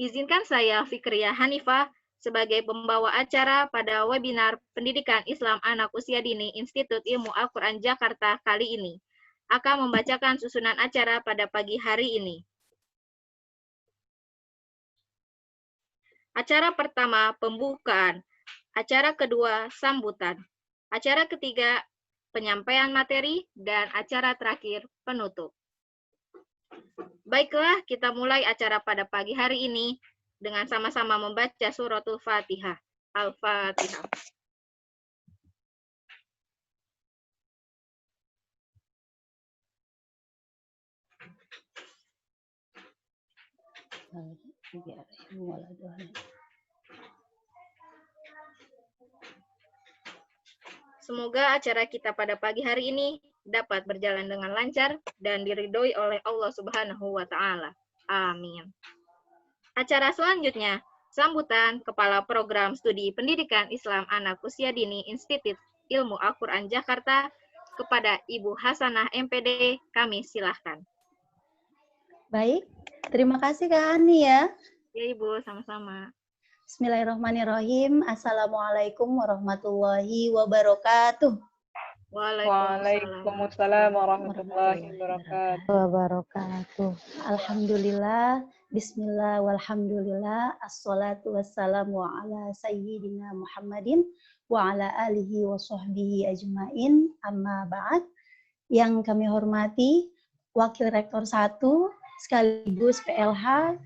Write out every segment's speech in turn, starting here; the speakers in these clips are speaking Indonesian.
Izinkan saya, Fikriah Hanifah, sebagai pembawa acara pada webinar Pendidikan Islam Anak Usia Dini Institut Ilmu Al-Quran Jakarta kali ini. Akan membacakan susunan acara pada pagi hari ini. Acara pertama, pembukaan. Acara kedua, sambutan. Acara ketiga, penyampaian materi. Dan acara terakhir, penutup. Baiklah, kita mulai acara pada pagi hari ini dengan sama-sama membaca suratul Fatihah. Al-Fatihah. Semoga acara kita pada pagi hari ini dapat berjalan dengan lancar dan diridhoi oleh Allah Subhanahu wa Ta'ala. Amin. Acara selanjutnya, sambutan Kepala Program Studi Pendidikan Islam Anak Usia Dini Institut Ilmu Al-Quran Jakarta kepada Ibu Hasanah MPD. Kami silahkan. Baik, terima kasih Kak Ani ya. Ya Ibu, sama-sama. Bismillahirrahmanirrahim. Assalamualaikum warahmatullahi wabarakatuh. Waalaikumsalam warahmatullahi wabarakatuh. Alhamdulillah, bismillah walhamdulillah, assalatu wassalamu ala sayyidina Muhammadin wa ala alihi wa sahbihi ajmain, amma ba'd. Yang kami hormati Wakil Rektor 1 sekaligus PLH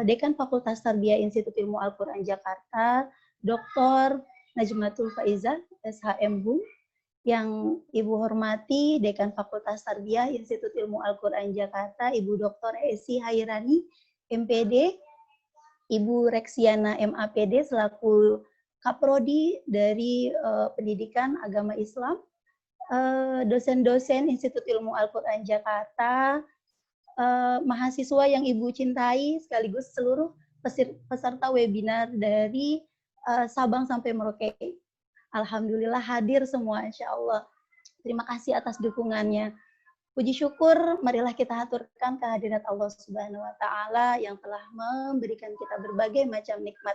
Dekan Fakultas Tarbiyah Institut Ilmu Al-Quran Jakarta, Dr. Najmatul Faizah, SHM yang Ibu hormati Dekan Fakultas Tarbiyah Institut Ilmu Al-Quran Jakarta, Ibu Dr. Esi Hairani, MPD, Ibu Reksiana MAPD selaku Kaprodi dari Pendidikan Agama Islam, dosen-dosen Institut Ilmu Al-Quran Jakarta, mahasiswa yang Ibu cintai, sekaligus seluruh peserta webinar dari Sabang sampai Merauke. Alhamdulillah hadir semua, insya Allah. Terima kasih atas dukungannya. Puji syukur, marilah kita haturkan kehadirat Allah Subhanahu wa Ta'ala yang telah memberikan kita berbagai macam nikmat,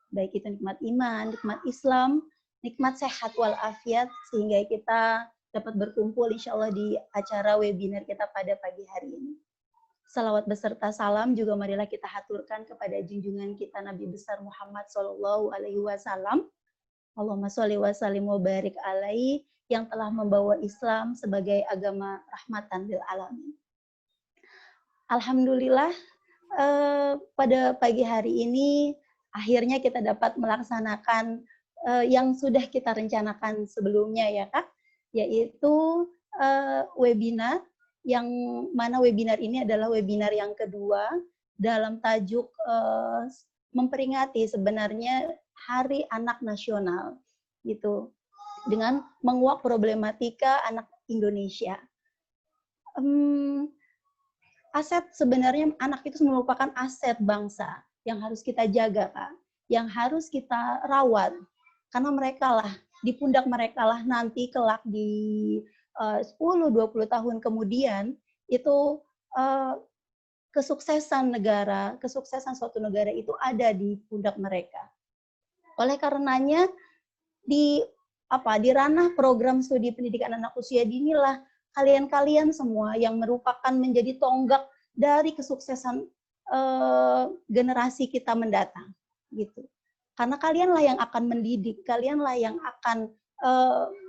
baik itu nikmat iman, nikmat Islam, nikmat sehat walafiat, sehingga kita dapat berkumpul insya Allah di acara webinar kita pada pagi hari ini. Salawat beserta salam juga marilah kita haturkan kepada junjungan kita Nabi besar Muhammad SAW. Allahumma sholli wa sallim wa barik alaihi, yang telah membawa Islam sebagai agama rahmatan lil alamin. Alhamdulillah, pada pagi hari ini akhirnya kita dapat melaksanakan yang sudah kita rencanakan sebelumnya ya Kak, yaitu webinar, yang mana webinar ini adalah webinar yang kedua dalam tajuk memperingati sebenarnya Hari Anak Nasional, gitu, dengan menguak problematika anak Indonesia. Aset, sebenarnya anak itu merupakan aset bangsa yang harus kita jaga, Kak, yang harus kita rawat, karena mereka lah, di pundak mereka lah nanti kelak di 10-20 tahun kemudian itu kesuksesan negara, kesuksesan suatu negara itu ada di pundak mereka. Oleh karenanya di ranah program studi pendidikan anak usia dini lah kalian-kalian semua yang merupakan menjadi tonggak dari kesuksesan generasi kita mendatang, gitu. Karena kalianlah yang akan mendidik, kalianlah yang akan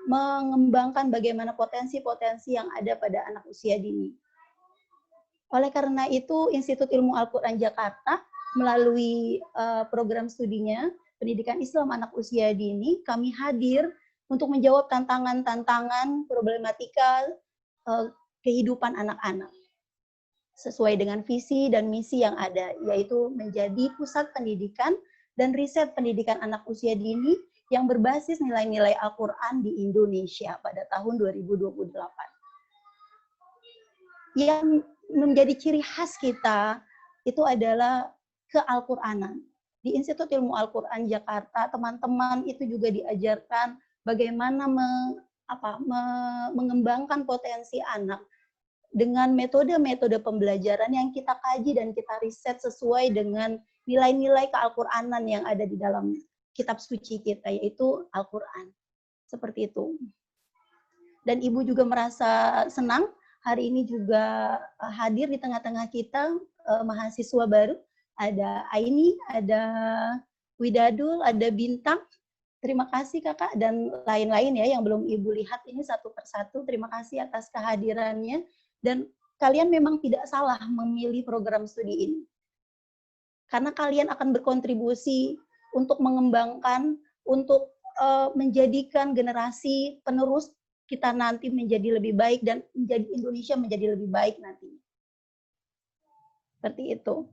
mengembangkan bagaimana potensi-potensi yang ada pada anak usia dini. Oleh karena itu, Institut Ilmu Al-Quran Jakarta melalui program studinya Pendidikan Islam Anak Usia Dini, kami hadir untuk menjawab tantangan-tantangan problematika kehidupan anak-anak sesuai dengan visi dan misi yang ada, yaitu menjadi pusat pendidikan dan riset pendidikan anak usia dini yang berbasis nilai-nilai Al-Quran di Indonesia pada tahun 2028. Yang menjadi ciri khas kita itu adalah ke-Al-Quranan. Di Institut Ilmu Al-Quran Jakarta, teman-teman itu juga diajarkan bagaimana mengembangkan potensi anak dengan metode-metode pembelajaran yang kita kaji dan kita riset sesuai dengan nilai-nilai keal-Qur'anan yang ada di dalam kitab suci kita, yaitu Al-Quran. Seperti itu. Dan Ibu juga merasa senang hari ini juga hadir di tengah-tengah kita mahasiswa baru. Ada Aini, ada Widadul, ada Bintang. Terima kasih Kakak dan lain-lain ya yang belum Ibu lihat ini satu persatu. Terima kasih atas kehadirannya. Dan kalian memang tidak salah memilih program studi ini. Karena kalian akan berkontribusi untuk mengembangkan, untuk menjadikan generasi penerus kita nanti menjadi lebih baik dan menjadi Indonesia menjadi lebih baik nanti. Seperti itu.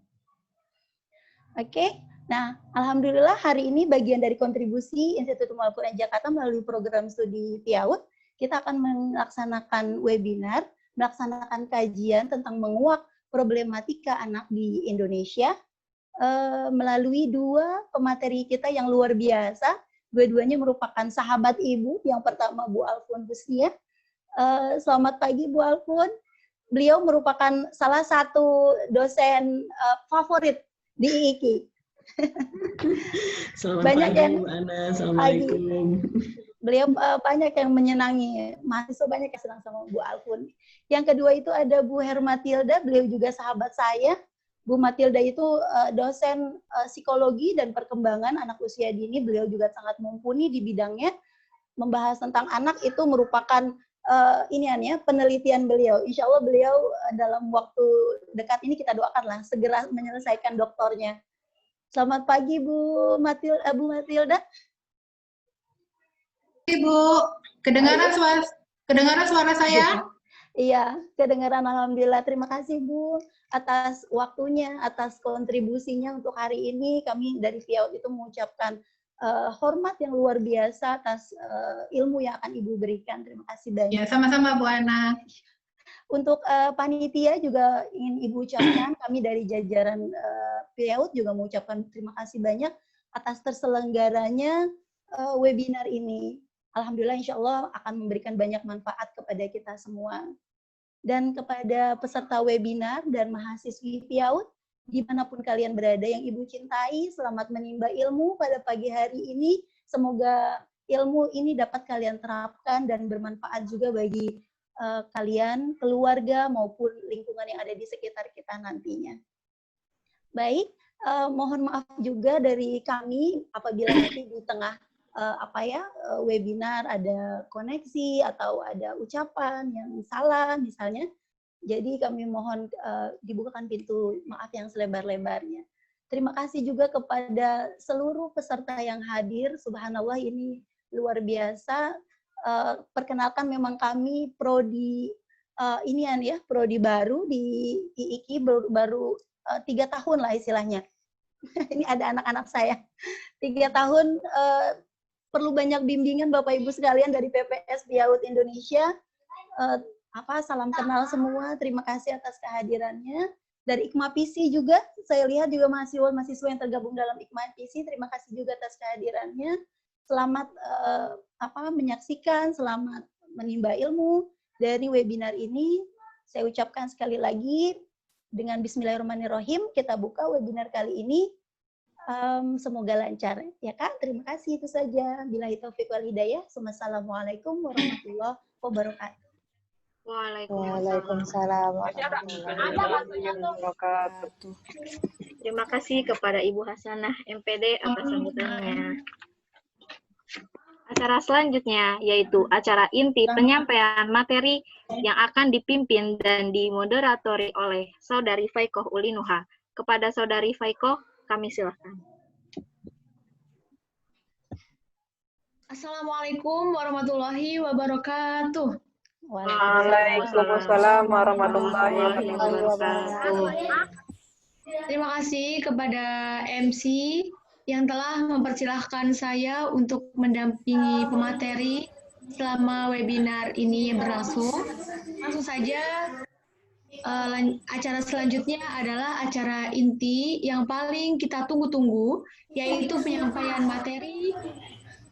Oke. Nah, alhamdulillah hari ini bagian dari kontribusi Institut Ummul Quran Jakarta melalui program studi PIAUD, kita akan melaksanakan webinar, melaksanakan kajian tentang menguak problematika anak di Indonesia melalui dua pemateri kita yang luar biasa. Dua-duanya merupakan sahabat Ibu. Yang pertama Bu Alfun Husnia. Selamat pagi Bu Alfun. Beliau merupakan salah satu dosen favorit di IIKI. Selamat banyak pagi, yang Bu Ana. Assalamualaikum. Beliau banyak yang menyenangi, mahasiswa banyak yang senang sama Bu Alfun. Yang kedua itu ada Bu Hermatilda, beliau juga sahabat saya. Bu Matilda itu dosen psikologi dan perkembangan anak usia dini, beliau juga sangat mumpuni di bidangnya. Membahas tentang anak itu merupakan penelitian beliau. Insya Allah beliau dalam waktu dekat ini kita doakanlah segera menyelesaikan doktornya. Selamat pagi Bu Matilda. Ibu, kedengaran suara saya? Iya, kedengaran alhamdulillah. Terima kasih Bu atas waktunya, atas kontribusinya untuk hari ini. Kami dari PIAUD itu mengucapkan hormat yang luar biasa atas ilmu yang akan Ibu berikan. Terima kasih banyak. Ya, sama-sama Bu Ana. Untuk panitia juga ingin Ibu ucapkan, kami dari jajaran PIAUD juga mengucapkan terima kasih banyak atas terselenggaranya webinar ini. Alhamdulillah insya Allah akan memberikan banyak manfaat kepada kita semua. Dan kepada peserta webinar dan mahasiswi PIAUD, dimanapun kalian berada yang Ibu cintai, selamat menimba ilmu pada pagi hari ini. Semoga ilmu ini dapat kalian terapkan dan bermanfaat juga bagi kalian, keluarga, maupun lingkungan yang ada di sekitar kita nantinya. Baik, mohon maaf juga dari kami apabila nanti di tengah webinar ada koneksi atau ada ucapan yang salah misalnya. Jadi kami mohon dibukakan pintu maaf yang selebar-lebarnya. Terima kasih juga kepada seluruh peserta yang hadir. Subhanallah ini luar biasa. Perkenalkan memang kami prodi prodi baru di IIKI baru 3 tahun lah istilahnya. Ini ada anak-anak saya. 3 tahun perlu banyak bimbingan Bapak Ibu sekalian dari PPS PIAUD Indonesia. Salam kenal semua. Terima kasih atas kehadirannya. Dari IKMA PC juga, saya lihat juga mahasiswa yang tergabung dalam IKMA PC. Terima kasih juga atas kehadirannya. Selamat menyaksikan, selamat menimba ilmu dari webinar ini. Saya ucapkan sekali lagi dengan Bismillahirrahmanirrahim kita buka webinar kali ini. Semoga lancar ya Kak. Terima kasih, itu saja. Billahi taufiq wal hidayah. Wassalamualaikum warahmatullahi wabarakatuh. Waalaikumsalam warahmatullahi wabarakatuh. Terima kasih kepada Ibu Hasanah MPD atas sambutannya. Acara selanjutnya yaitu acara inti penyampaian materi yang akan dipimpin dan dimoderatori oleh Saudari Faikoh Ulinuha. Kepada Saudari Faikoh, kami silakan. Assalamualaikum warahmatullahi wabarakatuh. Waalaikumsalam warahmatullahi wabarakatuh. Terima kasih kepada MC yang telah mempersilahkan saya untuk mendampingi pemateri selama webinar ini berlangsung. Langsung saja, acara selanjutnya adalah acara inti yang paling kita tunggu-tunggu, yaitu penyampaian materi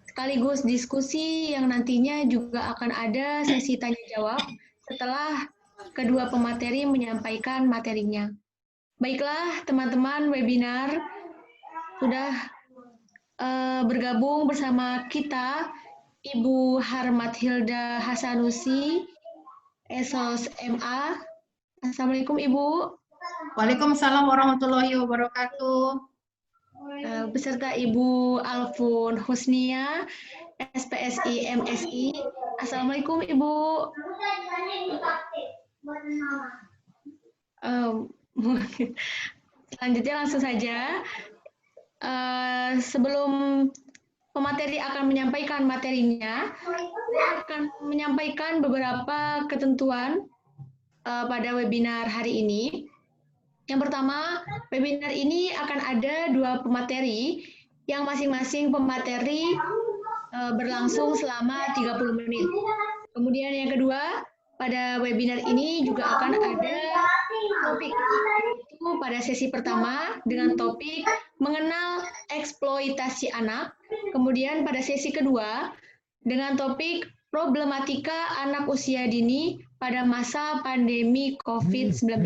sekaligus diskusi yang nantinya juga akan ada sesi tanya jawab setelah kedua pemateri menyampaikan materinya. Baiklah, teman-teman webinar sudah bergabung bersama kita Ibu Harmat Hilda Hasanusi, Esos MA. Assalamualaikum Ibu. Waalaikumsalam warahmatullahi wabarakatuh. Beserta Ibu Alfun Husnia, SPSI MSI. Assalamualaikum Ibu. Selanjutnya langsung saja. Sebelum pemateri akan menyampaikan materinya, saya akan menyampaikan beberapa ketentuan pada webinar hari ini. Yang pertama, webinar ini akan ada 2 pemateri, yang masing-masing pemateri berlangsung selama 30 menit. Kemudian yang kedua, pada webinar ini juga akan ada topik, yaitu pada sesi pertama dengan topik mengenal eksploitasi anak. Kemudian pada sesi kedua dengan topik problematika anak usia dini pada masa pandemi COVID-19.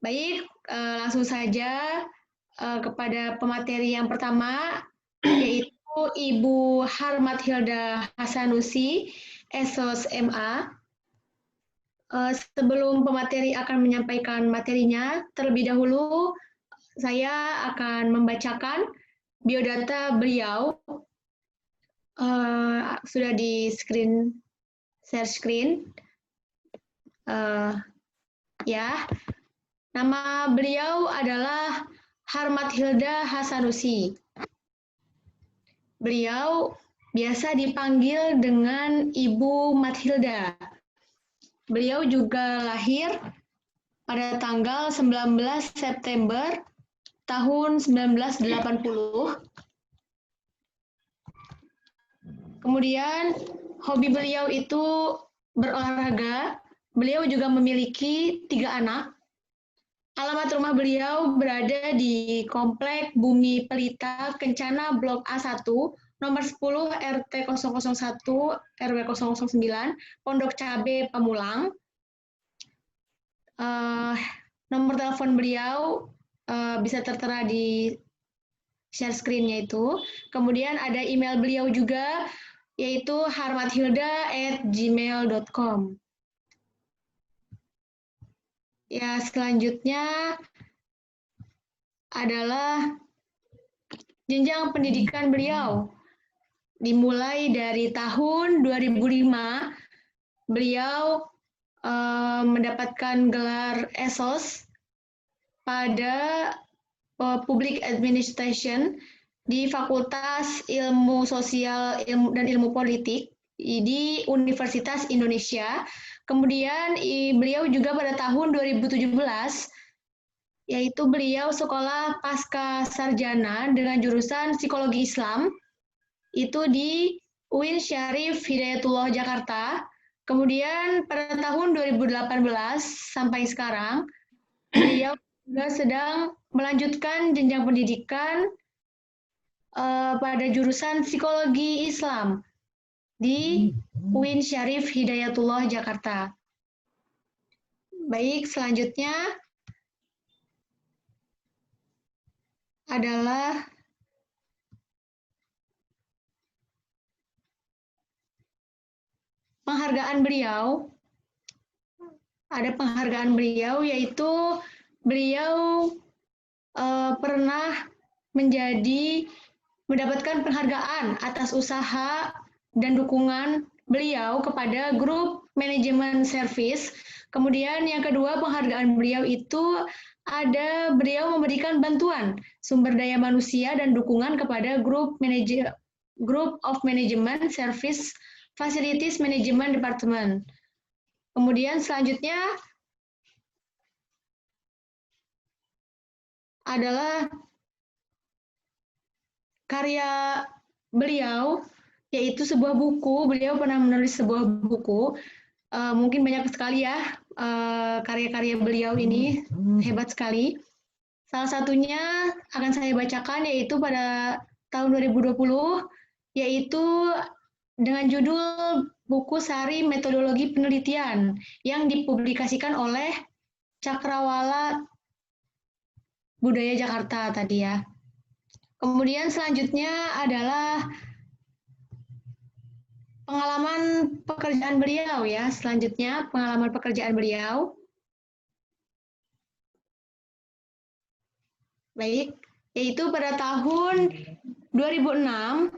Baik, langsung saja kepada pemateri yang pertama, yaitu Ibu Harmat Hilda Hasanusi, Esos MA. Sebelum pemateri akan menyampaikan materinya, terlebih dahulu saya akan membacakan biodata beliau. Sudah di share screen. Ya. Nama beliau adalah Harmat Hilda Hasanusi. Beliau biasa dipanggil dengan Ibu Mathilda. Beliau juga lahir pada tanggal 19 September tahun 1980. Kemudian hobi beliau itu berolahraga. Beliau juga memiliki 3 anak. Alamat rumah beliau berada di Komplek Bumi Pelita Kencana Blok A1, nomor 10 RT 001 RW 009, Pondok Cabe Pamulang. Nomor telepon beliau bisa tertera di share screen-nya itu. Kemudian ada email beliau juga, yaitu harmathilda@gmail.com. Ya, selanjutnya adalah jenjang pendidikan beliau. Dimulai dari tahun 2005, beliau mendapatkan gelar ESOS pada Public Administration di Fakultas Ilmu Sosial dan Ilmu Politik di Universitas Indonesia. Kemudian beliau juga pada tahun 2017, yaitu beliau sekolah pasca sarjana dengan jurusan Psikologi Islam, itu di UIN Syarif Hidayatullah Jakarta. Kemudian pada tahun 2018 sampai sekarang, beliau juga sedang melanjutkan jenjang pendidikan pada jurusan Psikologi Islam di UIN Syarif Hidayatullah Jakarta. Baik, selanjutnya adalah penghargaan beliau. Ada penghargaan beliau, yaitu beliau pernah mendapatkan penghargaan atas usaha dan dukungan beliau kepada grup manajemen service. Kemudian yang kedua, penghargaan beliau itu ada beliau memberikan bantuan sumber daya manusia dan dukungan kepada Group of Management Service Facilities Management Department. Kemudian selanjutnya adalah karya beliau, yaitu sebuah buku. Beliau pernah menulis sebuah buku. Mungkin banyak sekali ya karya-karya beliau ini, hebat sekali. Salah satunya akan saya bacakan, yaitu pada tahun 2020, yaitu dengan judul Buku Sari Metodologi Penelitian yang dipublikasikan oleh Cakrawala Budaya Jakarta tadi ya. Kemudian selanjutnya adalah pengalaman pekerjaan beliau ya. Selanjutnya pengalaman pekerjaan beliau. Baik, yaitu pada tahun 2006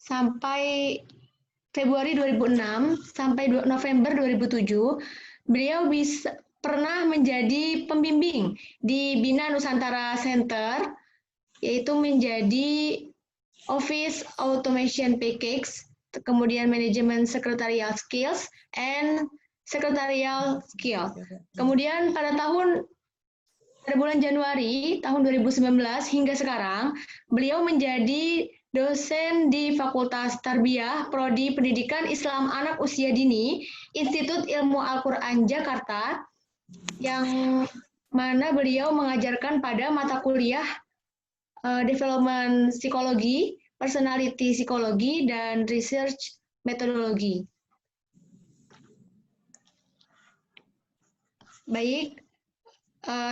sampai Februari 2006 sampai November 2007, beliau pernah menjadi pembimbing di Bina Nusantara Center, yaitu menjadi Office Automation Package, kemudian Manajemen Secretarial Skills, and Secretarial Skill. Kemudian pada bulan Januari tahun 2019 hingga sekarang, beliau menjadi dosen di Fakultas Tarbiyah Prodi Pendidikan Islam Anak Usia Dini, Institut Ilmu Al-Quran Jakarta, yang mana beliau mengajarkan pada mata kuliah Development Psikologi, Personality Psikologi, dan Research Metodologi. Baik,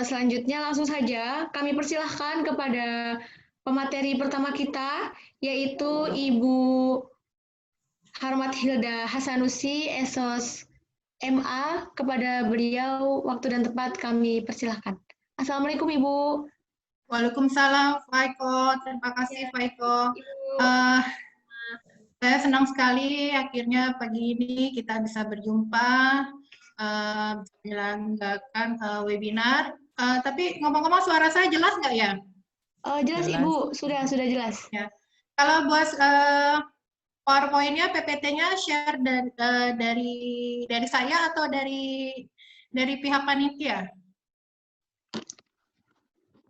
selanjutnya langsung saja kami persilahkan kepada pemateri pertama kita, yaitu Ibu Harmat Hilda Hasanusi, SOS MA. Kepada beliau, waktu dan tempat kami persilahkan. Assalamualaikum Ibu. Waalaikumsalam, Faiko. Terima kasih, Faiko. Saya senang sekali akhirnya pagi ini kita bisa berjumpa, menyelenggarakan webinar. Tapi ngomong-ngomong, suara saya jelas nggak ya? Jelas Ibu, sudah jelas. Ya. Kalau buat PowerPoint-nya, PPT-nya share dari saya atau dari pihak panitia?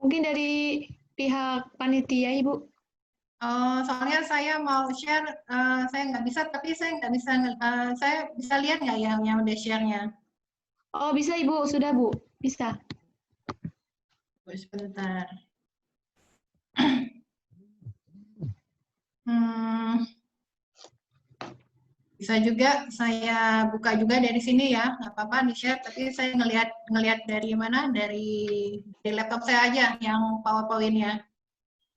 Mungkin dari pihak panitia, Ibu. Soalnya saya mau share, saya nggak bisa, tapi saya nggak bisa, saya bisa lihat nggak yang udah share-nya? Oh, bisa Ibu, sudah Bu, bisa. Sebentar. Bisa juga saya buka juga dari sini ya, nggak apa-apa di share, tapi saya ngelihat dari mana, dari laptop saya aja yang PowerPoint-nya.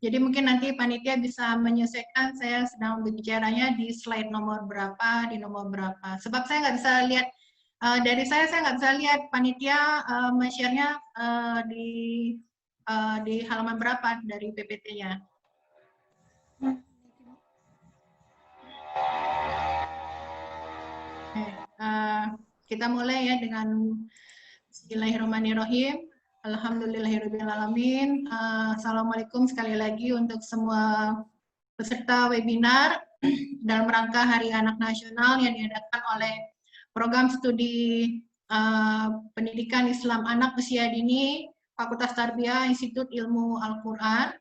Jadi mungkin nanti panitia bisa menyesuaikan saya sedang berbicaranya di slide nomor berapa, di nomor berapa. Sebab saya nggak bisa lihat, dari saya nggak bisa lihat panitia men-share-nya di halaman berapa dari PPT-nya. Kita mulai ya dengan Bismillahirrahmanirrahim. Alhamdulillahirrahmanirrahim. Assalamualaikum sekali lagi untuk semua peserta webinar dalam rangka Hari Anak Nasional yang diadakan oleh Program Studi Pendidikan Islam Anak Usia Dini Fakultas Tarbiyah Institut Ilmu Al-Quran.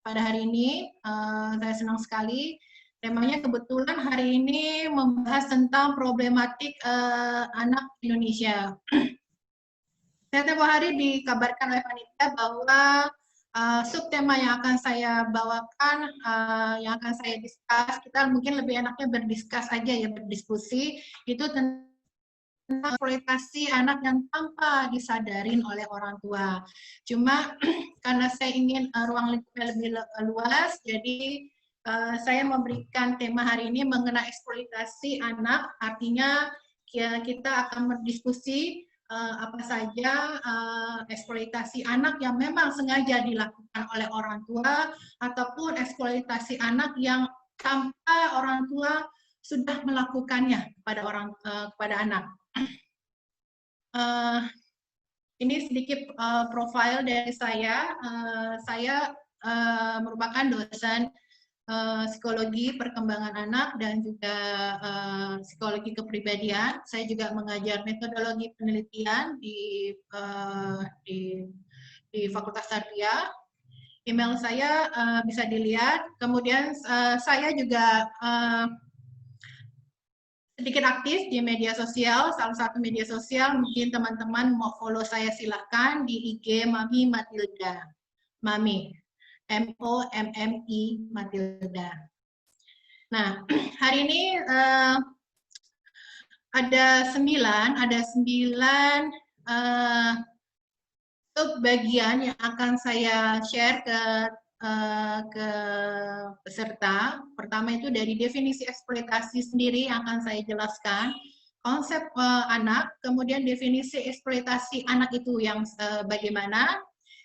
Pada hari ini saya senang sekali. Temanya kebetulan hari ini membahas tentang problematik anak Indonesia. Saya tempoh hari dikabarkan oleh panitia bahwa subtema yang akan saya bawakan, yang akan saya diskus, kita mungkin lebih enaknya berdiskus aja ya, berdiskusi, itu tentang eksploitasi anak yang tanpa disadarin oleh orang tua. Cuma karena saya ingin ruang lingkupnya lebih luas, jadi saya memberikan tema hari ini mengenai eksploitasi anak, artinya kita akan berdiskusi apa saja eksploitasi anak yang memang sengaja dilakukan oleh orang tua, ataupun eksploitasi anak yang tanpa orang tua sudah melakukannya kepada anak. Ini sedikit profil dari saya. Saya merupakan dosen psikologi perkembangan anak dan juga psikologi kepribadian. Saya juga mengajar metodologi penelitian di Fakultas Tarbiyah. Email saya bisa dilihat. Kemudian saya juga sedikit aktif di media sosial. Salah satu media sosial, mungkin teman-teman mau follow saya silahkan di IG Mami Matilda. Mami. MOMMI Matilda. Nah, hari ini ada 9 bagian yang akan saya share ke peserta. Pertama itu dari definisi eksploitasi sendiri yang akan saya jelaskan, konsep anak, kemudian definisi eksploitasi anak itu yang bagaimana,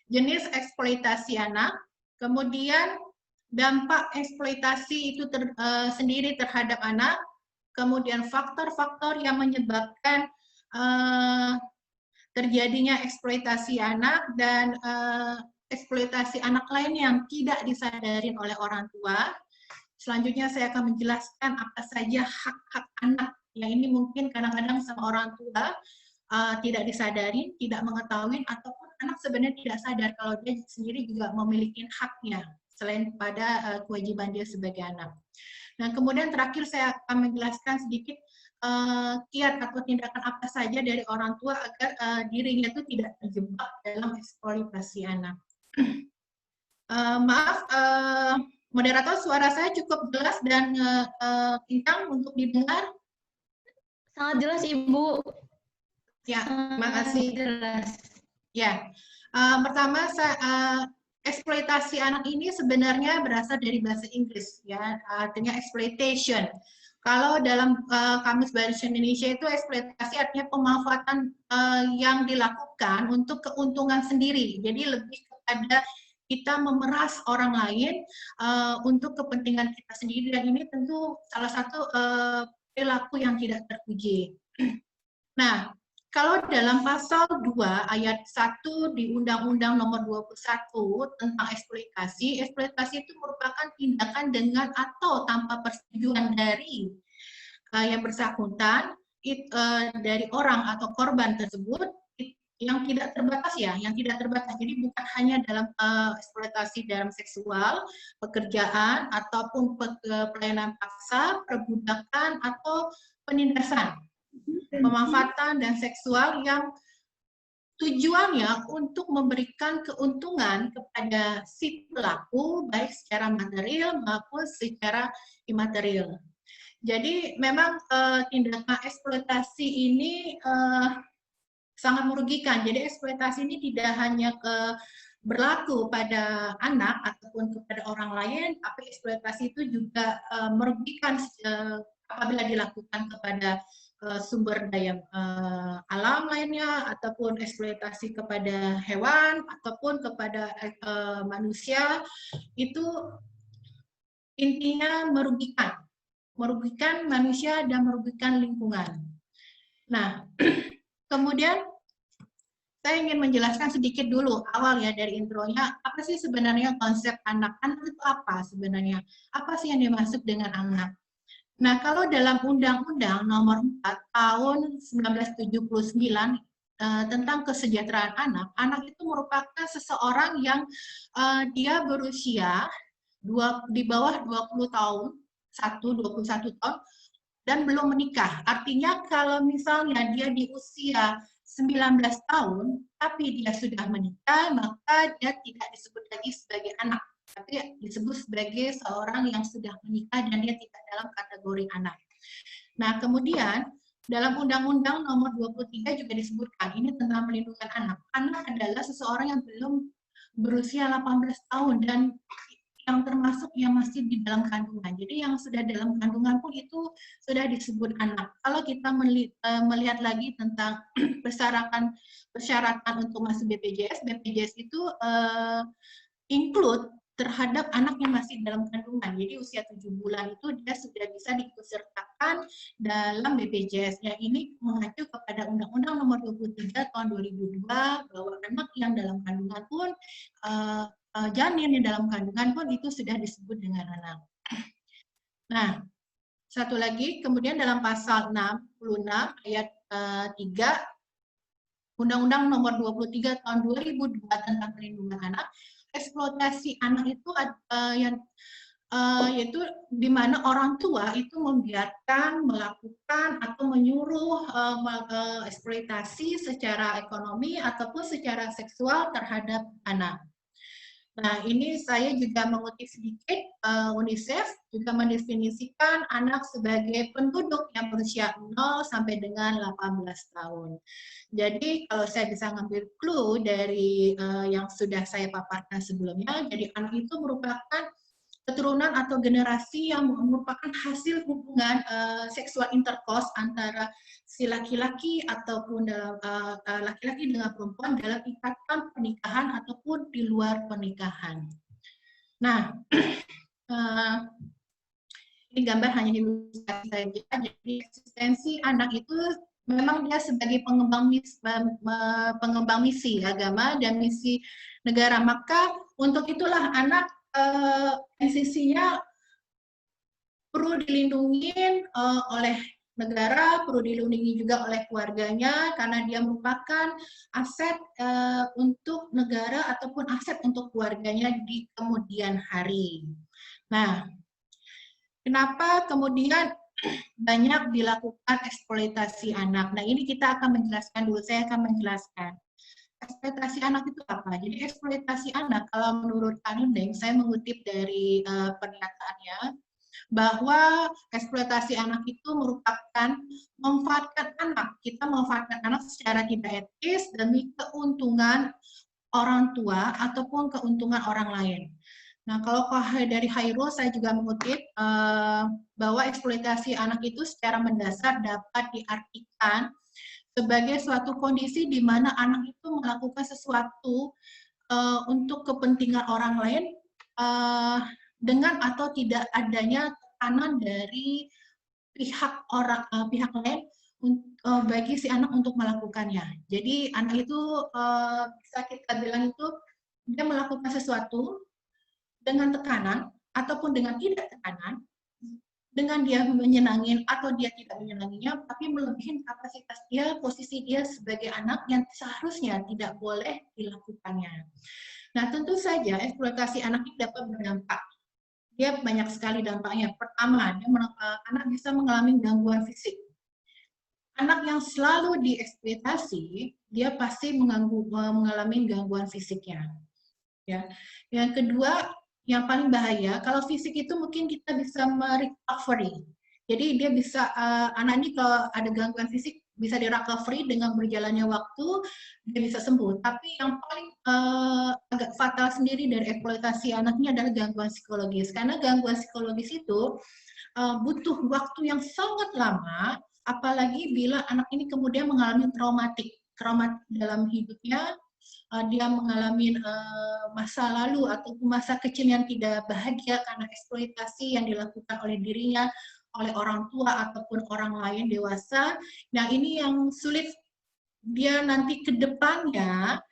jenis eksploitasi anak, kemudian dampak eksploitasi itu sendiri terhadap anak, kemudian faktor-faktor yang menyebabkan terjadinya eksploitasi anak dan eksploitasi anak lain yang tidak disadarin oleh orang tua. Selanjutnya saya akan menjelaskan apa saja hak-hak anak yang ini mungkin kadang-kadang sama orang tua tidak disadari, tidak mengetahui, ataupun anak sebenarnya tidak sadar kalau dia sendiri juga memiliki haknya selain pada kewajiban dia sebagai anak. Nah, kemudian terakhir saya akan menjelaskan sedikit kiat atau tindakan apa saja dari orang tua agar dirinya itu tidak terjebak dalam eksploitasi anak. Maaf, moderator, suara saya cukup jelas dan kencang untuk didengar? Sangat jelas, Ibu. Ya, makasih. Jelas. Ya, pertama eksploitasi anak ini sebenarnya berasal dari bahasa Inggris, ya, artinya exploitation. Kalau dalam Kamus Bahasa Indonesia itu eksploitasi artinya pemanfaatan yang dilakukan untuk keuntungan sendiri. Jadi lebih kepada kita memeras orang lain untuk kepentingan kita sendiri, dan ini tentu salah satu perilaku yang tidak terpuji. Nah, kalau dalam pasal 2 ayat 1 di Undang-Undang Nomor 21 tentang eksploitasi, eksploitasi itu merupakan tindakan dengan atau tanpa persetujuan dari yang bersangkutan, dari orang atau korban tersebut yang tidak terbatas, ya, yang tidak terbatas. Jadi bukan hanya dalam eksploitasi dalam seksual, pekerjaan, ataupun pelayanan paksa, perbudakan, atau penindasan, pemanfaatan dan seksual yang tujuannya untuk memberikan keuntungan kepada si pelaku baik secara material maupun secara imaterial. Jadi memang tindakan eksploitasi ini sangat merugikan. Jadi eksploitasi ini tidak hanya berlaku pada anak ataupun kepada orang lain, tapi eksploitasi itu juga merugikan apabila dilakukan kepada sumber daya alam lainnya, ataupun eksploitasi kepada hewan, ataupun kepada manusia, itu intinya merugikan manusia dan merugikan lingkungan. Nah, kemudian saya ingin menjelaskan sedikit dulu awal, ya, dari intronya, apa sih sebenarnya konsep anak? Anak itu apa sebenarnya? Apa sih yang dimaksud dengan anak? Nah, kalau dalam Undang-Undang Nomor 4 Tahun 1979 tentang kesejahteraan anak, anak itu merupakan seseorang yang dia berusia di bawah 20 tahun, 21 tahun, dan belum menikah. Artinya kalau misalnya dia di usia 19 tahun, tapi dia sudah menikah, maka dia tidak disebut lagi sebagai anak, tapi disebut sebagai seorang yang sudah menikah dan dia tidak dalam kategori anak. Nah, kemudian dalam Undang-Undang Nomor 23 juga disebutkan, ini tentang perlindungan anak. Anak adalah seseorang yang belum berusia 18 tahun dan yang termasuk yang masih di dalam kandungan. Jadi yang sudah dalam kandungan pun itu sudah disebut anak. Kalau kita melihat lagi tentang persyaratan untuk masuk BPJS, BPJS itu include terhadap anak yang masih dalam kandungan. Jadi usia 7 bulan itu dia sudah bisa diikutsertakan dalam BPJS. Ya, ini mengacu kepada Undang-Undang Nomor 23 Tahun 2002 bahwa anak yang dalam kandungan pun janin yang dalam kandungan pun itu sudah disebut dengan anak. Nah, satu lagi, kemudian dalam pasal 66 ayat 3 Undang-Undang Nomor 23 Tahun 2002 tentang perlindungan anak, eksploitasi anak itu yaitu di mana orang tua itu membiarkan, melakukan, atau menyuruh eksploitasi secara ekonomi ataupun secara seksual terhadap anak. Nah, ini saya juga mengutip sedikit, UNICEF juga mendefinisikan anak sebagai penduduk yang berusia 0 sampai dengan 18 tahun. Jadi kalau saya bisa ngambil clue dari yang sudah saya paparkan sebelumnya, jadi anak itu merupakan keturunan atau generasi yang merupakan hasil hubungan seksual intercourse antara si laki-laki ataupun dalam laki-laki dengan perempuan dalam ikatan pernikahan ataupun di luar pernikahan. Nah, ini gambar hanya diilustrasi saja. Jadi eksistensi anak itu memang dia sebagai pengembang misi agama dan misi negara. Maka untuk itulah anak sisinya perlu dilindungi oleh negara, perlu dilindungi juga oleh keluarganya, karena dia merupakan aset untuk negara ataupun aset untuk keluarganya di kemudian hari. Nah, kenapa kemudian banyak dilakukan eksploitasi anak? Nah, ini kita akan menjelaskan dulu, saya akan menjelaskan. Eksploitasi anak itu apa? Jadi eksploitasi anak, kalau menurut Kanundeng, saya mengutip dari pernyataannya, bahwa eksploitasi anak itu merupakan memanfaatkan anak. Kita memanfaatkan anak secara tidak etis demi keuntungan orang tua ataupun keuntungan orang lain. Nah, kalau dari Hairul, saya juga mengutip bahwa eksploitasi anak itu secara mendasar dapat diartikan sebagai suatu kondisi di mana anak itu melakukan sesuatu untuk kepentingan orang lain dengan atau tidak adanya tekanan dari pihak lain bagi si anak untuk melakukannya. Jadi anak itu bisa kita bilang itu dia melakukan sesuatu dengan tekanan ataupun dengan tidak tekanan, dengan dia menyenangin atau dia tidak menyenanginya, tapi melebihi kapasitas dia, posisi dia sebagai anak yang seharusnya tidak boleh dilakukannya. Nah, tentu saja eksploitasi anak ini dapat berdampak. Dia banyak sekali dampaknya. Pertama, anak bisa mengalami gangguan fisik. Anak yang selalu dieksploitasi, dia pasti mengalami gangguan fisiknya. Ya. Yang kedua, yang paling bahaya, kalau fisik itu mungkin kita bisa merecovery. Jadi dia bisa, anak ini kalau ada gangguan fisik, bisa di-recovery dengan berjalannya waktu, dia bisa sembuh. Tapi yang paling agak fatal sendiri dari eksploitasi anak ini adalah gangguan psikologis. Karena gangguan psikologis itu butuh waktu yang sangat lama, apalagi bila anak ini kemudian mengalami trauma dalam hidupnya, dia mengalami masa lalu ataupun masa kecil yang tidak bahagia karena eksploitasi yang dilakukan oleh dirinya, oleh orang tua ataupun orang lain dewasa. Nah, ini yang sulit dia nanti ke depannya,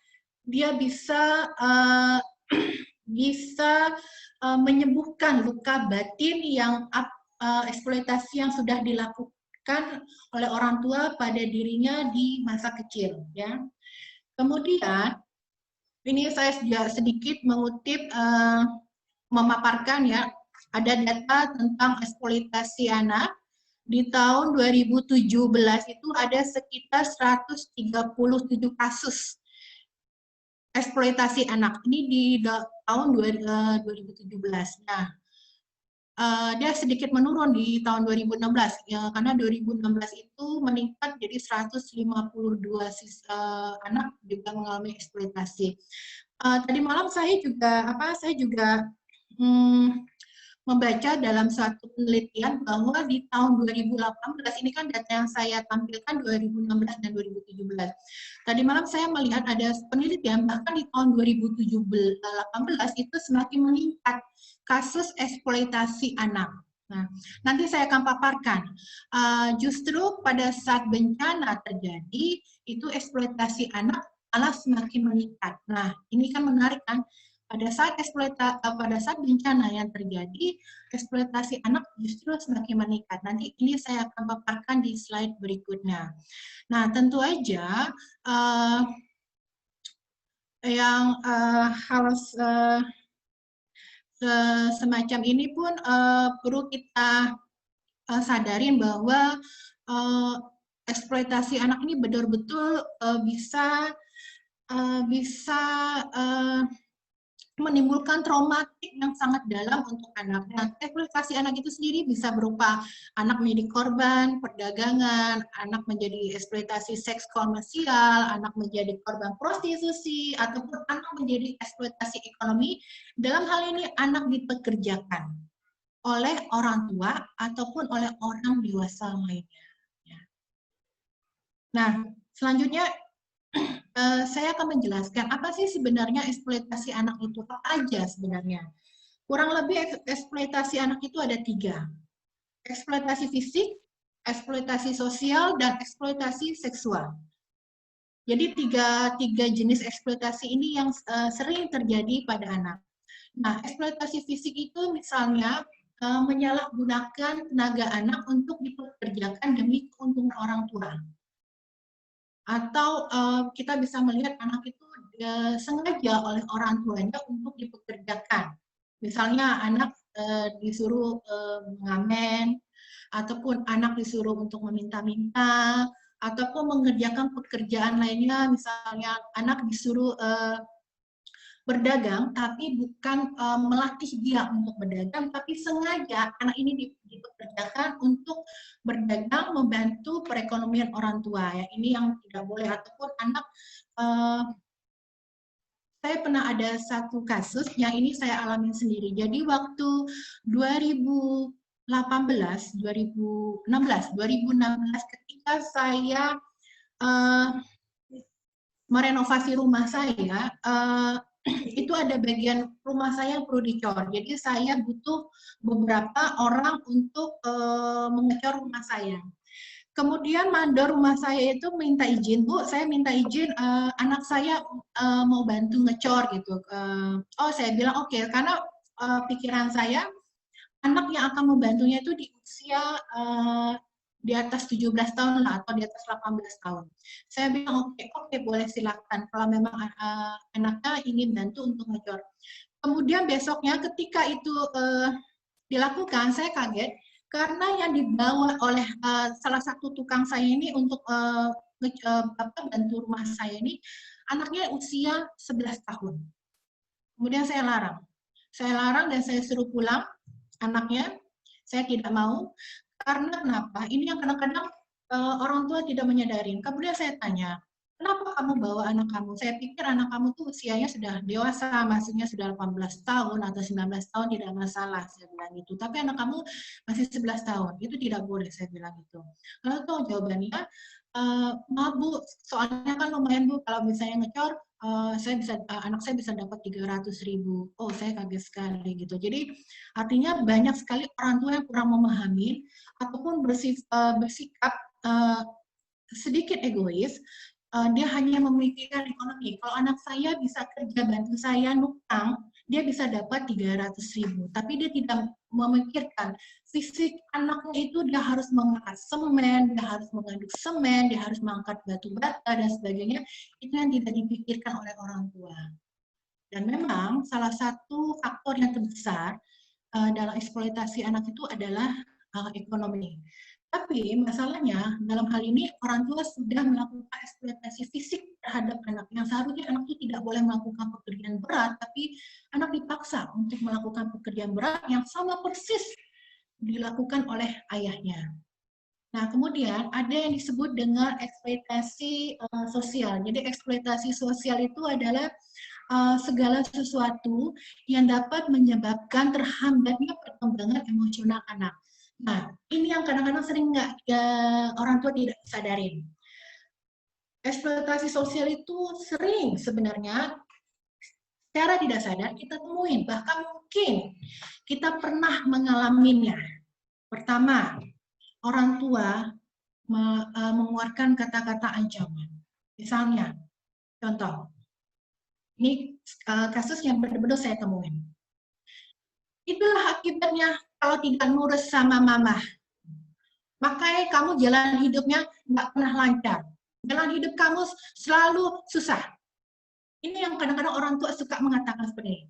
dia bisa menyembuhkan luka batin yang eksploitasi yang sudah dilakukan oleh orang tua pada dirinya di masa kecil, ya. Kemudian, ini saya juga sedikit mengutip, memaparkan ya, ada data tentang eksploitasi anak. Di tahun 2017 itu ada sekitar 137 kasus eksploitasi anak. Ini di tahun 2017. Nah, dia sedikit menurun di tahun 2016 ya, karena 2016 itu meningkat jadi 152 anak juga mengalami eksploitasi. Tadi malam saya juga membaca dalam suatu penelitian bahwa di tahun 2018, ini kan data yang saya tampilkan 2016 dan 2017. Tadi malam saya melihat ada penelitian bahkan di tahun 2018 itu semakin meningkat kasus eksploitasi anak. Nah, nanti saya akan paparkan. Justru pada saat bencana terjadi, itu eksploitasi anak malah semakin meningkat. Nah, ini kan menarik kan? Pada saat bencana yang terjadi, eksploitasi anak justru semakin meningkat. Nanti ini saya akan paparkan di slide berikutnya. Nah, tentu aja yang hal semacam ini pun perlu kita sadarin bahwa eksploitasi anak ini betul-betul bisa menimbulkan traumatik yang sangat dalam untuk anak. Nah, eksploitasi anak itu sendiri bisa berupa anak menjadi korban perdagangan, anak menjadi eksploitasi seks komersial, anak menjadi korban prostitusi, ataupun anak menjadi eksploitasi ekonomi. Dalam hal ini anak dipekerjakan oleh orang tua ataupun oleh orang dewasa lainnya. Nah, selanjutnya saya akan menjelaskan apa sih sebenarnya eksploitasi anak itu, apa aja sebenarnya. Kurang lebih eksploitasi anak itu ada 3. Eksploitasi fisik, eksploitasi sosial, dan eksploitasi seksual. Jadi tiga jenis eksploitasi ini yang sering terjadi pada anak. Nah, eksploitasi fisik itu misalnya menyalahgunakan tenaga anak untuk dipekerjakan demi keuntungan orang tua. Atau kita bisa melihat anak itu sengaja oleh orang tuanya untuk dipekerjakan. Misalnya anak disuruh mengamen, ataupun anak disuruh untuk meminta-minta, ataupun mengerjakan pekerjaan lainnya, misalnya anak disuruh berdagang, tapi bukan melatih dia untuk berdagang, tapi sengaja anak ini dipekerjakan untuk berdagang, membantu perekonomian orang tua. Ya, ini yang tidak boleh. Ataupun anak, saya pernah ada satu kasus yang ini saya alami sendiri. Jadi waktu 2016 ketika saya merenovasi rumah saya, itu ada bagian rumah saya yang perlu dicor. Jadi saya butuh beberapa orang untuk mengecor rumah saya. Kemudian mandor rumah saya itu minta izin, Bu, saya minta izin anak saya mau bantu ngecor gitu. Oh, saya bilang oke, karena pikiran saya anak yang akan membantunya itu di usia di atas 17 tahun lah, atau di atas 18 tahun. Saya bilang oke, boleh silakan kalau memang anaknya ingin bantu untuk ngecor. Kemudian besoknya ketika itu dilakukan, saya kaget karena yang dibawa oleh salah satu tukang saya ini untuk bantu rumah saya ini, anaknya usia 11 tahun. Kemudian saya larang dan saya suruh pulang anaknya. Saya tidak mau. Karena kenapa? Ini yang kadang-kadang orang tua tidak menyadari. Kemudian saya tanya, kenapa kamu bawa anak kamu? Saya pikir anak kamu tuh usianya sudah dewasa, maksudnya sudah 18 tahun atau 19 tahun tidak masalah, saya bilang gitu. Tapi anak kamu masih 11 tahun, itu tidak boleh, saya bilang gitu. Lalu tahu jawabannya, maaf Bu, soalnya kan lumayan Bu, kalau misalnya ngecor, anak saya bisa dapat 300.000. Oh, saya kaget sekali gitu. Jadi artinya banyak sekali orang tua yang kurang memahami ataupun bersikap sedikit egois. Dia hanya memikirkan ekonomi. Kalau anak saya bisa kerja bantu saya nukang, dia bisa dapat 300.000. Tapi dia tidak memikirkan fisik anaknya itu dia harus mengangkat semen, dia harus mengaduk semen, dia harus mengangkat batu bata dan sebagainya. Itu yang tidak dipikirkan oleh orang tua. Dan memang salah satu faktor yang terbesar dalam eksploitasi anak itu adalah ekonomi. Tapi masalahnya dalam hal ini orang tua sudah melakukan eksploitasi fisik terhadap anak, yang seharusnya anak itu tidak boleh melakukan pekerjaan berat, tapi anak dipaksa untuk melakukan pekerjaan berat yang sama persis dilakukan oleh ayahnya. Nah, kemudian ada yang disebut dengan eksploitasi sosial. Jadi eksploitasi sosial itu adalah segala sesuatu yang dapat menyebabkan terhambatnya perkembangan emosional anak. Nah, ini yang kadang-kadang sering orang tua tidak sadarin. Eksploitasi sosial itu sering sebenarnya secara tidak sadar kita temuin, bahkan mungkin kita pernah mengalaminya. Pertama, orang tua mengeluarkan kata-kata ancaman. Misalnya, contoh, ini kasus yang benar-benar saya temuin. Itulah akibatnya kalau tidak nurut sama mama. Makanya kamu jalan hidupnya nggak pernah lancar. Jalan hidup kamu selalu susah. Ini yang kadang-kadang orang tua suka mengatakan seperti ini.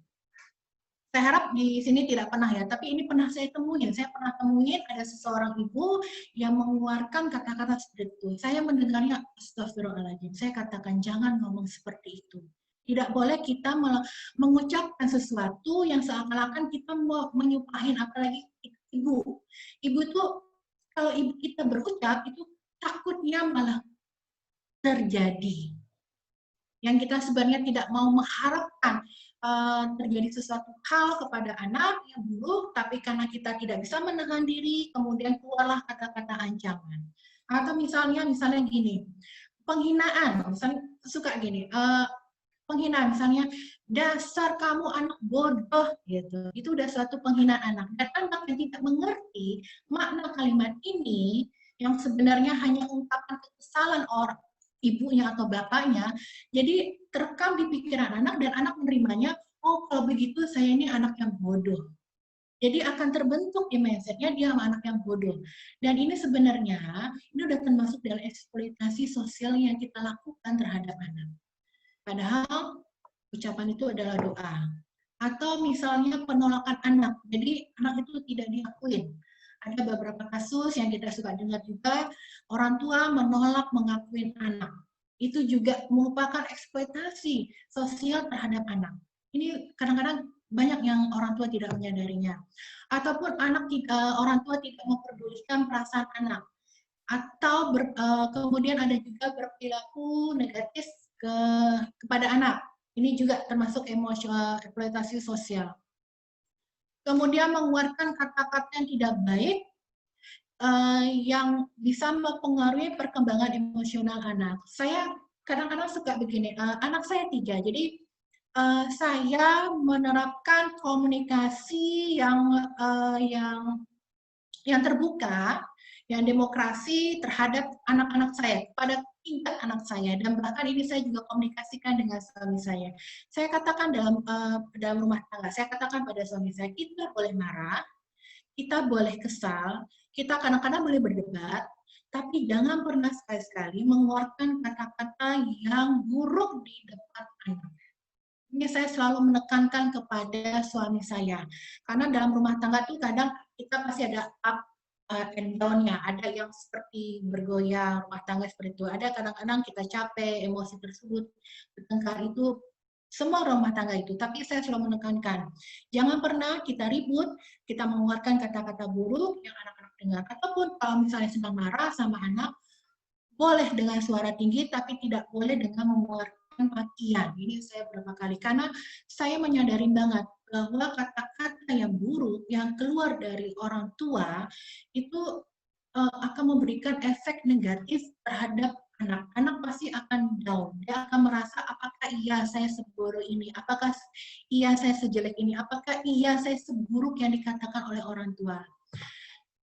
Saya harap di sini tidak pernah ya, tapi ini pernah saya temuin. Saya pernah temuin ada seseorang ibu yang mengeluarkan kata-kata seperti itu. Saya mendengarnya, astagfirullahaladzim. Saya katakan, jangan ngomong seperti itu. Tidak boleh kita mengucapkan sesuatu yang seakan-akan kita mau menyumpahin, apalagi ibu. Ibu itu kalau ibu kita berucap itu takutnya malah terjadi. Yang kita sebenarnya tidak mau mengharapkan terjadi sesuatu hal kepada anak yang buruk, tapi karena kita tidak bisa menahan diri, kemudian keluarlah kata-kata ancaman. Atau misalnya gini, penghinaan, misalnya suka gini, penghinaan misalnya, dasar kamu anak bodoh, gitu. Itu udah suatu penghinaan anak. Dan anak yang tidak mengerti makna kalimat ini, yang sebenarnya hanya ungkapan kekesalan orang ibunya atau bapaknya, jadi terekam di pikiran anak dan anak menerimanya, oh kalau begitu saya ini anak yang bodoh. Jadi akan terbentuk di mindsetnya dia anak yang bodoh. Dan ini sebenarnya, ini udah termasuk dalam eksploitasi sosial yang kita lakukan terhadap anak. Padahal ucapan itu adalah doa. Atau misalnya penolakan anak, jadi anak itu tidak diakuin. Ada beberapa kasus yang kita suka dengar juga, orang tua menolak mengakuin anak. Itu juga merupakan eksploitasi sosial terhadap anak. Ini kadang-kadang banyak yang orang tua tidak menyadarinya. Ataupun orang tua tidak memperdulikan perasaan anak. Atau kemudian ada juga berperilaku negatif kepada anak. Ini juga termasuk eksploitasi sosial. Kemudian mengeluarkan kata-kata yang tidak baik yang bisa mempengaruhi perkembangan emosional anak. Saya kadang-kadang suka begini, anak saya 3, jadi saya menerapkan komunikasi yang terbuka, yang demokrasi terhadap anak-anak saya, pada tingkat anak saya, dan bahkan ini saya juga komunikasikan dengan suami saya. Saya katakan dalam rumah tangga, saya katakan pada suami saya, kita boleh marah, kita boleh kesal, kita kadang-kadang boleh berdebat, tapi jangan pernah sekali-sekali mengeluarkan kata-kata yang buruk di depan anak. Ini saya selalu menekankan kepada suami saya, karena dalam rumah tangga itu kadang kita pasti ada up and down-nya, ada yang seperti bergoyang, rumah tangga seperti itu, ada kadang-kadang kita capek, emosi tersebut, bertengkar itu, semua rumah tangga itu, tapi saya selalu menekankan, jangan pernah kita ribut, kita mengeluarkan kata-kata buruk yang anak-anak dengar, ataupun kalau misalnya sedang marah sama anak, boleh dengan suara tinggi, tapi tidak boleh dengan mengeluarkan makian. Ini saya berapa kali, karena saya menyadari banget bahwa kata-kata yang buruk yang keluar dari orang tua itu akan memberikan efek negatif terhadap anak. Anak pasti akan down. Dia akan merasa, apakah iya saya sebodoh ini? Apakah iya saya sejelek ini? Apakah iya saya seburuk yang dikatakan oleh orang tua?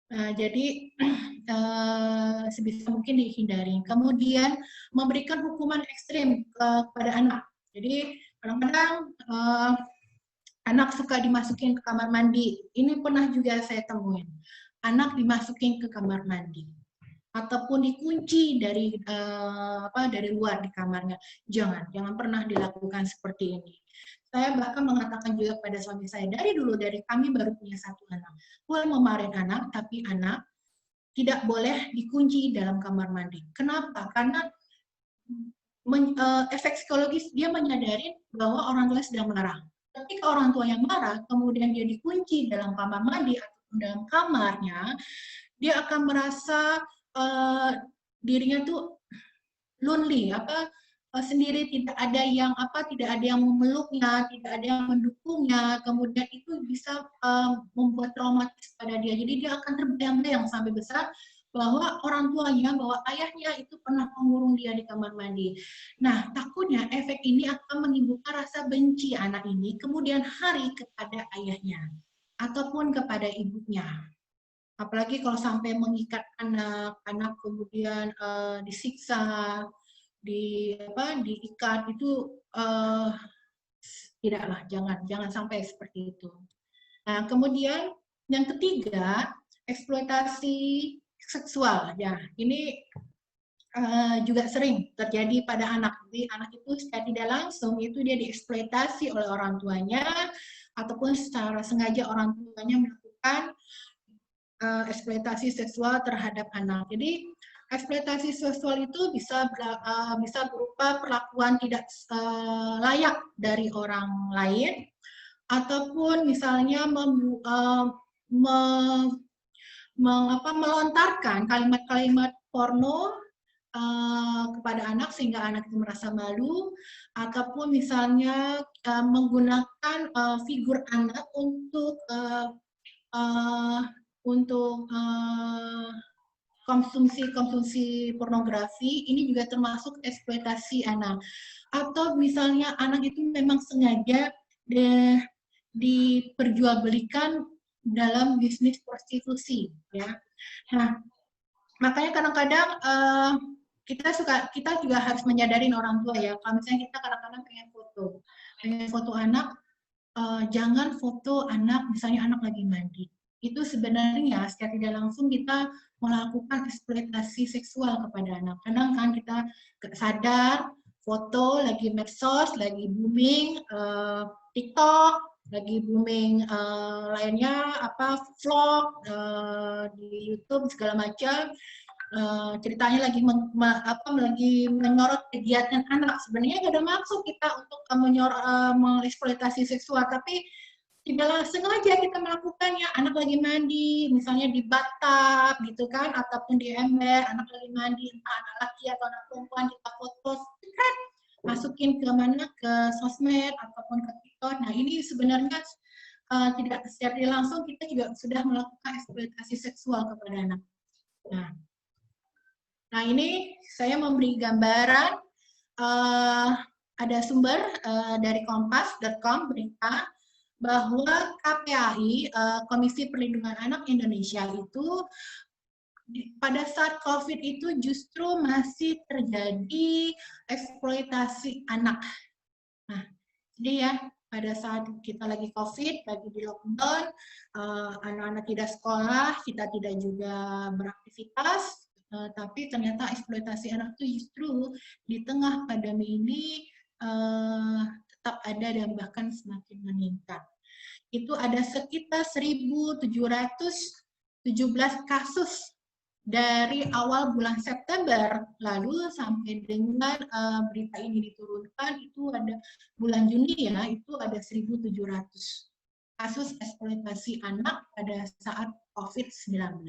Jadi sebisa mungkin dihindari. Kemudian memberikan hukuman ekstrim kepada anak. Jadi kadang-kadang anak suka dimasukin ke kamar mandi. Ini pernah juga saya temuin. Anak dimasukin ke kamar mandi ataupun dikunci dari luar di kamarnya. Jangan pernah dilakukan seperti ini. Saya bahkan mengatakan juga pada suami saya, dari kami baru punya 1 anak. Boleh memarahin anak, tapi anak tidak boleh dikunci dalam kamar mandi. Kenapa? Karena efek psikologis, dia menyadari bahwa orang tua sedang marah. Ketika orang tua yang marah, kemudian dia dikunci dalam kamar mandi atau dalam kamarnya, dia akan merasa dirinya tuh lonely, sendiri, tidak ada yang memeluknya, tidak ada yang mendukungnya, kemudian itu bisa membuat traumatis pada dia. Jadi dia akan terbayang-bayang sampai besar bahwa orang tuanya, bahwa ayahnya itu pernah mengurung dia di kamar mandi. Nah, takutnya efek ini akan menimbulkan rasa benci anak ini kemudian hari kepada ayahnya ataupun kepada ibunya. Apalagi kalau sampai mengikat anak kemudian disiksa, diikat, itu tidaklah, jangan sampai seperti itu. Nah, kemudian yang ketiga, eksploitasi seksual. Ya, ini juga sering terjadi pada anak. Jadi anak itu secara tidak langsung itu dia dieksploitasi oleh orang tuanya ataupun secara sengaja orang tuanya melakukan eksploitasi seksual terhadap anak. Jadi eksploitasi seksual itu bisa berupa perlakuan tidak layak dari orang lain, ataupun misalnya melontarkan kalimat-kalimat porno kepada anak sehingga anak itu merasa malu, ataupun misalnya menggunakan figur anak untuk konsumsi pornografi. Ini juga termasuk eksploitasi anak. Atau misalnya anak itu memang sengaja diperjualbelikan dalam bisnis prostitusi, ya. Nah, makanya kadang-kadang kita juga harus menyadarin orang tua, ya. Kalau misalnya kita kadang-kadang pengen foto anak, jangan foto anak, misalnya anak lagi mandi. Itu sebenarnya secara tidak langsung kita melakukan eksploitasi seksual kepada anak. Kadang kan kita sadar foto lagi medsos, lagi booming TikTok, lagi booming lainnya vlog di YouTube segala macam. Ceritanya lagi menyorot kegiatan anak. Sebenarnya nggak ada maksud kita untuk mengeksploitasi seksual, tapi tidak sengaja kita melakukannya. Anak lagi mandi, misalnya di bathtub gitu kan, ataupun di ember, anak lagi mandi, entah anak laki atau anak perempuan, kita foto, kan, masukin ke mana, ke sosmed ataupun ke TikTok. Nah, ini sebenarnya tidak secara langsung kita juga sudah melakukan eksploitasi seksual kepada anak. Nah ini saya memberi gambaran, ada sumber dari kompas.com berita bahwa KPAI, Komisi Perlindungan Anak Indonesia itu pada saat COVID itu justru masih terjadi eksploitasi anak. Nah, jadi ya pada saat kita lagi COVID, lagi di lockdown, anak-anak tidak sekolah, kita tidak juga beraktivitas, tapi ternyata eksploitasi anak itu justru di tengah pandemi ini tetap ada dan bahkan semakin meningkat. Itu ada sekitar 1.717 kasus dari awal bulan September lalu sampai dengan berita ini diturunkan, itu ada bulan Juni ya, itu ada 1.700 kasus eksploitasi anak pada saat COVID-19.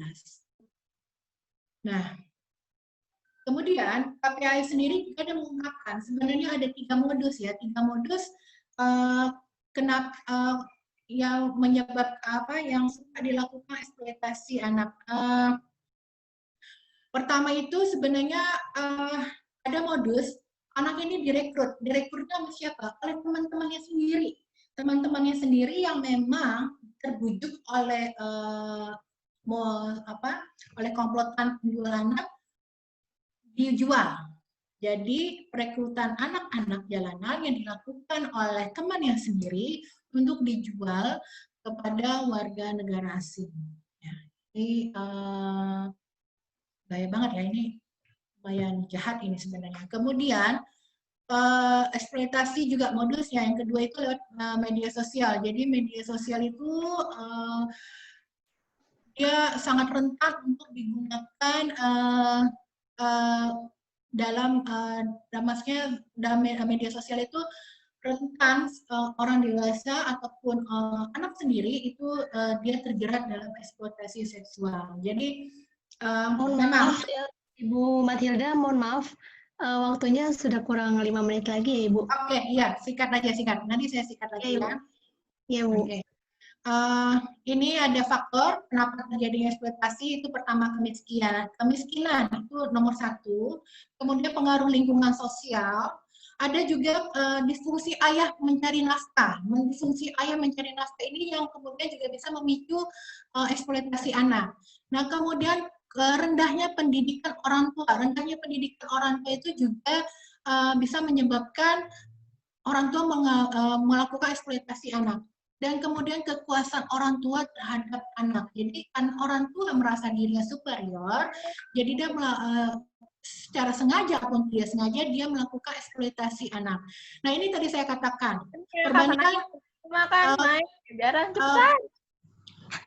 Nah, kemudian KPAI sendiri juga ada mengungkapkan sebenarnya ada 3 modus ya, 3 modus yang menyebabkan yang suka dilakukan eksploitasi anak. Pertama itu sebenarnya ada modus anak ini direkrutnya sama siapa? Oleh teman-temannya sendiri yang memang terbujuk oleh oleh komplotan penjual anak dijual. Jadi perekrutan anak-anak jalanan yang dilakukan oleh temannya sendiri untuk dijual kepada warga negara asing. Ya, ini bahaya banget ya, ini lumayan jahat ini sebenarnya. Kemudian eksploitasi juga modusnya. Yang kedua itu lewat media sosial. Jadi media sosial itu dia sangat rentan untuk digunakan dalam media sosial itu rentan orang dewasa ataupun anak sendiri itu dia terjerat dalam eksploitasi seksual. Jadi maaf ya, Ibu Matilda, mohon maaf, waktunya sudah kurang 5 menit lagi ya Ibu. Oke, iya, singkat. Nanti saya singkat lagi ya. Iya Bu. Oke. Ini ada faktor kenapa terjadinya eksploitasi. Itu pertama kemiskinan itu nomor 1, kemudian pengaruh lingkungan sosial, ada juga disfungsi ayah mencari nafkah. Disfungsi ayah mencari nafkah ini yang kemudian juga bisa memicu eksploitasi anak. Nah, kemudian rendahnya pendidikan orang tua. Rendahnya pendidikan orang tua itu juga bisa menyebabkan orang tua melakukan eksploitasi anak. Dan kemudian kekuasaan orang tua terhadap anak. Jadi kan orang tua merasa dirinya superior, jadi dia secara sengaja ataupun tidak sengaja dia melakukan eksploitasi anak. Nah ini tadi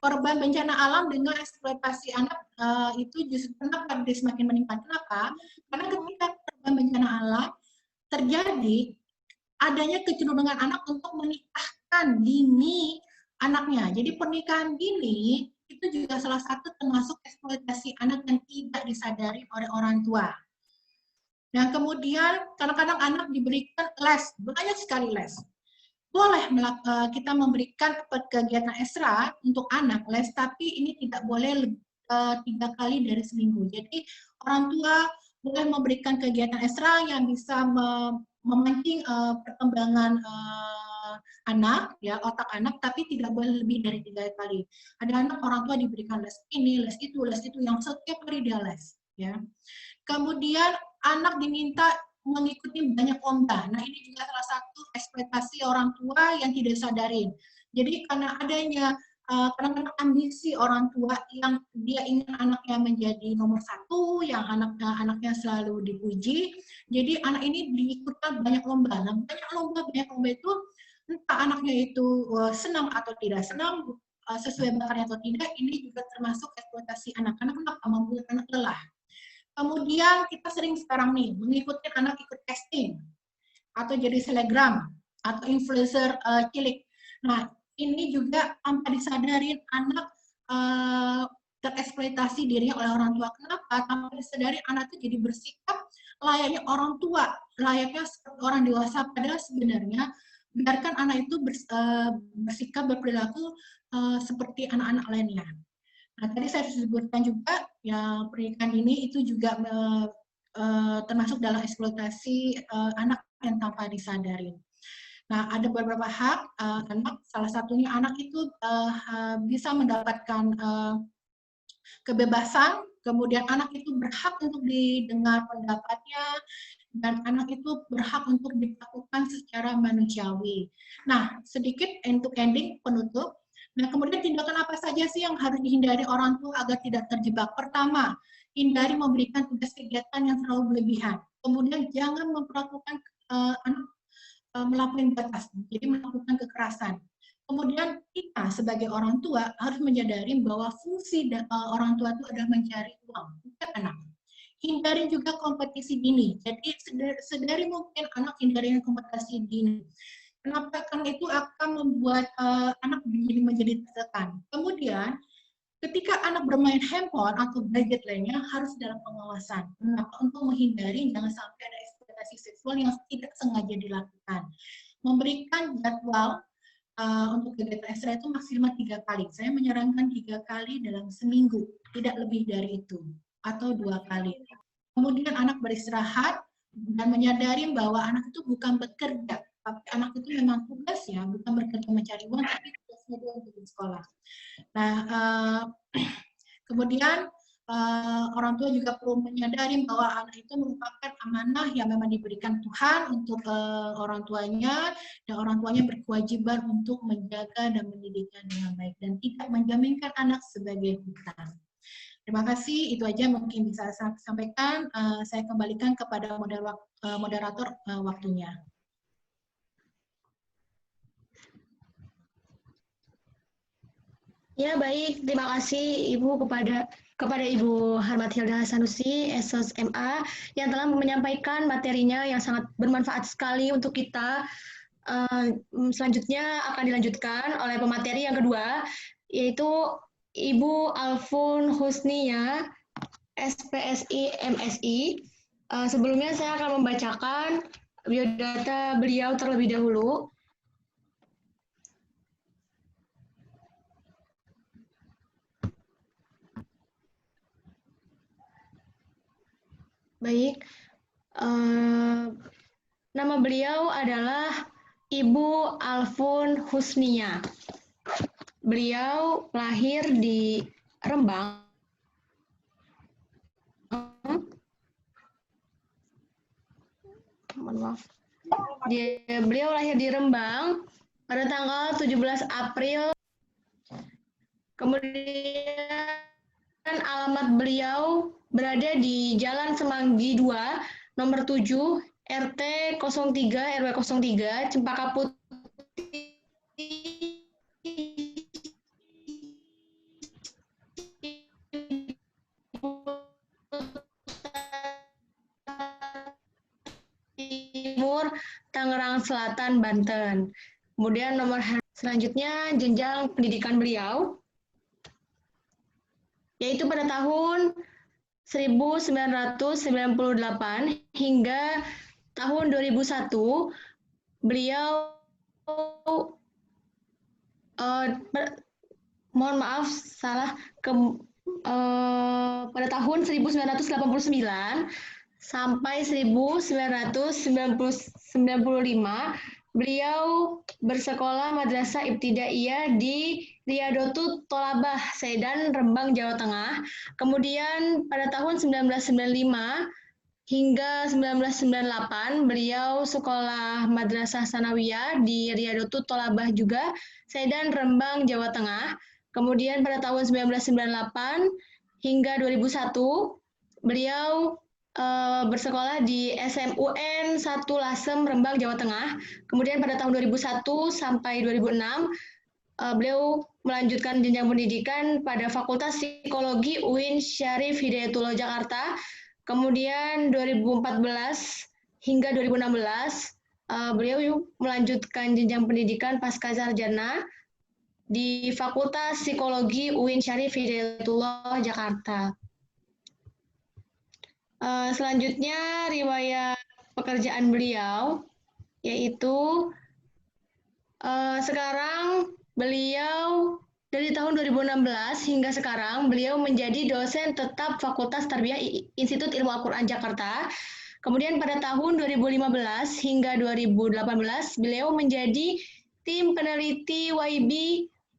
korban bencana alam dengan eksploitasi anak itu justru kenapa dia semakin meningkat? Kenapa? Karena ketika korban bencana alam terjadi adanya kecenderungan anak untuk menikahkan dini anaknya. Jadi pernikahan dini itu juga salah satu termasuk eksploitasi anak yang tidak disadari oleh orang tua. Dan kemudian kadang-kadang anak diberikan les, banyak sekali les. Boleh kita memberikan kegiatan ekstra untuk anak les, tapi ini tidak boleh 3 kali dari seminggu. Jadi orang tua boleh memberikan kegiatan ekstra yang bisa memancing perkembangan anak, ya otak anak, tapi tidak boleh lebih dari 3 kali. Ada anak orang tua diberikan les ini, les itu yang setiap hari dia les. Ya. Kemudian anak diminta mengikuti banyak lomba. Nah ini juga salah satu ekspektasi orang tua yang tidak sadarin. Jadi karena adanya kadang-kadang ambisi orang tua yang dia ingin anaknya menjadi nomor 1, yang anaknya selalu dipuji. Jadi anak ini diikutkan banyak lomba. Nah banyak lomba itu entah anaknya itu senang atau tidak senang, sesuai bakatnya atau tidak, ini juga termasuk eksploitasi anak. Karena kenapa? Membuat anak lelah. Kemudian kita sering sekarang nih mengikuti anak ikut casting atau jadi selebgram atau influencer cilik. Nah ini juga tanpa disadarin anak tereksploitasi dirinya oleh orang tua. Kenapa? Tanpa disadari anak itu jadi bersikap layaknya orang tua, layaknya seperti orang dewasa. Padahal sebenarnya biarkan anak itu bersikap berperilaku seperti anak-anak lainnya. Nah, tadi saya sebutkan juga ya pernikahan dini itu juga termasuk dalam eksploitasi anak yang tanpa disadari. Nah, ada beberapa hak anak, salah satunya anak itu bisa mendapatkan kebebasan, kemudian anak itu berhak untuk didengar pendapatnya, dan anak itu berhak untuk dilakukan secara manusiawi. Nah, sedikit untuk ending penutup. Nah, kemudian tindakan apa saja sih yang harus dihindari orang tua agar tidak terjebak? Pertama, hindari memberikan tugas kegiatan yang terlalu berlebihan. Kemudian jangan memperlakukan anak melampaui batas, jadi melakukan kekerasan. Kemudian kita sebagai orang tua harus menyadari bahwa fungsi orang tua itu adalah mencari uang, bukan anak. Hindari juga kompetisi dini. Jadi sedari mungkin anak hindari kompetisi dini. Kenapa? Karena itu akan membuat anak menjadi tertekan. Kemudian, ketika anak bermain handphone atau gadget lainnya harus dalam pengawasan. Kenapa? Untuk menghindari jangan sampai ada eksploitasi seksual yang tidak sengaja dilakukan. Memberikan jadwal untuk kegiatan ekstra itu maksimal 3 kali. Saya menyarankan 3 kali dalam seminggu, tidak lebih dari itu, atau 2 kali. Kemudian anak beristirahat dan menyadari bahwa anak itu bukan bekerja. Tapi anak itu memang tugasnya bukan bekerja mencari uang, tapi tugasnya dia untuk di sekolah. Nah, kemudian orang tua juga perlu menyadari bahwa anak itu merupakan amanah yang memang diberikan Tuhan untuk orang tuanya, dan orang tuanya berkewajiban untuk menjaga dan mendidiknya dengan baik dan tidak menjaminkan anak sebagai hutang. Terima kasih, itu aja mungkin bisa saya sampaikan. Saya kembalikan kepada moderator waktunya. Ya, baik. Terima kasih Ibu kepada Ibu Harmat Hilda Sanusi, SOS MA, yang telah menyampaikan materinya yang sangat bermanfaat sekali untuk kita. Selanjutnya akan dilanjutkan oleh pemateri yang kedua, yaitu Ibu Alfun Husnia, SPSI MSI. Sebelumnya saya akan membacakan biodata beliau terlebih dahulu. Baik, nama beliau adalah Ibu Alfun Husnia. Beliau lahir di Rembang. Beliau lahir di Rembang pada tanggal 17 April. Kemudian alamat beliau berada di Jalan Semanggi 2, nomor 7, RT 03, RW 03, Cempaka Putih, Tangerang Selatan, Banten. Kemudian nomor selanjutnya jenjang pendidikan beliau, yaitu pada tahun 1998 hingga tahun 2001 beliau mohon maaf salah pada tahun 1989 sampai 1995 beliau bersekolah Madrasah Ibtidaiyah di Riyadotut Tolabah, Sedan, Rembang, Jawa Tengah. Kemudian pada tahun 1995 hingga 1998 beliau sekolah Madrasah Sanawiyah di Riyadotut Tolabah juga, Sedan, Rembang, Jawa Tengah. Kemudian pada tahun 1998 hingga 2001 beliau bersekolah di SMUN 1 Lasem, Rembang, Jawa Tengah. Kemudian pada tahun 2001 sampai 2006, beliau melanjutkan jenjang pendidikan pada Fakultas Psikologi UIN Syarif Hidayatullah Jakarta. Kemudian 2014 hingga 2016, beliau melanjutkan jenjang pendidikan pasca sarjana di Fakultas Psikologi UIN Syarif Hidayatullah Jakarta. Selanjutnya riwayat pekerjaan beliau, yaitu sekarang beliau dari tahun 2016 hingga sekarang beliau menjadi dosen tetap Fakultas Tarbiyah Institut Ilmu Al-Quran Jakarta. Kemudian pada tahun 2015 hingga 2018 beliau menjadi tim peneliti YB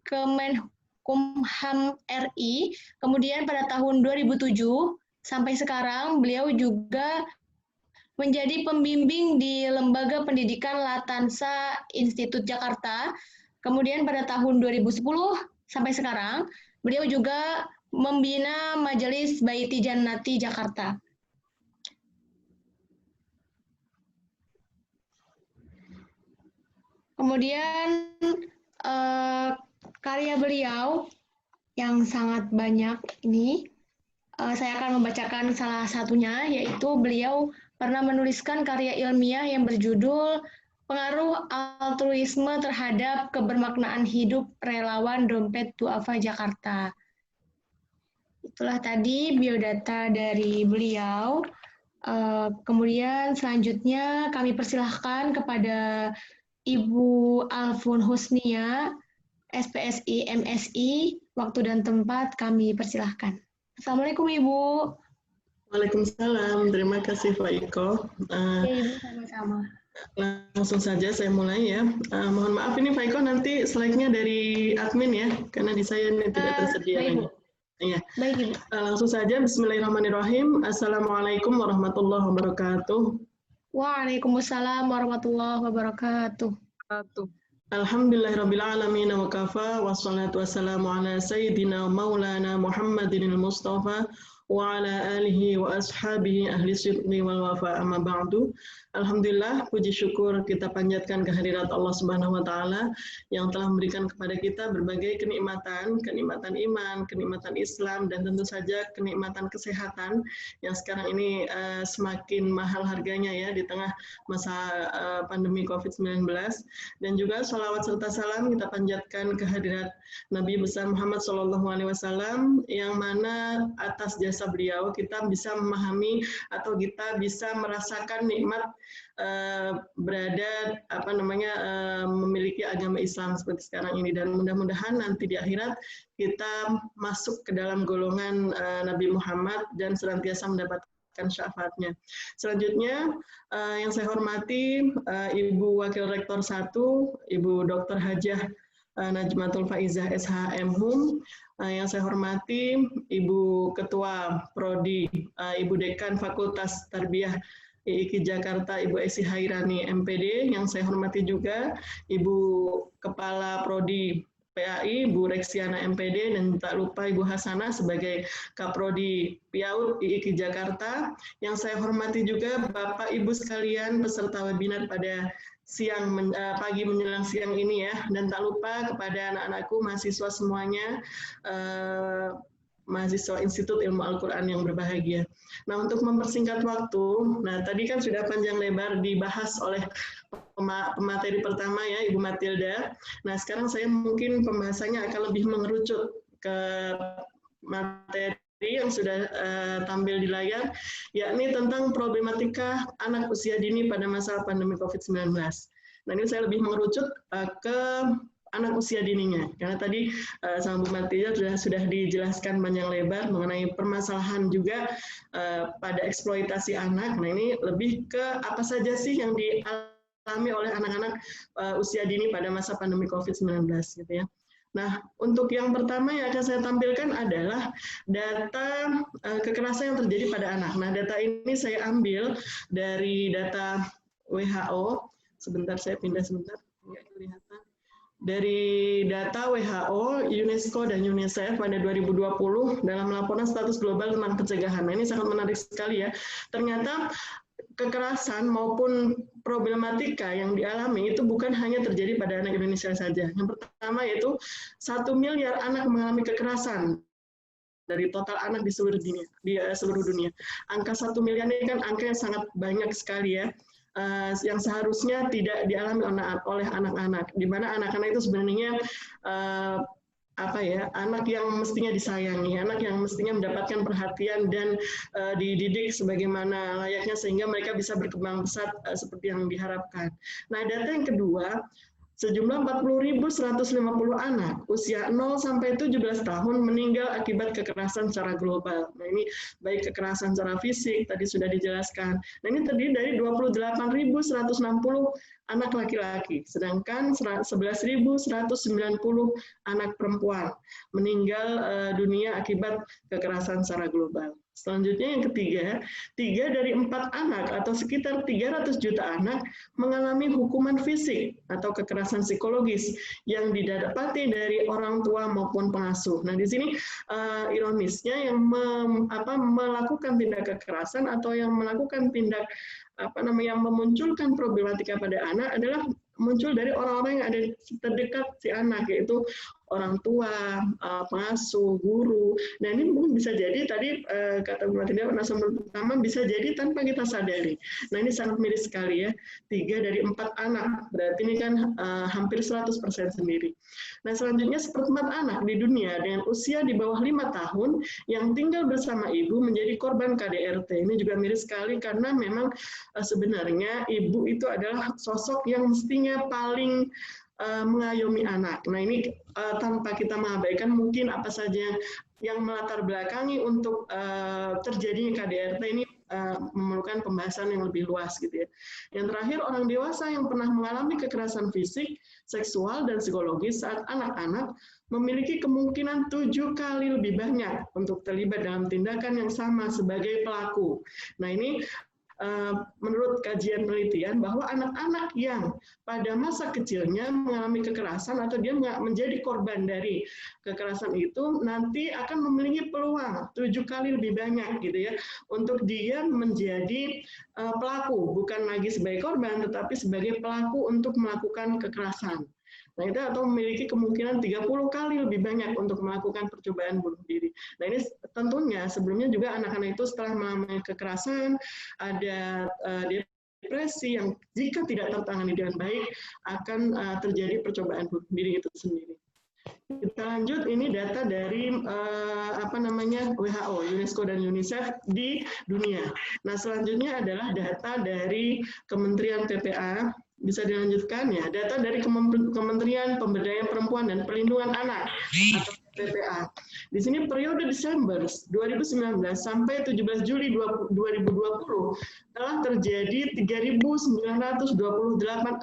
Kemenkumham RI. Kemudian pada tahun 2007 sampai sekarang beliau juga menjadi pembimbing di Lembaga Pendidikan Latansa Institut Jakarta. Kemudian pada tahun 2010 sampai sekarang beliau juga membina Majelis Baiti Jannati Jakarta. Kemudian karya beliau yang sangat banyak ini, saya akan membacakan salah satunya, yaitu beliau pernah menuliskan karya ilmiah yang berjudul Pengaruh Altruisme Terhadap Kebermaknaan Hidup Relawan Dompet Duafa Jakarta. Itulah tadi biodata dari beliau. Kemudian selanjutnya kami persilahkan kepada Ibu Alfun Husnia, SPSI MSI, waktu dan tempat kami persilahkan. Assalamualaikum Ibu. Waalaikumsalam, terima kasih Pak Iko. Ibu sama-sama. Langsung saja saya mulai ya. Mohon maaf ini Pak Iko nanti slide-nya dari admin ya, karena di saya ini tidak tersedia lagi. Ya. Baik Ibu. Langsung saja, Bismillahirrahmanirrahim. Assalamualaikum warahmatullahi wabarakatuh. Waalaikumsalam warahmatullahi wabarakatuh. Alhamdulillahirrabbilalamin wa kafa wassalatu wassalamu ala sayyidina maulana Muhammadinil Mustafa wa ala alihi wa ashabihi ahli sidqi wal wafa amma ba'du. Alhamdulillah, puji syukur kita panjatkan kehadirat Allah Subhanahu wa taala yang telah memberikan kepada kita berbagai kenikmatan, kenikmatan iman, kenikmatan Islam, dan tentu saja kenikmatan kesehatan yang sekarang ini semakin mahal harganya ya di tengah masa pandemi Covid-19. Dan juga sholawat serta salam kita panjatkan kehadirat Nabi besar Muhammad SAW yang mana atas jasa beliau kita bisa memahami atau kita bisa merasakan nikmat berada memiliki agama Islam seperti sekarang ini, dan mudah-mudahan nanti di akhirat kita masuk ke dalam golongan Nabi Muhammad dan senantiasa mendapatkan syafaatnya. Selanjutnya yang saya hormati Ibu Wakil Rektor 1, Ibu Dr. Hajah Najmatul Faizah SHM Hum, yang saya hormati Ibu Ketua Prodi, Ibu Dekan Fakultas Tarbiyah IIKI Jakarta, Ibu Esi Hairani MPD, yang saya hormati juga Ibu Kepala Prodi PAI, Ibu Reksiana MPD, dan tak lupa Ibu Hasanah sebagai Kaprodi PIAUD IIKI Jakarta, yang saya hormati juga Bapak Ibu sekalian peserta webinar pada pagi menjelang siang ini ya, dan tak lupa kepada anak-anakku mahasiswa semuanya, mahasiswa Institut Ilmu Al-Quran yang berbahagia. Nah, untuk mempersingkat waktu, nah tadi kan sudah panjang lebar dibahas oleh pemateri pertama ya, Ibu Matilda. Nah, sekarang saya mungkin pembahasannya akan lebih mengerucut ke materi yang sudah tampil di layar, yakni tentang problematika anak usia dini pada masa pandemi COVID-19. Nah, ini saya lebih mengerucut ke anak usia dininya, karena tadi sama Bu Matilda sudah dijelaskan panjang lebar mengenai permasalahan juga pada eksploitasi anak. Nah, ini lebih ke apa saja sih yang dialami oleh anak-anak usia dini pada masa pandemi COVID-19 gitu ya. Nah, untuk yang pertama yang akan saya tampilkan adalah data kekerasan yang terjadi pada anak. Nah, data ini saya ambil dari data WHO. Sebentar, saya pindah sebentar. Nggak kelihatan. Dari data WHO, UNESCO, dan UNICEF pada 2020 dalam laporan status global tentang pencegahan. Nah, ini sangat menarik sekali ya. Ternyata kekerasan maupun problematika yang dialami itu bukan hanya terjadi pada anak Indonesia saja. Yang pertama yaitu 1 miliar anak mengalami kekerasan dari total anak di seluruh dunia. Angka 1 miliar ini kan angka yang sangat banyak sekali ya, yang seharusnya tidak dialami oleh anak-anak, di mana anak-anak itu sebenarnya anak yang mestinya disayangi, anak yang mestinya mendapatkan perhatian dan dididik sebagaimana layaknya sehingga mereka bisa berkembang pesat seperti yang diharapkan. Nah, data yang kedua, sejumlah 40.150 anak usia 0 sampai 17 tahun meninggal akibat kekerasan secara global. Nah, ini baik kekerasan secara fisik tadi sudah dijelaskan. Nah, ini terdiri dari 28.160 anak laki-laki, sedangkan 11.190 anak perempuan meninggal dunia akibat kekerasan secara global. Selanjutnya yang ketiga, 3 dari 4 anak atau sekitar 300 juta anak mengalami hukuman fisik atau kekerasan psikologis yang didapati dari orang tua maupun pengasuh. Nah, di sini ironisnya yang melakukan tindak kekerasan atau yang melakukan tindak yang memunculkan problematika pada anak adalah muncul dari orang-orang yang ada terdekat si anak, yaitu orang tua, pengasuh, guru. Nah, ini mungkin bisa jadi tadi kata Bu Matilda, narasumber pertama bisa jadi tanpa kita sadari. Nah, ini sangat miris sekali ya. 3 dari 4 anak, berarti ini kan hampir 100% sendiri. Nah, selanjutnya 1/4 anak di dunia dengan usia di bawah 5 tahun yang tinggal bersama ibu menjadi korban KDRT. Ini juga miris sekali karena memang sebenarnya ibu itu adalah sosok yang mestinya paling mengayomi anak. Nah, ini tanpa kita mengabaikan mungkin apa saja yang melatar belakangi untuk terjadinya KDRT ini memerlukan pembahasan yang lebih luas gitu ya. Yang terakhir, orang dewasa yang pernah mengalami kekerasan fisik, seksual, dan psikologis saat anak-anak memiliki kemungkinan 7 kali lebih banyak untuk terlibat dalam tindakan yang sama sebagai pelaku. Nah, ini menurut kajian penelitian bahwa anak-anak yang pada masa kecilnya mengalami kekerasan atau dia menjadi korban dari kekerasan itu nanti akan memiliki peluang 7 kali lebih banyak gitu ya untuk dia menjadi pelaku, bukan lagi sebagai korban tetapi sebagai pelaku untuk melakukan kekerasan. Nah, itu atau memiliki kemungkinan 30 kali lebih banyak untuk melakukan percobaan bunuh diri. Nah, ini tentunya sebelumnya juga anak-anak itu setelah mengalami kekerasan, ada depresi yang jika tidak tertangani dengan baik akan terjadi percobaan bunuh diri itu sendiri. Kita lanjut, ini data dari WHO, UNESCO dan UNICEF di dunia. Nah, selanjutnya adalah data dari Kementerian PPA. Bisa dilanjutkan ya, data dari Kementerian Pemberdayaan Perempuan dan Perlindungan Anak atau PPA. Di sini periode Desember 2019 sampai 17 Juli 2020 telah terjadi 3.928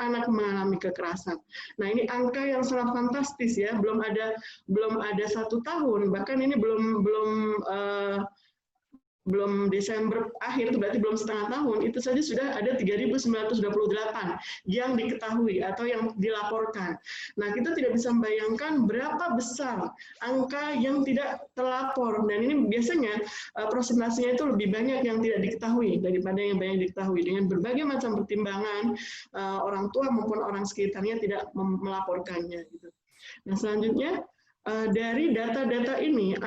anak mengalami kekerasan. Nah, ini angka yang sangat fantastis ya, belum ada 1 tahun, bahkan ini belum Desember akhir, itu berarti belum setengah tahun, itu saja sudah ada 3.928 yang diketahui atau yang dilaporkan. Nah, kita tidak bisa membayangkan berapa besar angka yang tidak terlapor, dan ini biasanya prosentasenya itu lebih banyak yang tidak diketahui daripada yang banyak diketahui. Dengan berbagai macam pertimbangan, orang tua maupun orang sekitarnya tidak melaporkannya. Gitu. Nah, selanjutnya, dari data-data ini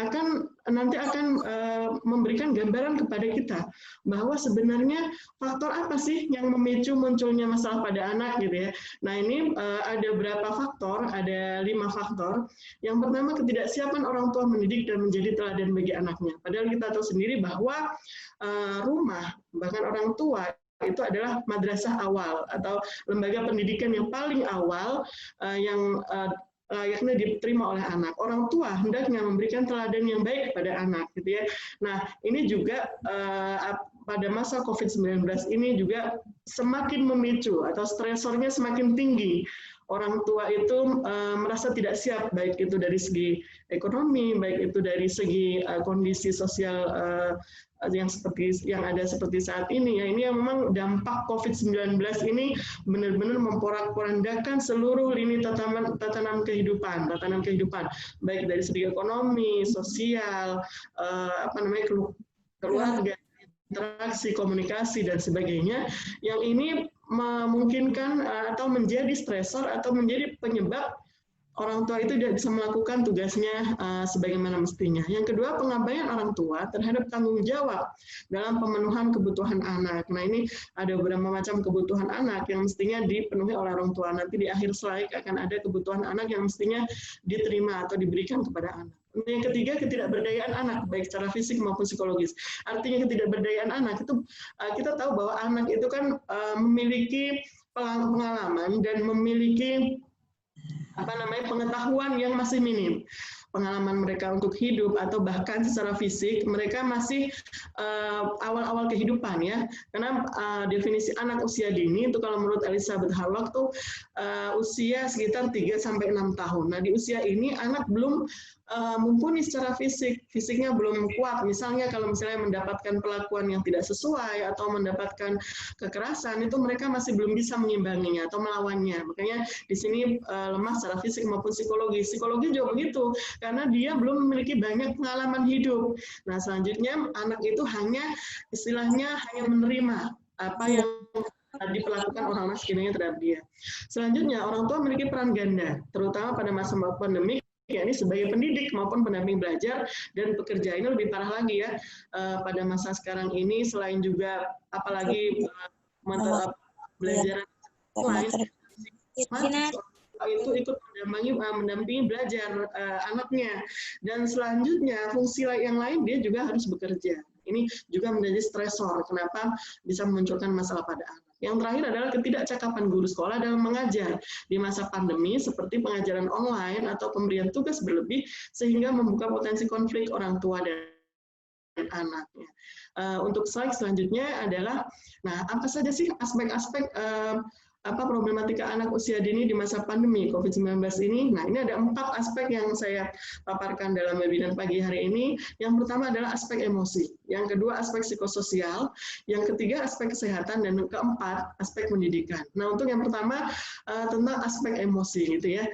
nanti akan memberikan gambaran kepada kita bahwa sebenarnya faktor apa sih yang memicu munculnya masalah pada anak gitu ya. Nah ini ada berapa faktor, ada 5 faktor. Yang pertama, ketidaksiapan orang tua mendidik dan menjadi teladan bagi anaknya. Padahal kita tahu sendiri bahwa rumah, bahkan orang tua itu adalah madrasah awal atau lembaga pendidikan yang paling awal yang layaknya diterima oleh anak. Orang tua hendaknya memberikan teladan yang baik kepada anak, gitu ya. Nah, ini juga pada masa COVID-19 ini juga semakin memicu atau stresornya semakin tinggi. Orang tua itu merasa tidak siap, baik itu dari segi ekonomi, baik itu dari segi kondisi sosial yang ada seperti saat ini ya. Ini yang memang dampak COVID-19 ini benar-benar memporak-porandakan seluruh lini tatanan kehidupan, baik dari segi ekonomi, sosial, keluarga, interaksi, komunikasi dan sebagainya, yang ini memungkinkan atau menjadi stresor atau menjadi penyebab orang tua itu tidak bisa melakukan tugasnya sebagaimana mestinya. Yang kedua, pengabaian orang tua terhadap tanggung jawab dalam pemenuhan kebutuhan anak. Nah, ini ada beberapa macam kebutuhan anak yang mestinya dipenuhi oleh orang tua. Nanti di akhir slide akan ada kebutuhan anak yang mestinya diterima atau diberikan kepada anak. Yang ketiga, ketidakberdayaan anak, baik secara fisik maupun psikologis. Artinya ketidakberdayaan anak itu, kita tahu bahwa anak itu kan memiliki pengalaman dan memiliki pengetahuan yang masih minim. Pengalaman mereka untuk hidup atau bahkan secara fisik mereka masih awal-awal kehidupan ya. Karena definisi anak usia dini itu kalau menurut Elizabeth Harlock tuh usia sekitar 3 sampai 6 tahun. Nah, di usia ini anak belum mumpuni secara fisiknya belum kuat. Misalnya kalau misalnya mendapatkan perlakuan yang tidak sesuai atau mendapatkan kekerasan, itu mereka masih belum bisa mengimbanginya atau melawannya. Makanya di sini lemah secara fisik maupun psikologi. Psikologi juga begitu, karena dia belum memiliki banyak pengalaman hidup. Nah, selanjutnya anak itu istilahnya hanya menerima apa yang diperlakukan orang sekelilingnya terhadap dia. Selanjutnya, orang tua memiliki peran ganda, terutama pada masa pandemi, yakni sebagai pendidik maupun pendamping belajar dan pekerja. Ini lebih parah lagi ya pada masa sekarang ini, selain juga apalagi belajar lain itu ikut mendampingi belajar anaknya. Dan selanjutnya fungsi yang lain dia juga harus bekerja. Ini juga menjadi stresor, kenapa bisa memunculkan masalah pada anak. Yang terakhir adalah ketidakcakapan guru sekolah dalam mengajar di masa pandemi, seperti pengajaran online atau pemberian tugas berlebih, sehingga membuka potensi konflik orang tua dan anaknya. Untuk slide selanjutnya adalah, nah apa saja sih aspek-aspek problematika anak usia dini di masa pandemi COVID-19 ini? Nah, ini ada 4 aspek yang saya paparkan dalam webinar pagi hari ini. Yang pertama adalah aspek emosi, yang kedua aspek psikososial, yang ketiga aspek kesehatan, dan keempat aspek pendidikan. Nah, untuk yang pertama tentang aspek emosi gitu ya.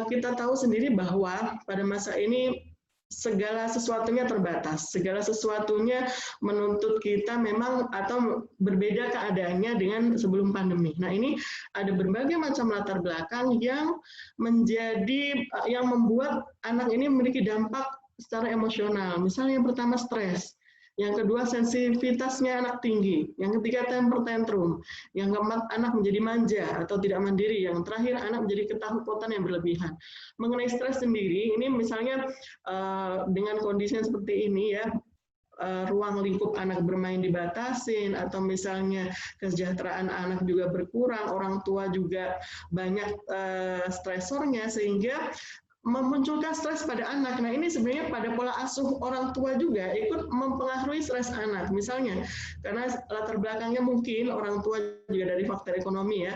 Kita tahu sendiri bahwa pada masa ini segala sesuatunya terbatas, segala sesuatunya menuntut kita memang atau berbeda keadaannya dengan sebelum pandemi. Nah, ini ada berbagai macam latar belakang yang membuat anak ini memiliki dampak secara emosional. Misalnya yang pertama stres, yang kedua sensitivitasnya anak tinggi, yang ketiga temper tantrum, yang keempat anak menjadi manja atau tidak mandiri, yang terakhir anak menjadi ketakutan yang berlebihan. Mengenai stres sendiri, ini misalnya dengan kondisi seperti ini ya, ruang lingkup anak bermain dibatasin, atau misalnya kesejahteraan anak juga berkurang, orang tua juga banyak stresornya, sehingga memunculkan stres pada anak. Nah, ini sebenarnya pada pola asuh orang tua juga ikut mempengaruhi stres anak. Misalnya, karena latar belakangnya mungkin orang tua juga dari faktor ekonomi ya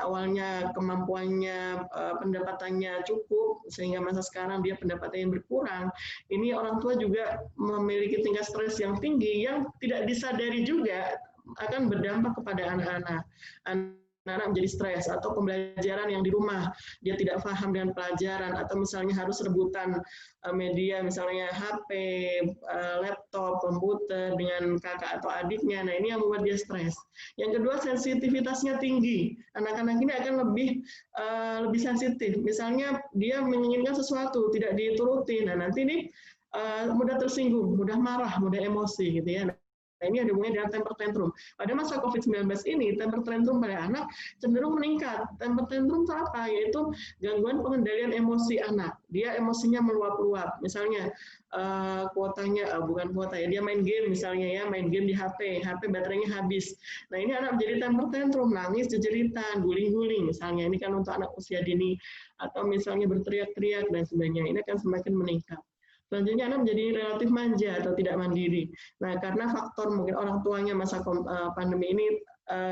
awalnya kemampuannya, pendapatannya cukup, sehingga masa sekarang dia pendapatannya berkurang. Ini orang tua juga memiliki tingkat stres yang tinggi yang tidak disadari juga akan berdampak kepada anak-anak. Nah, anak menjadi stres, atau pembelajaran yang di rumah, dia tidak paham dengan pelajaran, atau misalnya harus rebutan media, misalnya HP, laptop, komputer dengan kakak atau adiknya. Nah, ini yang membuat dia stres. Yang kedua, sensitivitasnya tinggi. Anak-anak ini akan lebih sensitif. Misalnya dia menginginkan sesuatu, tidak dituruti. Nah, nanti ini mudah tersinggung, mudah marah, mudah emosi, gitu ya. Nah, ini ada hubungannya dengan temper tantrum. Pada masa COVID-19 ini, temper tantrum pada anak cenderung meningkat. Temper tantrum itu apa? Yaitu gangguan pengendalian emosi anak. Dia emosinya meluap-luap. Misalnya, bukan kuota ya, dia main game misalnya ya, main game di HP baterainya habis. Nah, ini anak menjadi temper tantrum, nangis, jejeritan, guling-guling misalnya. Ini kan untuk anak usia dini. Atau misalnya berteriak-teriak dan sebagainya. Ini akan semakin meningkat. Selanjutnya anak menjadi relatif manja atau tidak mandiri. Nah, karena faktor mungkin orang tuanya masa pandemi ini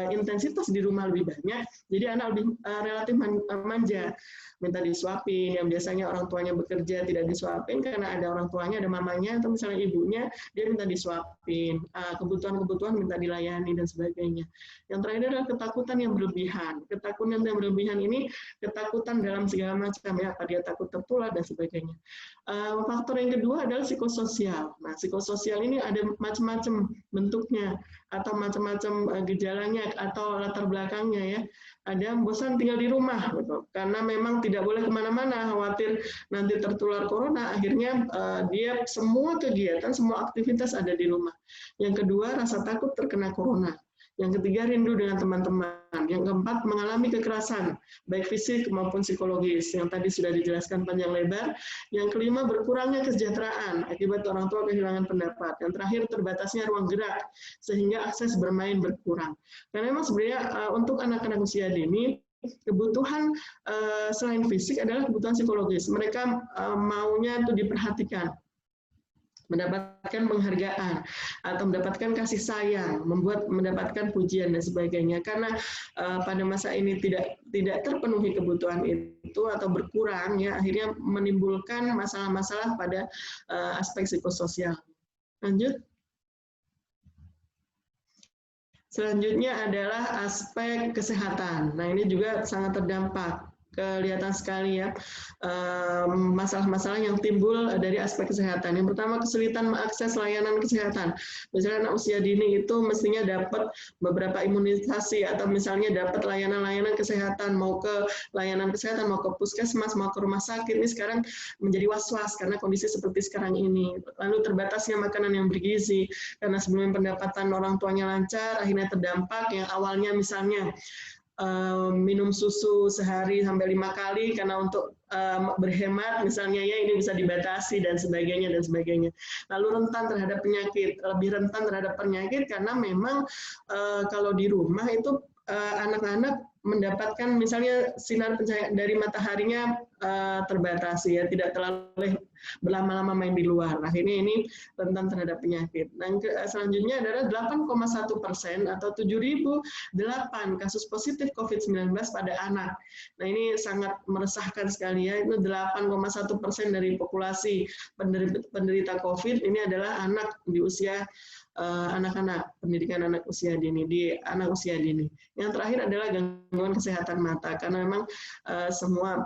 intensitas di rumah lebih banyak, jadi anak lebih relatif manja, minta disuapin. Yang biasanya orang tuanya bekerja tidak disuapin karena ada orang tuanya, ada mamanya atau misalnya ibunya, dia minta disuapin. Kebutuhan-kebutuhan minta dilayani dan sebagainya. Yang terakhir adalah ketakutan yang berlebihan. Ketakutan yang berlebihan ini ketakutan dalam segala macam ya, apa dia takut tertular dan sebagainya. Faktor yang kedua adalah psikososial. Nah, psikososial ini ada macam-macam bentuknya atau macam-macam gejalanya atau latar belakangnya ya. Ada bosan tinggal di rumah, gitu. Karena memang tidak boleh kemana-mana, khawatir nanti tertular corona. Akhirnya dia semua kegiatan, semua aktivitas ada di rumah. Yang kedua, rasa takut terkena corona. Yang ketiga, rindu dengan teman-teman. Yang keempat, mengalami kekerasan, baik fisik maupun psikologis, yang tadi sudah dijelaskan panjang lebar. Yang kelima, berkurangnya kesejahteraan, akibat orang tua kehilangan pendapat. Yang terakhir, terbatasnya ruang gerak, sehingga akses bermain berkurang. Karena memang sebenarnya untuk anak-anak usia dini, kebutuhan selain fisik adalah kebutuhan psikologis. Mereka maunya itu diperhatikan, mendapatkan penghargaan atau mendapatkan kasih sayang, mendapatkan pujian dan sebagainya. Karena pada masa ini tidak terpenuhi kebutuhan itu atau berkurang ya, akhirnya menimbulkan masalah-masalah pada aspek psikososial. Lanjut. Selanjutnya adalah aspek kesehatan. Nah, ini juga sangat terdampak. Kelihatan sekali ya masalah-masalah yang timbul dari aspek kesehatan. Yang pertama, kesulitan mengakses layanan kesehatan. Misalnya anak usia dini itu mestinya dapat beberapa imunisasi atau misalnya dapat layanan-layanan kesehatan, mau ke layanan kesehatan, mau ke puskesmas, mau ke rumah sakit. Ini sekarang menjadi was-was karena kondisi seperti sekarang ini. Lalu terbatasnya makanan yang bergizi karena sebelumnya pendapatan orang tuanya lancar, akhirnya terdampak yang awalnya misalnya minum susu sehari sampai 5 kali karena untuk berhemat misalnya ya, ini bisa dibatasi dan sebagainya. Lalu rentan terhadap penyakit, lebih rentan terhadap penyakit karena memang kalau di rumah itu anak-anak mendapatkan misalnya sinar pencahayaan dari mataharinya terbatasi ya, tidak terlalu berlama-lama main di luar. Akhirnya ini rentan terhadap penyakit. Dan selanjutnya adalah 8,1% atau 7.008 kasus positif COVID-19 pada anak. Nah, ini sangat meresahkan sekali ya. Itu 8,1% dari populasi penderita COVID ini adalah anak di usia anak-anak, pendidikan anak usia dini, di anak usia dini. Yang terakhir adalah gangguan kesehatan mata, karena memang semua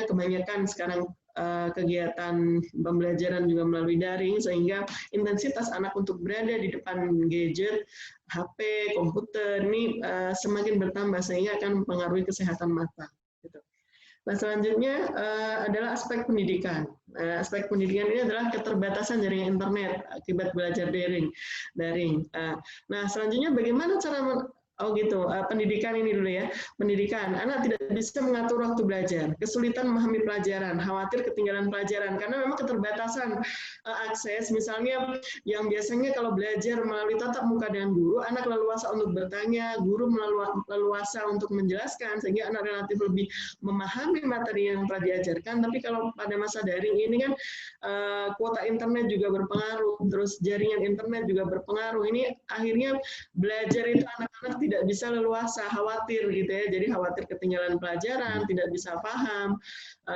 kebanyakan sekarang kegiatan pembelajaran juga melalui daring, sehingga intensitas anak untuk berada di depan gadget, HP, komputer ini semakin bertambah, sehingga akan mempengaruhi kesehatan mata. Gitu. Nah, selanjutnya adalah aspek pendidikan. Aspek pendidikan ini adalah keterbatasan jaringan internet akibat belajar daring. Nah, selanjutnya bagaimana cara pendidikan ini dulu ya. Pendidikan, anak tidak bisa mengatur waktu belajar, kesulitan memahami pelajaran, khawatir ketinggalan pelajaran, karena memang keterbatasan akses. Misalnya yang biasanya kalau belajar melalui tatap muka dengan guru, anak leluasa untuk bertanya, guru leluasa untuk menjelaskan, sehingga anak relatif lebih memahami materi yang telah diajarkan. Tapi kalau pada masa daring ini kan kuota internet juga berpengaruh, terus jaringan internet juga berpengaruh. Ini akhirnya belajar itu anak-anak tidak bisa leluasa, khawatir gitu ya. Jadi khawatir ketinggalan pelajaran, tidak bisa paham,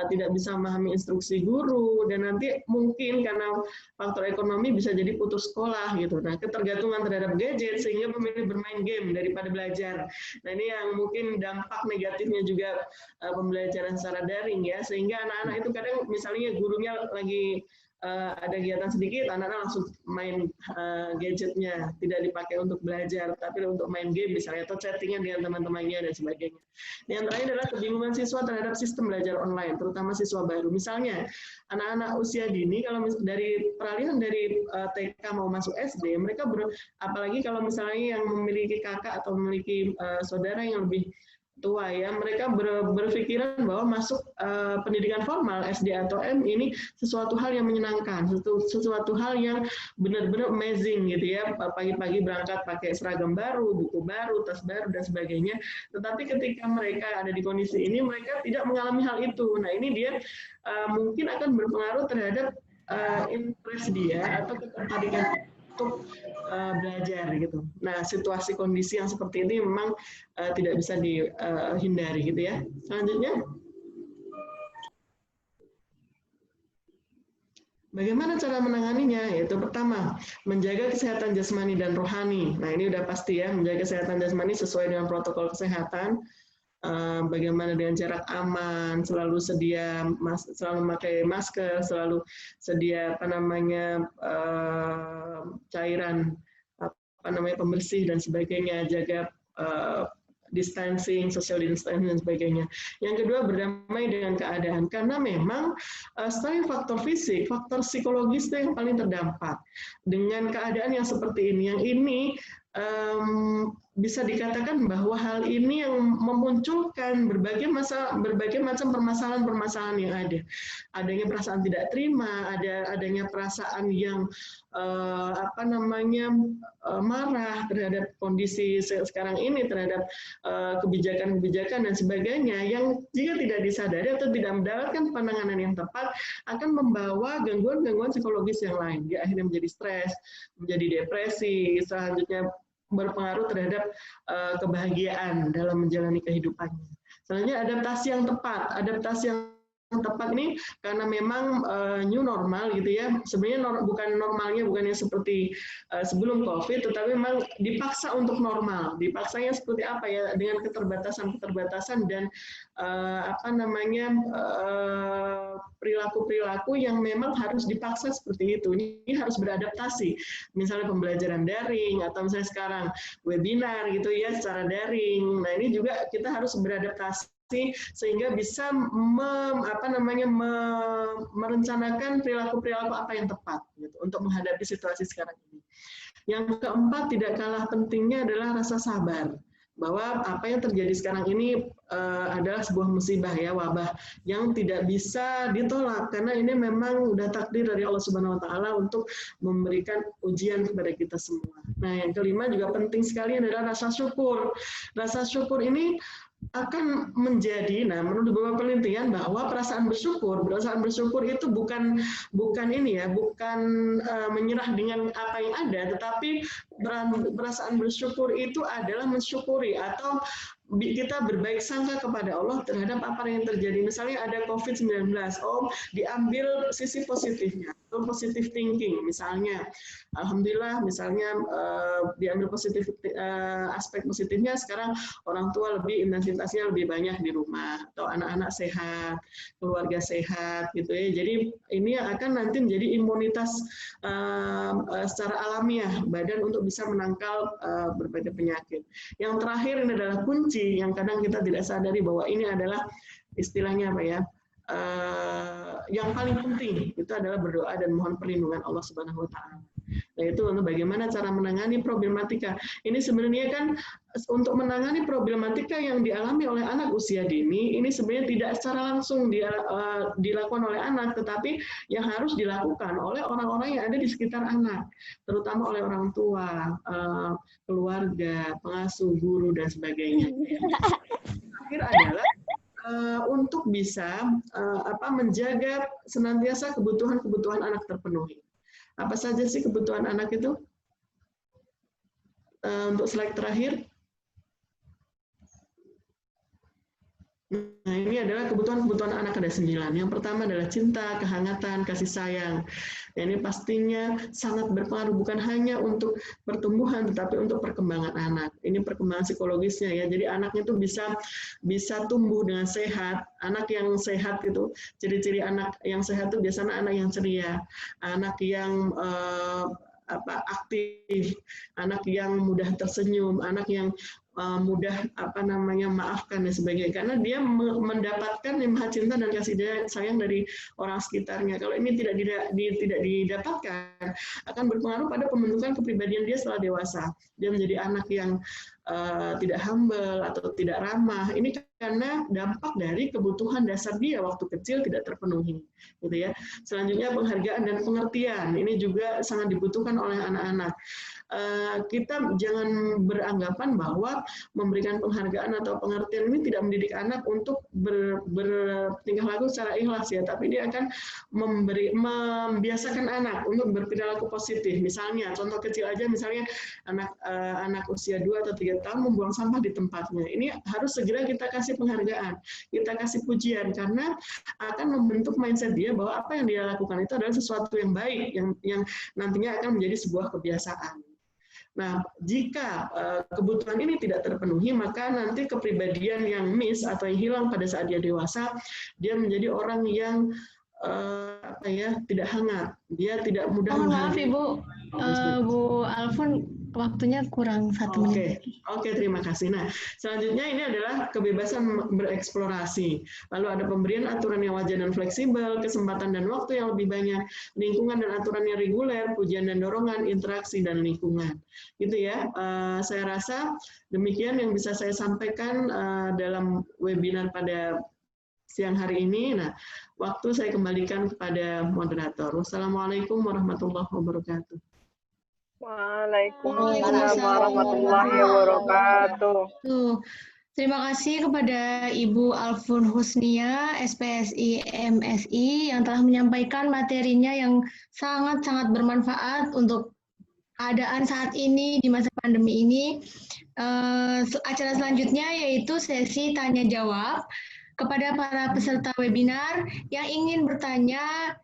tidak bisa memahami instruksi guru, dan nanti mungkin karena faktor ekonomi bisa jadi putus sekolah gitu. Nah, ketergantungan terhadap gadget sehingga memilih bermain game daripada belajar. Nah, ini yang mungkin dampak negatifnya juga pembelajaran secara daring ya, sehingga anak-anak itu kadang misalnya gurunya lagi ada kegiatan sedikit, anak-anak langsung main gadgetnya, tidak dipakai untuk belajar, tapi untuk main game misalnya, atau chattingan dengan teman-temannya dan sebagainya. Yang terakhir adalah kebingungan siswa terhadap sistem belajar online, terutama siswa baru. Misalnya, anak-anak usia dini, kalau dari peralihan dari TK mau masuk SD, mereka apalagi kalau misalnya yang memiliki kakak atau memiliki saudara yang lebih tua ya, mereka berpikiran bahwa masuk pendidikan formal SD atau M ini sesuatu hal yang menyenangkan, sesuatu hal yang benar-benar amazing gitu ya. Pagi-pagi berangkat pakai seragam baru, buku baru, tas baru dan sebagainya. Tetapi ketika mereka ada di kondisi ini, mereka tidak mengalami hal itu. Nah, ini dia mungkin akan berpengaruh terhadap interest dia atau ketertarikan untuk belajar gitu. Nah, situasi kondisi yang seperti ini memang tidak bisa dihindari gitu ya. Selanjutnya, bagaimana cara menanganinya? Yaitu pertama, menjaga kesehatan jasmani dan rohani. Nah, ini udah pasti ya, menjaga kesehatan jasmani sesuai dengan protokol kesehatan. Bagaimana dengan jarak aman, selalu memakai masker, selalu sedia cairan pembersih dan sebagainya, jaga distancing, social distancing dan sebagainya. Yang kedua, berdamai dengan keadaan, karena memang selain faktor fisik, faktor psikologis itu yang paling terdampak dengan keadaan yang seperti ini. Yang ini bisa dikatakan bahwa hal ini yang memunculkan berbagai macam permasalahan-permasalahan yang ada. Adanya perasaan tidak terima, adanya perasaan yang marah terhadap kondisi sekarang ini, terhadap kebijakan-kebijakan dan sebagainya, yang jika tidak disadari atau tidak mendapatkan penanganan yang tepat akan membawa gangguan-gangguan psikologis yang lain. Dia akhirnya menjadi stres, menjadi depresi, selanjutnya berpengaruh terhadap kebahagiaan dalam menjalani kehidupannya. Selanjutnya adaptasi yang tepat. Adaptasi yang tepat ini karena memang new normal gitu ya. Sebenarnya bukannya seperti sebelum COVID, tetapi memang dipaksa untuk normal. Dipaksanya seperti apa ya, dengan keterbatasan dan perilaku-perilaku yang memang harus dipaksa seperti itu. Ini harus beradaptasi. Misalnya pembelajaran daring atau misalnya sekarang webinar gitu ya secara daring. Nah, ini juga kita harus beradaptasi sehingga bisa merencanakan perilaku-perilaku apa yang tepat gitu, untuk menghadapi situasi sekarang ini. Yang keempat, tidak kalah pentingnya adalah rasa sabar, bahwa apa yang terjadi sekarang ini adalah sebuah musibah ya, wabah yang tidak bisa ditolak, karena ini memang udah takdir dari Allah Subhanahu wa taala untuk memberikan ujian kepada kita semua. Nah, yang kelima juga penting sekali adalah rasa syukur. Rasa syukur ini akan menjadi, menurut beberapa penelitian, bahwa perasaan bersyukur itu bukan menyerah dengan apa yang ada, tetapi perasaan bersyukur itu adalah mensyukuri atau kita berbaik sangka kepada Allah terhadap apa yang terjadi. Misalnya ada COVID-19, diambil sisi positifnya, atau positive thinking misalnya. Alhamdulillah, misalnya diambil aspek positifnya, sekarang orang tua intensitasnya lebih banyak di rumah, atau anak-anak sehat, keluarga sehat gitu ya. Jadi ini akan nanti menjadi imunitas secara alamiah badan untuk bisa menangkal berbagai penyakit. Yang terakhir ini adalah kunci yang kadang kita tidak sadari bahwa ini adalah istilahnya yang paling penting itu adalah berdoa dan mohon perlindungan Allah Subhanahu wa taala. Nah, itu untuk bagaimana cara menangani problematika. Ini sebenarnya kan untuk menangani problematika yang dialami oleh anak usia dini, ini sebenarnya tidak secara langsung dilakukan oleh anak, tetapi yang harus dilakukan oleh orang-orang yang ada di sekitar anak, terutama oleh orang tua, keluarga, pengasuh, guru, dan sebagainya. Terakhir adalah untuk bisa menjaga senantiasa kebutuhan anak terpenuhi. Apa saja sih kebutuhan anak itu? Untuk slide terakhir. Nah, ini adalah kebutuhan-kebutuhan anak ada 9. Yang pertama adalah cinta, kehangatan, kasih sayang. Ya, ini pastinya sangat berpengaruh bukan hanya untuk pertumbuhan, tetapi untuk perkembangan anak. Ini perkembangan psikologisnya ya. Jadi anaknya itu bisa tumbuh dengan sehat. Anak yang sehat itu, ciri-ciri anak yang sehat itu biasanya anak yang ceria, anak yang aktif, anak yang mudah tersenyum, anak yang mudah maafkan dan sebagainya, karena dia mendapatkan limpah cinta dan kasih sayang dari orang sekitarnya. Kalau ini tidak didapatkan, akan berpengaruh pada pembentukan kepribadian dia setelah dewasa. Dia menjadi anak yang tidak humble atau tidak ramah. Ini karena dampak dari kebutuhan dasar dia waktu kecil tidak terpenuhi, gitu ya. Selanjutnya penghargaan dan pengertian. Ini juga sangat dibutuhkan oleh anak-anak. Kita jangan beranggapan bahwa memberikan penghargaan atau pengertian ini tidak mendidik anak untuk bertingkah laku secara ikhlas ya, tapi dia akan membiasakan anak untuk berperilaku positif. Misalnya contoh kecil aja, misalnya anak usia 2 atau 3 tahun membuang sampah di tempatnya. Ini harus segera kita kasih penghargaan, kita kasih pujian, karena akan membentuk mindset dia bahwa apa yang dia lakukan itu adalah sesuatu yang baik, yang nantinya akan menjadi sebuah kebiasaan. Nah, jika kebutuhan ini tidak terpenuhi, maka nanti kepribadian yang miss atau yang hilang pada saat dia dewasa, dia menjadi orang yang tidak hangat, dia tidak mudah Maaf Ibu, Bu Alfun, waktunya kurang 1 menit. Oke, terima kasih. Nah, selanjutnya ini adalah kebebasan bereksplorasi. Lalu ada pemberian aturan yang wajar dan fleksibel, kesempatan dan waktu yang lebih banyak, lingkungan dan aturan yang reguler, pujian dan dorongan, interaksi dan lingkungan. Gitu ya. Saya rasa demikian yang bisa saya sampaikan dalam webinar pada siang hari ini. Nah, waktu saya kembalikan kepada moderator. Wassalamualaikum warahmatullahi wabarakatuh. Waalaikumsalam warahmatullahi wabarakatuh. Terima kasih kepada Ibu Alfun Husnia, SPSI MSI, yang telah menyampaikan materinya yang sangat-sangat bermanfaat untuk keadaan saat ini di masa pandemi ini. Acara selanjutnya yaitu sesi tanya-jawab kepada para peserta webinar yang ingin bertanya.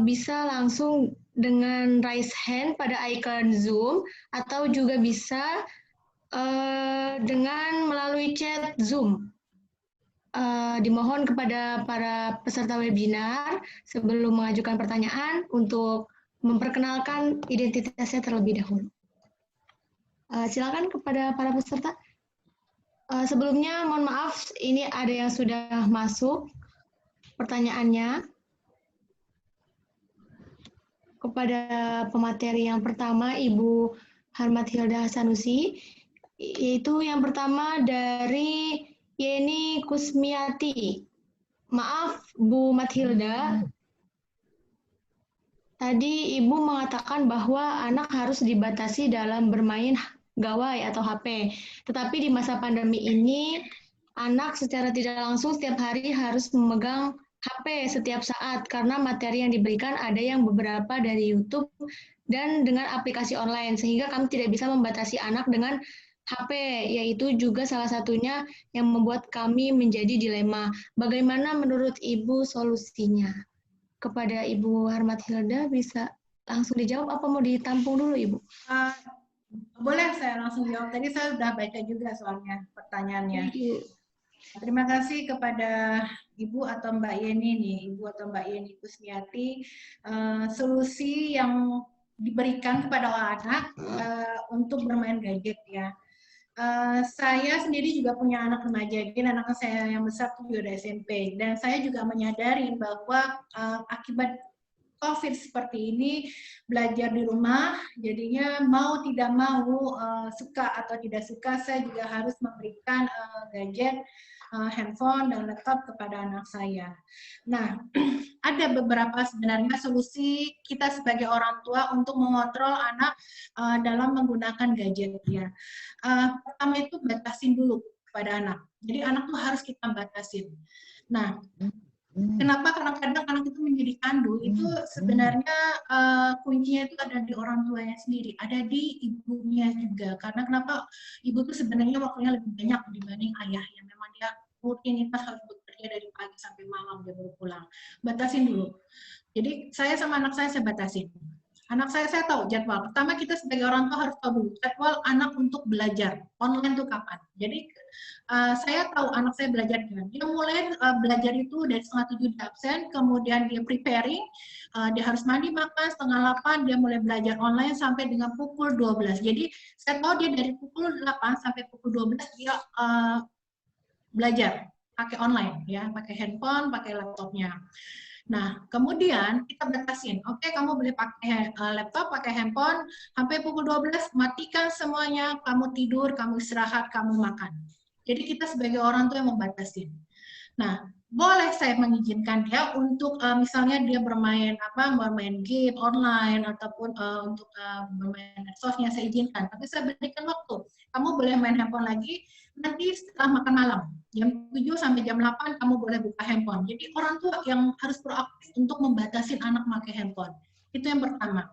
Bisa langsung dengan raise hand pada icon Zoom atau juga bisa dengan melalui chat Zoom. Dimohon kepada para peserta webinar sebelum mengajukan pertanyaan untuk memperkenalkan identitasnya terlebih dahulu. Silakan kepada para peserta. Sebelumnya mohon maaf, ini ada yang sudah masuk pertanyaannya. Kepada pemateri yang pertama, Ibu Harmat Hilda Hasanusi, yaitu yang pertama dari Yeni Kusmiati. Maaf, Bu Mathilda, tadi Ibu mengatakan bahwa anak harus dibatasi dalam bermain gawai atau HP. Tetapi di masa pandemi ini, anak secara tidak langsung setiap hari harus memegang HP setiap saat karena materi yang diberikan ada yang beberapa dari YouTube dan dengan aplikasi online, sehingga kami tidak bisa membatasi anak dengan HP, yaitu juga salah satunya yang membuat kami menjadi dilema. Bagaimana menurut Ibu solusinya? Kepada Ibu Harmat Hilda, bisa langsung dijawab apa mau ditampung dulu Ibu? Boleh saya langsung jawab, tadi saya sudah baca juga soalnya pertanyaannya. Terima kasih kepada Ibu atau Mbak Yeni nih, Ibu atau Mbak Yeni Kusmiati. Solusi yang diberikan kepada anak untuk bermain gadget ya. Saya sendiri juga punya anak remaja, jadi anak saya yang besar itu juga udah SMP, dan saya juga menyadari bahwa akibat COVID seperti ini, belajar di rumah, jadinya mau tidak mau, suka atau tidak suka, saya juga harus memberikan gadget, handphone, dan laptop kepada anak saya. Nah, ada beberapa sebenarnya solusi kita sebagai orang tua untuk mengontrol anak dalam menggunakan gadgetnya. Pertama itu batasin dulu kepada anak. Jadi anak tuh harus kita batasin. Nah, kenapa? Karena kadang anak itu menjadi kandu, itu sebenarnya kuncinya itu ada di orang tuanya sendiri, ada di ibunya juga. Karena kenapa? Ibu tuh sebenarnya waktunya lebih banyak dibanding ayah yang memang dia rutinitas harus bekerja dari pagi sampai malam dia baru pulang. Batasin dulu. Jadi saya sama anak saya batasin. Anak saya tahu jadwal. Pertama kita sebagai orang tua harus tahu dulu jadwal anak untuk belajar. Online itu kapan. Jadi saya tahu anak saya belajar dengan. Dia mulai belajar itu dari 6:30 dia absen, kemudian dia preparing, dia harus mandi makan, 7:30 dia mulai belajar online sampai dengan pukul 12. Jadi saya tahu dia dari pukul 8 sampai pukul 12 dia belajar pakai online, ya, pakai handphone, pakai laptopnya. Nah, kemudian kita batasin, oke, kamu boleh pakai laptop, pakai handphone, sampai pukul 12, matikan semuanya, kamu tidur, kamu istirahat, kamu makan. Jadi kita sebagai orang tua yang membatasin. Nah, boleh saya mengizinkan dia untuk misalnya dia bermain game online ataupun untuk bermain medsosnya saya izinkan, tapi saya berikan waktu. Kamu boleh main handphone lagi nanti setelah makan malam. Jam 7 sampai jam 8 kamu boleh buka handphone. Jadi orang tua yang harus proaktif untuk membatasi anak pakai handphone. Itu yang pertama.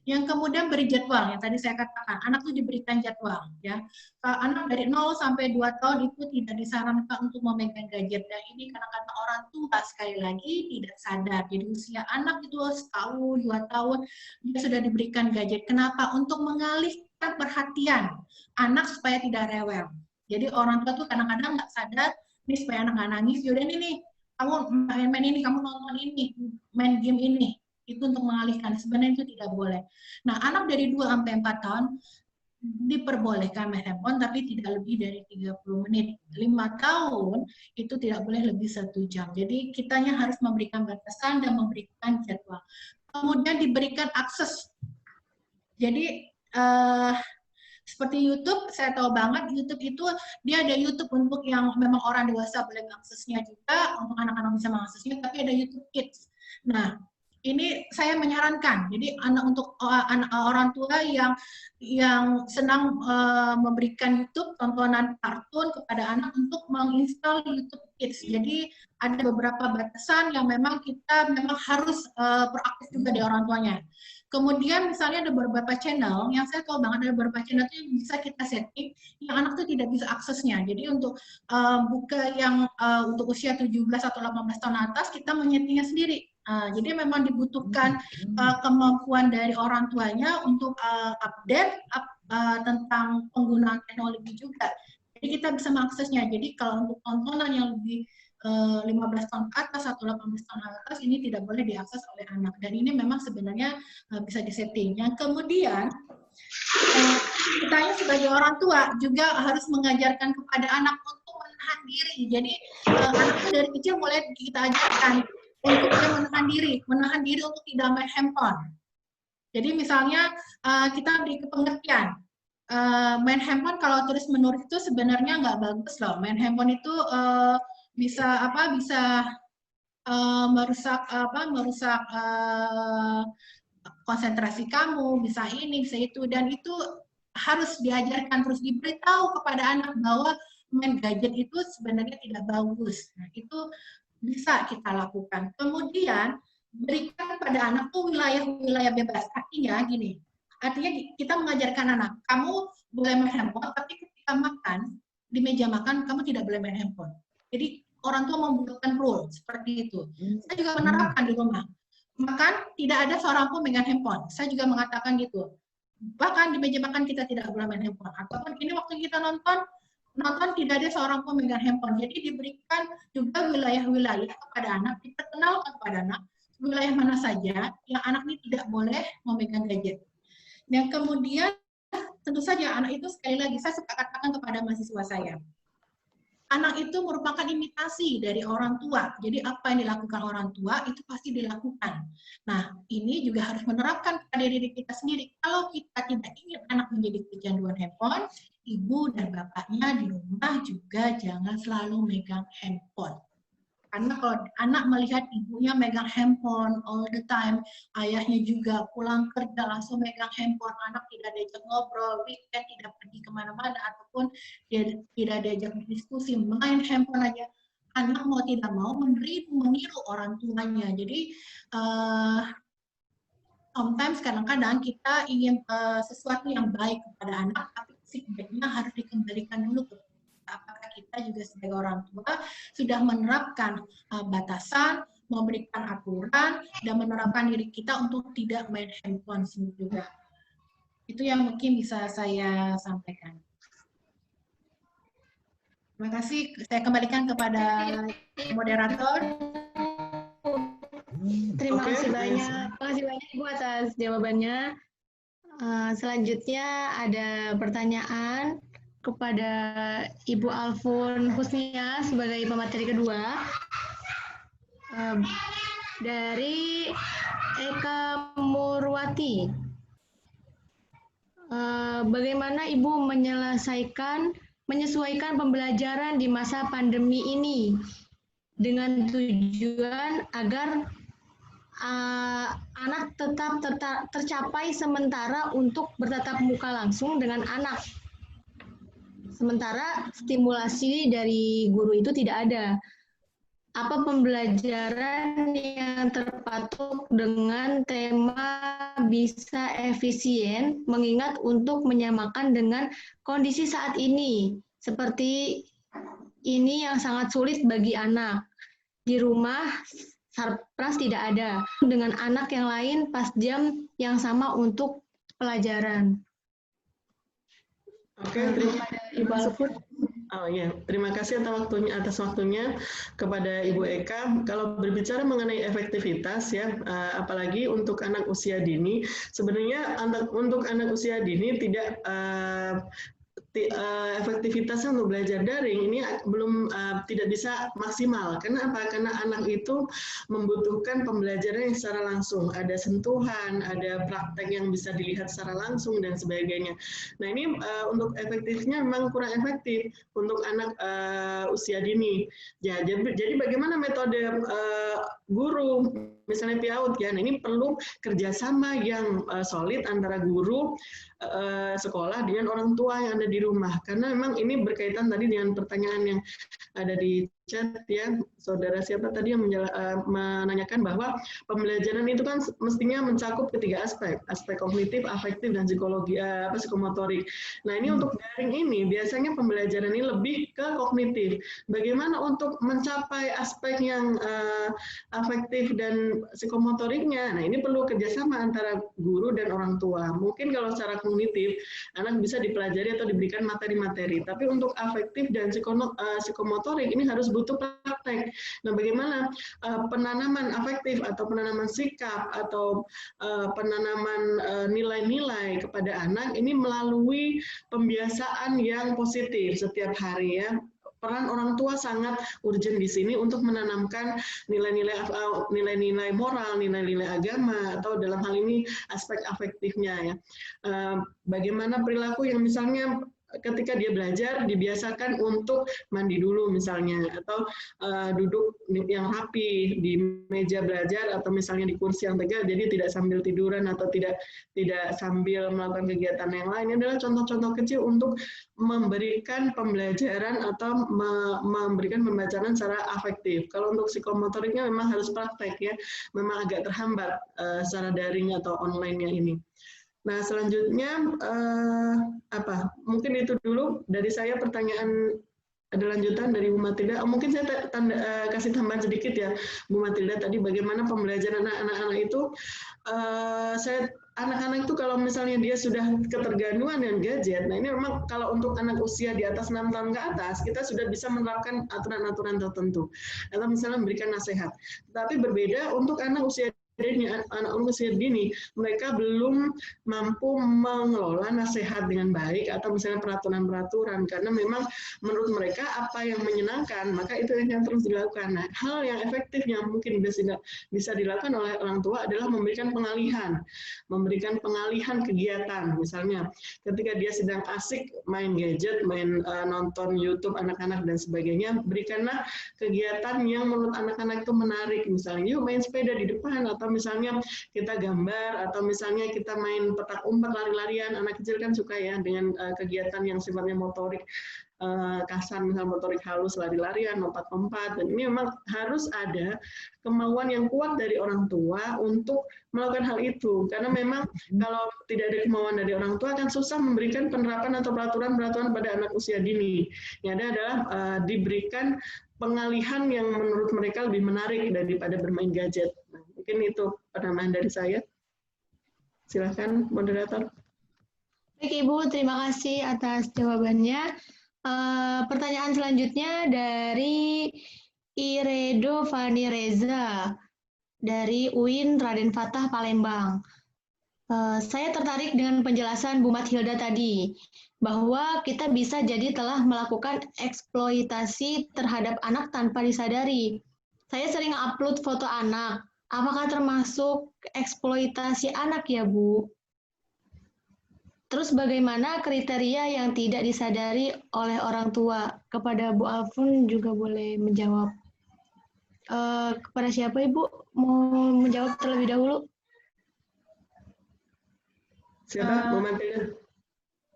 Yang kemudian beri jadwal, yang tadi saya katakan, anak itu diberikan jadwal. Ya. Anak dari 0 sampai 2 tahun itu tidak disarankan untuk memegang gadget. Dan ini kadang-kadang orang tua sekali lagi tidak sadar. Jadi usia anak itu setahun, 2 tahun, dia sudah diberikan gadget. Kenapa? Untuk mengalihkan perhatian anak supaya tidak rewel. Jadi orang tua tuh kadang-kadang nggak sadar, nih supaya anak nggak nangis, yaudah ini, kamu main ini, kamu nonton ini, main game ini. Itu untuk mengalihkan, sebenarnya itu tidak boleh. Nah, anak dari 2 sampai 4 tahun diperbolehkan main handphone, tapi tidak lebih dari 30 menit. 5 tahun itu tidak boleh lebih 1 jam. Jadi kitanya harus memberikan batasan dan memberikan jadwal. Kemudian diberikan akses. Jadi seperti YouTube, saya tahu banget YouTube itu dia ada YouTube untuk yang memang orang dewasa boleh mengaksesnya juga, untuk anak-anak bisa mengaksesnya, tapi ada YouTube Kids. Nah, ini saya menyarankan, jadi untuk orang tua yang senang memberikan YouTube tontonan kartun kepada anak untuk menginstal YouTube Kids. Jadi ada beberapa batasan yang memang kita memang harus proaktif juga di orang tuanya. Kemudian misalnya ada beberapa channel, yang saya tahu banget ada beberapa channel itu yang bisa kita setting, yang anak itu tidak bisa aksesnya. Jadi untuk buka yang untuk usia 17 atau 18 tahun atas, kita menyetingnya sendiri. Jadi memang dibutuhkan kemampuan dari orang tuanya untuk update tentang penggunaan teknologi juga. Jadi kita bisa mengaksesnya. Jadi kalau untuk tontonan yang lebih 15 tahun ke atas atau 18 tahun ke atas ini tidak boleh diakses oleh anak, dan ini memang sebenarnya bisa disetting. Yang kemudian kitanya sebagai orang tua juga harus mengajarkan kepada anak untuk menahan diri. Jadi anak dari kecil mulai kita ajarkan untuk dia menahan diri untuk tidak main handphone. Jadi misalnya kita beri pengertian, main handphone kalau terus menerus itu sebenarnya nggak bagus loh. Main handphone itu bisa merusak konsentrasi kamu, bisa ini, bisa itu, dan itu harus diajarkan, terus diberitahu kepada anak bahwa main gadget itu sebenarnya tidak bagus. Nah, itu bisa kita lakukan. Kemudian berikan pada anak tuh wilayah-wilayah bebas. Artinya gini, kita mengajarkan anak, kamu boleh main handphone, tapi ketika makan di meja makan kamu tidak boleh main handphone. Jadi orang tua membuatkan rule seperti itu. Saya juga menerapkan di rumah. Makan tidak ada seorang pun megang handphone. Saya juga mengatakan gitu. Bahkan di meja makan kita tidak boleh main handphone. Ataupun ini waktu kita nonton tidak ada seorang pun megang handphone. Jadi diberikan juga wilayah-wilayah kepada anak, diperkenalkan kepada anak wilayah mana saja yang anak ini tidak boleh memegang gadget. Dan kemudian tentu saja anak itu, sekali lagi saya suka katakan kepada mahasiswa saya, anak itu merupakan imitasi dari orang tua. Jadi apa yang dilakukan orang tua itu pasti dilakukan. Nah, ini juga harus menerapkan pada diri kita sendiri. Kalau kita tidak ingin anak menjadi kecanduan handphone, ibu dan bapaknya di rumah juga jangan selalu megang handphone. Karena kalau anak melihat ibunya megang handphone all the time, ayahnya juga pulang kerja langsung megang handphone, anak tidak diajak ngobrol, weekend tidak pergi kemana-mana, ataupun dia tidak diajak diskusi, main handphone aja, anak mau tidak mau meniru orang tuanya. Jadi sometimes kadang-kadang kita ingin sesuatu yang baik kepada anak, tapi feedbacknya harus dikembalikan dulu ke apakah kita juga sebagai orang tua sudah menerapkan batasan, memberikan aturan, dan menerapkan diri kita untuk tidak main handphone juga. Itu yang mungkin bisa saya sampaikan. Terima kasih. Saya kembalikan kepada moderator. Terima kasih banyak. Terima kasih banyak Ibu atas jawabannya. Selanjutnya ada pertanyaan kepada Ibu Alfun Husnia sebagai pemateri kedua. Dari Eka Murwati. Bagaimana Ibu menyesuaikan pembelajaran di masa pandemi ini dengan tujuan agar anak tetap tercapai sementara untuk bertatap muka langsung dengan anak. Sementara stimulasi dari guru itu tidak ada. Apa pembelajaran yang terpatok dengan tema bisa efisien, mengingat untuk menyamakan dengan kondisi saat ini, seperti ini yang sangat sulit bagi anak. Di rumah, sarpras tidak ada, dengan anak yang lain pas jam yang sama untuk pelajaran. Oke, Ibu Alfun. Oh ya, terima kasih atas waktunya kepada Ibu Eka. Kalau berbicara mengenai efektivitas ya, apalagi untuk anak usia dini, sebenarnya untuk anak usia dini tidak efektivitasnya untuk belajar daring ini belum tidak bisa maksimal. Karena apa? Karena anak itu membutuhkan pembelajaran yang secara langsung, ada sentuhan, ada praktek yang bisa dilihat secara langsung dan sebagainya. Nah ini untuk efektifnya memang kurang efektif untuk anak usia dini. Ya, jadi bagaimana metode guru misalnya PIAUD ya? Nah, ini perlu kerjasama yang solid antara guru sekolah dengan orang tua yang ada di rumah, karena memang ini berkaitan tadi dengan pertanyaan yang ada di chat ya, saudara siapa tadi yang menanyakan bahwa pembelajaran itu kan mestinya mencakup ketiga aspek kognitif, afektif, dan psikomotorik. Nah ini untuk daring ini biasanya pembelajaran ini lebih ke kognitif. Bagaimana untuk mencapai aspek yang afektif dan psikomotoriknya? Nah ini perlu kerjasama antara guru dan orang tua. Mungkin kalau secara kognitif anak bisa dipelajari atau diberikan materi-materi, tapi untuk afektif dan psikomotorik ini harus butuh praktek. Nah, bagaimana penanaman afektif atau penanaman sikap atau penanaman nilai-nilai kepada anak ini melalui pembiasaan yang positif setiap hari ya. Peran orang tua sangat urgent di sini untuk menanamkan nilai-nilai moral, nilai-nilai agama, atau dalam hal ini aspek afektifnya ya. Bagaimana perilaku yang misalnya ketika dia belajar dibiasakan untuk mandi dulu misalnya, atau duduk yang rapi di meja belajar, atau misalnya di kursi yang tegak, jadi tidak sambil tiduran atau tidak sambil melakukan kegiatan yang lain. Ini adalah contoh-contoh kecil untuk memberikan pembelajaran atau memberikan pembelajaran secara afektif. Kalau untuk psikomotoriknya memang harus praktek ya, memang agak terhambat secara daring atau online-nya ini. Nah, selanjutnya mungkin itu dulu dari saya. Pertanyaan ada lanjutan dari Bu Matilda. Mungkin saya kasih tambahan sedikit ya, Bu Matilda tadi bagaimana pembelajaran anak-anak itu. Anak-anak itu kalau misalnya dia sudah ketergantungan dengan gadget, nah ini memang kalau untuk anak usia di atas 6 tahun ke atas, kita sudah bisa menerapkan aturan-aturan tertentu, atau misalnya memberikan nasihat. Tapi berbeda untuk anak usia dini, mereka belum mampu mengelola nasihat dengan baik atau misalnya peraturan-peraturan, karena memang menurut mereka apa yang menyenangkan maka itu yang terus dilakukan. Nah, hal yang efektif yang mungkin bisa dilakukan oleh orang tua adalah memberikan pengalihan kegiatan. Misalnya ketika dia sedang asik main gadget, nonton YouTube anak-anak dan sebagainya, berikanlah kegiatan yang menurut anak-anak itu menarik, misalnya yuk main sepeda di depan, atau misalnya kita gambar, atau misalnya kita main petak umpet, lari-larian. Anak kecil kan suka ya dengan kegiatan yang sifatnya motorik kasar, misalnya motorik halus, lari-larian, lompat-lompat. Dan ini memang harus ada kemauan yang kuat dari orang tua untuk melakukan hal itu. Karena memang kalau tidak ada kemauan dari orang tua akan susah memberikan penerapan atau peraturan-peraturan pada anak usia dini. Yang ada adalah diberikan pengalihan yang menurut mereka lebih menarik daripada bermain gadget. Nah, mungkin itu penambahan dari saya. Silakan moderator. Baik Ibu, terima kasih atas jawabannya. Pertanyaan selanjutnya dari Iredo Fani Reza dari UIN Raden Fatah Palembang. Saya tertarik dengan penjelasan Bu Mathilda tadi, bahwa kita bisa jadi telah melakukan eksploitasi terhadap anak tanpa disadari. Saya sering upload foto anak. Apakah termasuk eksploitasi anak ya, Bu? Terus bagaimana kriteria yang tidak disadari oleh orang tua? Kepada Bu Alfun juga boleh menjawab. Kepada siapa Ibu? Mau menjawab terlebih dahulu? Siapa? Bu Mathilda.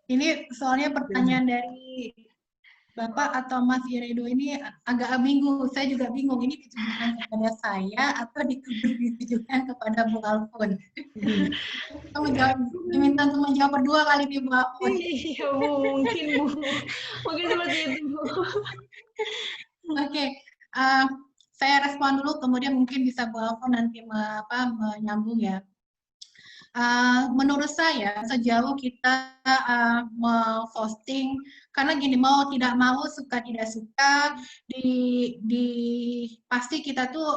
Ini soalnya pertanyaan dari Bapak atau Mas Iredo ini agak bingung. Saya juga bingung. Ini ditujukan kepada saya atau ditujukan kepada Bu Alfun? Diminta untuk menjawab berdua kali nih Bu Alfun. Iya Bu, mungkin Bu. Mungkin seperti itu Bu. Oke, saya respon dulu, kemudian mungkin bisa Bu Alfun nanti menyambung ya. Menurut saya sejauh kita posting, karena gini, mau tidak mau, suka tidak suka, pasti kita tuh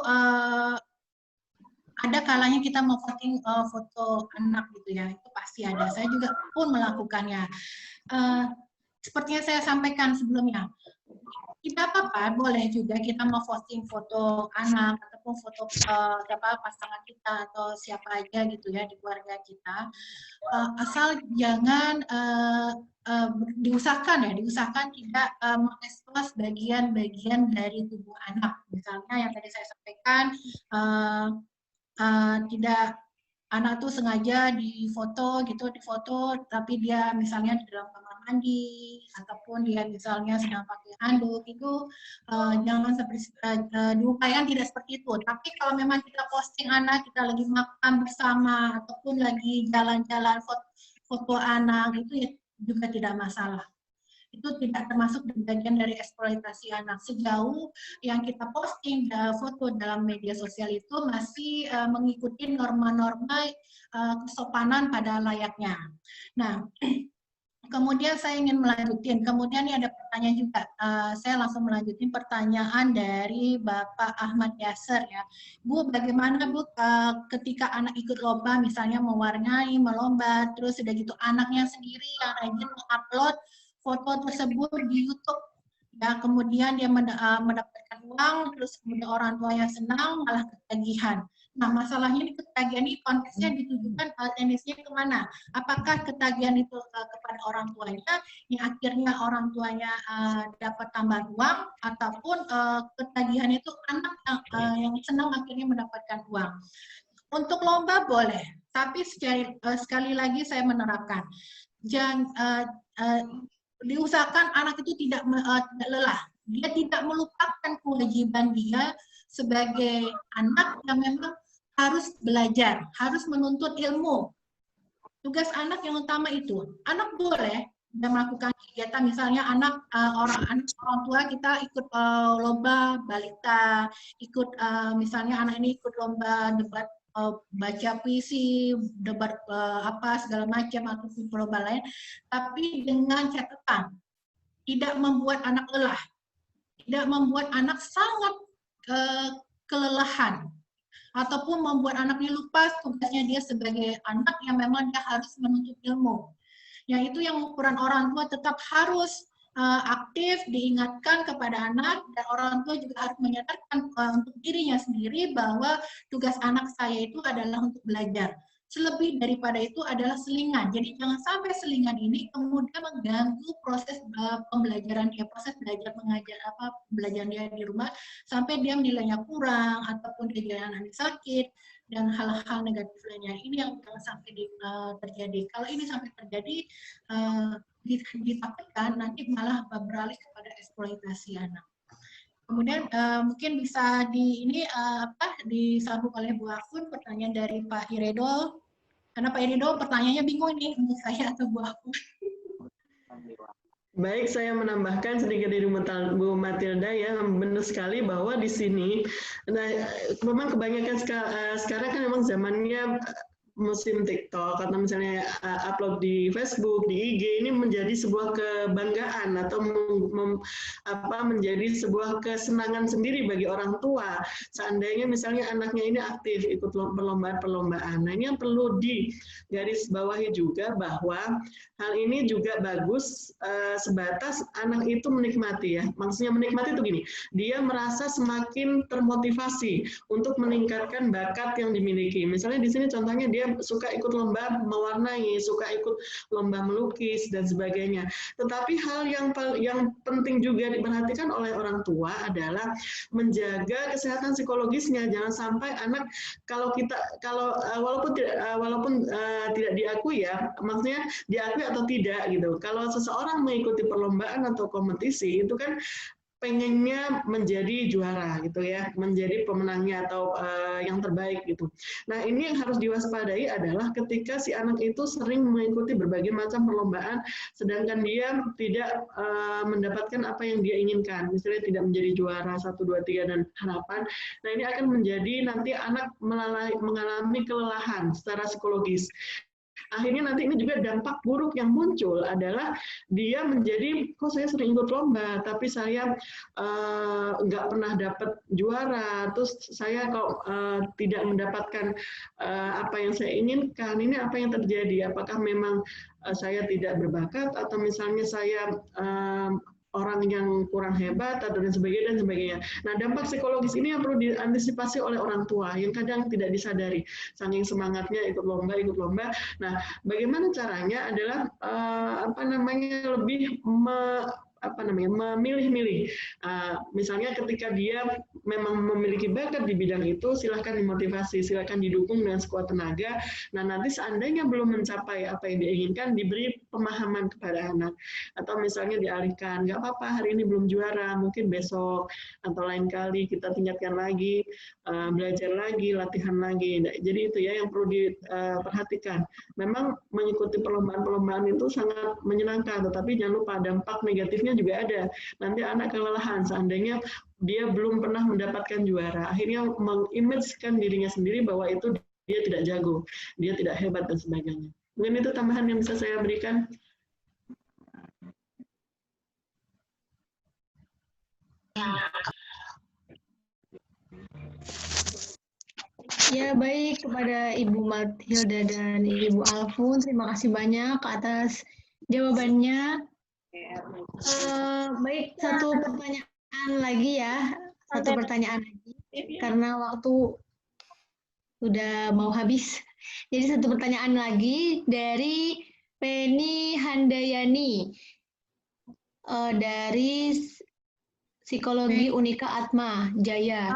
ada kalanya kita mau posting foto anak gitu ya, itu pasti ada. Saya juga pun melakukannya. Seperti yang saya sampaikan sebelumnya, tidak apa-apa, boleh juga kita mau posting foto anak ataupun foto pasangan kita atau siapa aja gitu ya di keluarga kita, asal jangan diusahakan tidak mengekspos bagian-bagian dari tubuh anak. Misalnya yang tadi saya sampaikan, tidak anak tuh sengaja difoto tapi dia misalnya di dalam kamar mandi ataupun dia misalnya sedang pakai handuk, itu jangan diupayakan tidak seperti itu. Tapi kalau memang kita posting anak, kita lagi makan bersama ataupun lagi jalan-jalan foto anak, itu ya juga tidak masalah. Itu tidak termasuk bagian dari eksploitasi anak. Sejauh yang kita posting foto dalam media sosial itu masih mengikuti norma-norma kesopanan pada layaknya. Nah, kemudian saya ingin melanjutin. Kemudian ini ada pertanyaan juga. Saya langsung melanjutin pertanyaan dari Bapak Ahmad Yasser ya. Bu, bagaimana Bu ketika anak ikut lomba, misalnya mewarnai, melomba, terus sudah gitu anaknya sendiri yang rajin mengupload foto tersebut di YouTube, ya, kemudian dia mendapatkan uang, terus kemudian orang tuanya senang, malah ketagihan. Nah, masalahnya ini ketagihan ini konteksnya ditujukan teknisnya kemana? Apakah ketagihan itu kepada orang tuanya, yang akhirnya orang tuanya dapat tambahan uang, ataupun ketagihan itu anak yang senang akhirnya mendapatkan uang? Untuk lomba boleh, tapi sekali lagi saya menerapkan, jangan diusahakan anak itu tidak lelah. Dia tidak melupakan kewajiban dia sebagai anak yang memang harus belajar, harus menuntut ilmu. Tugas anak yang utama itu. Anak boleh melakukan kegiatan, misalnya orang tua kita ikut lomba balita, ikut misalnya anak ini ikut lomba debat, baca puisi, debat segala macam ataupun lomba lain, tapi dengan catatan tidak membuat anak lelah, tidak membuat anak sangat kelelahan, ataupun membuat anaknya lupa tugasnya dia sebagai anak yang memang dia harus menuntut ilmu. Yang itu yang ukuran orang tua tetap harus aktif, diingatkan kepada anak, dan orang tua juga harus menyadarkan untuk dirinya sendiri bahwa tugas anak saya itu adalah untuk belajar. Selebih daripada itu adalah selingan. Jadi jangan sampai selingan ini kemudian mengganggu proses pembelajaran dia, proses belajar mengajar belajar dia di rumah, sampai dia nilainya kurang ataupun dia jalan sakit. dan hal-hal negatif lainnya. Ini yang jangan sampai terjadi. Kalau ini sampai terjadi, ditakutkan nanti malah beralih kepada eksploitasi anak. Kemudian mungkin bisa disambung oleh Bu Afun pertanyaan dari Pak Iredo. Karena Pak Iredo pertanyaannya bingung nih, ini saya atau Bu Afun. Baik, saya menambahkan sedikit dari Bu Matilda ya, benar sekali bahwa di sini, nah, memang kebanyakan sekarang kan memang zamannya musim TikTok atau misalnya upload di Facebook, di IG ini menjadi sebuah kebanggaan atau menjadi sebuah kesenangan sendiri bagi orang tua. Seandainya misalnya anaknya ini aktif ikut perlombaan-perlombaan. Nah, ini yang perlu digarisbawahi juga bahwa hal ini juga bagus sebatas anak itu menikmati ya. Maksudnya menikmati itu gini, dia merasa semakin termotivasi untuk meningkatkan bakat yang dimiliki. Misalnya di sini contohnya dia suka ikut lomba mewarnai, suka ikut lomba melukis dan sebagainya. Tetapi hal yang penting juga diperhatikan oleh orang tua adalah menjaga kesehatan psikologisnya. Jangan sampai anak walaupun tidak diakui ya, maksudnya diakui atau tidak gitu. Kalau seseorang mengikuti perlombaan atau kompetisi itu kan pengennya menjadi juara gitu ya, menjadi pemenangnya atau yang terbaik gitu. Nah, ini yang harus diwaspadai adalah ketika si anak itu sering mengikuti berbagai macam perlombaan sedangkan dia tidak mendapatkan apa yang dia inginkan, misalnya tidak menjadi juara 1, 2, 3 dan harapan. Nah, ini akan menjadi nanti anak mengalami kelelahan secara psikologis. Akhirnya nanti ini juga dampak buruk yang muncul adalah dia menjadi, kok saya sering ikut lomba, tapi saya nggak pernah dapat juara, terus saya kok tidak mendapatkan apa yang saya inginkan. Ini apa yang terjadi? Apakah memang saya tidak berbakat atau misalnya saya orang yang kurang hebat atau dan sebagainya. Nah, dampak psikologis ini yang perlu diantisipasi oleh orang tua yang kadang tidak disadari. Saking semangatnya ikut lomba. Nah, bagaimana caranya adalah lebih memilih-milih. Misalnya ketika dia memang memiliki bakat di bidang itu, silahkan dimotivasi, silahkan didukung dengan sekuat tenaga. Nah, nanti seandainya belum mencapai apa yang diinginkan, diberi pemahaman kepada anak. Atau misalnya dialihkan, nggak apa-apa hari ini belum juara, mungkin besok atau lain kali kita tingkatkan lagi, belajar lagi, latihan lagi. Nah, jadi itu ya yang perlu diperhatikan. Memang mengikuti perlombaan-perlombaan itu sangat menyenangkan, tetapi jangan lupa dampak negatifnya juga ada. Nanti anak kelelahan seandainya dia belum pernah mendapatkan juara. Akhirnya mengimage-kan dirinya sendiri bahwa itu dia tidak jago, dia tidak hebat dan sebagainya. Mungkin itu tambahan yang bisa saya berikan. Ya, baik, kepada Ibu Matilda dan Ibu Alfun, terima kasih banyak atas jawabannya. Baik, satu pertanyaan lagi ya, karena waktu sudah mau habis. Jadi satu pertanyaan lagi dari Penny Handayani dari Psikologi Unika Atma Jaya.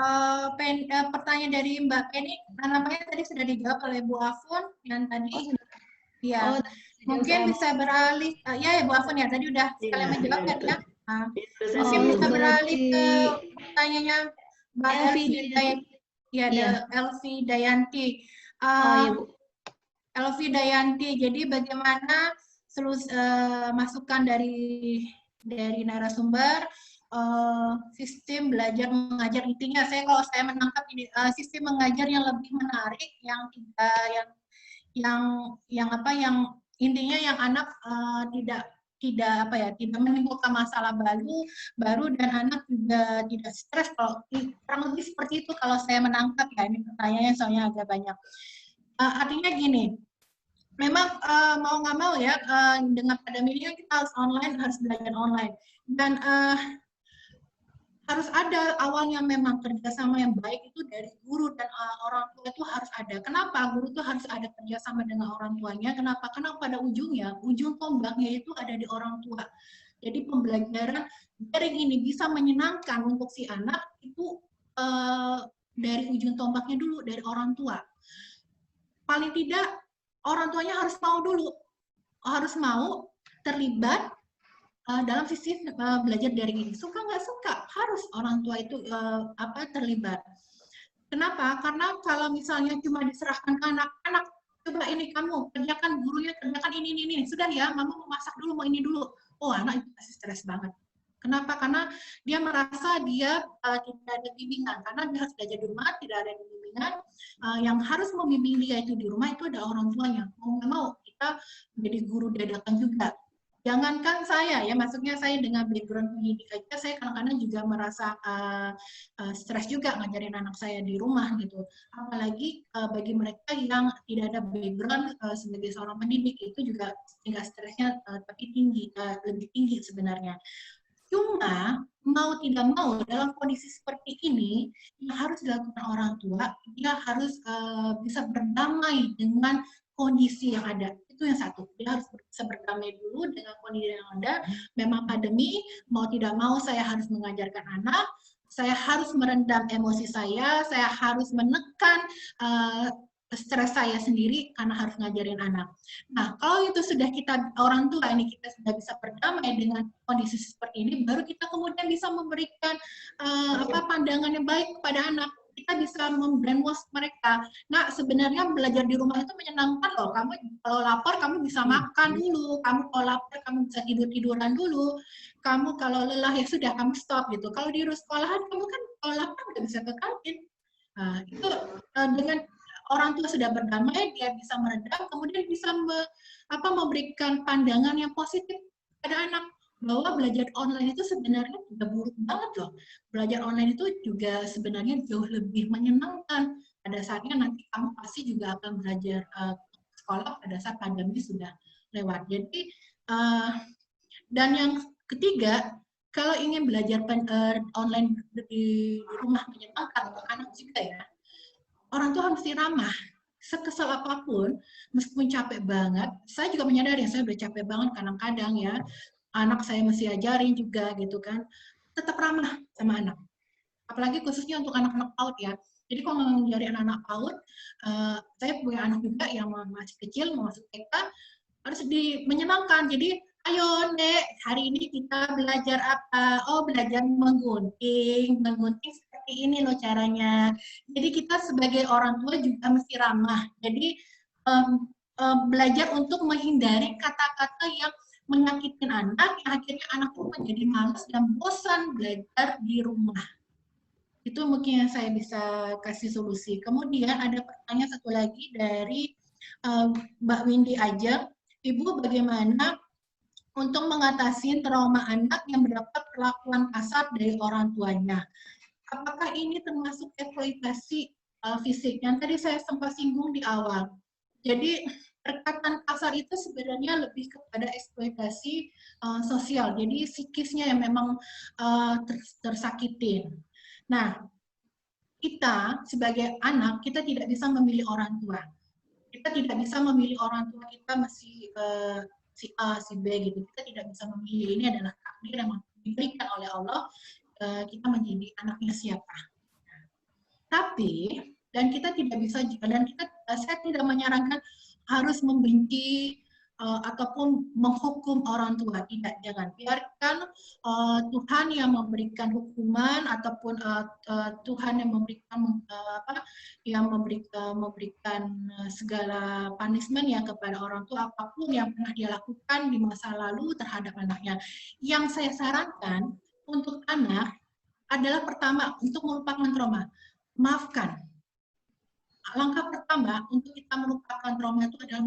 Pertanyaan dari Mbak Penny, namanya tadi sudah dijawab oleh Bu Afun yang tadi. Ya, mungkin bisa beralih. Ya, Bu Afun ya tadi udah sekalian menjawab kan ya. Mungkin bisa beralih ke pertanyaannya Mbak Elvi Dayanti. Elvi Dayanti, jadi bagaimana masukan dari narasumber sistem belajar mengajar, intinya kalau saya menangkap ini sistem mengajar yang lebih menarik, yang intinya yang anak tidak menimbulkan masalah baru dan anak juga tidak stres. Kalau kurang lebih seperti itu kalau saya menangkap ya, ini pertanyaannya soalnya agak banyak. Artinya gini, memang mau nggak mau ya dengan pandemi ini kita harus belajar online dan harus ada awalnya memang kerjasama yang baik itu dari guru dan orang tua itu harus ada. Kenapa guru itu harus ada kerjasama dengan orang tuanya? Kenapa? Karena pada ujung tombaknya itu ada di orang tua. Jadi pembelajaran daring ini bisa menyenangkan untuk si anak itu dari ujung tombaknya dulu dari orang tua. paling tidak orang tuanya harus mau dulu, harus mau terlibat dalam sisi belajar daring ini. Suka nggak suka, harus orang tua itu terlibat. Kenapa? Karena kalau misalnya cuma diserahkan ke anak-anak, coba ini kamu kerjakan, gurunya kerjakan ini, sudah ya, mama mau masak dulu, mau ini dulu. Oh, anak itu pasti stres banget. Kenapa? Karena dia merasa dia tidak ada bimbingan, karena dia harus belajar di rumah, tidak ada bimbingan. Yang harus membimbing dia itu di rumah itu ada orang tuanya. Mau nggak mau kita menjadi guru dadakan juga. Jangankan saya ya, maksudnya saya dengan background pendidik aja, saya kadang-kadang juga merasa stres juga ngajarin anak saya di rumah gitu. Apalagi bagi mereka yang tidak ada background sebagai seorang pendidik, itu juga tingkat stresnya lebih tinggi sebenarnya. Cuma mau tidak mau dalam kondisi seperti ini yang harus dilakukan orang tua, dia harus bisa berdamai dengan kondisi yang ada. Itu yang satu, dia harus bisa berdamai dulu dengan kondisi yang ada. Memang pandemi, mau tidak mau saya harus mengajarkan anak, saya harus merendam emosi saya harus menekan stres saya sendiri karena harus ngajarin anak. Nah, kalau itu sudah kita, orang tua ini kita sudah bisa berdamai dengan kondisi seperti ini, baru kita kemudian bisa memberikan pandangan yang baik kepada anak. Kita bisa membrainwash mereka. Nah, sebenarnya belajar di rumah itu menyenangkan loh. Kamu kalau lapar, kamu bisa makan dulu. Kamu kalau lapar, kamu bisa tiduran dulu. Kamu kalau lelah, ya sudah, kamu stop gitu. Kalau di sekolahan, kamu kan kalau lapar nggak bisa ke kantin. Nah, itu dengan orang tua sudah berdamai, dia bisa meredam, kemudian bisa memberikan pandangan yang positif pada anak. Bahwa belajar online itu sebenarnya tidak buruk banget loh. Belajar online itu juga sebenarnya jauh lebih menyenangkan. Pada saatnya nanti kamu pasti juga akan belajar sekolah pada saat pandemi sudah lewat. Jadi, dan yang ketiga, kalau ingin belajar online di rumah menyenangkan untuk anak juga ya, orang tua mesti ramah. Sekesal apapun, meskipun capek banget, saya juga menyadari, saya udah capek banget kadang-kadang ya, anak saya mesti ajarin juga gitu kan, tetap ramah sama anak. Apalagi khususnya untuk anak-anak PAUD ya. Jadi kalau ngajarin anak PAUD, saya punya anak juga yang masih kecil, mau masuk TK, harus menyenangkan. Jadi, ayo Dek, hari ini kita belajar apa? Oh, belajar menggunting seperti ini loh caranya. Jadi kita sebagai orang tua juga mesti ramah. Jadi belajar untuk menghindari kata-kata yang menyakitin anak, yang akhirnya anak pun menjadi malas dan bosan belajar di rumah. Itu mungkin yang saya bisa kasih solusi. Kemudian ada pertanyaan satu lagi dari Mbak Windy Ajeng. Ibu, bagaimana untuk mengatasi trauma anak yang mendapat perlakuan kasar dari orang tuanya? Apakah ini termasuk eksploitasi fisik? Yang tadi saya sempat singgung di awal. Jadi, perkataan kasar itu sebenarnya lebih kepada eksploitasi sosial. Jadi, psikisnya yang memang tersakitin. Nah, kita sebagai anak, kita tidak bisa memilih orang tua. Kita tidak bisa memilih orang tua kita masih si A, si B gitu. Kita tidak bisa memilih. Ini adalah takdir yang diberikan oleh Allah, kita menjadi anaknya siapa. Tapi, dan kita tidak bisa, dan saya tidak menyarankan harus membenci ataupun menghukum orang tua. Tidak, jangan. Biarkan Tuhan yang memberikan hukuman ataupun Tuhan yang memberikan segala punishment ya kepada orang tua, apapun yang pernah dia lakukan di masa lalu terhadap anaknya. Yang saya sarankan untuk anak adalah pertama, untuk melupakan trauma. Maafkan. Langkah pertama untuk kita melupakan trauma itu adalah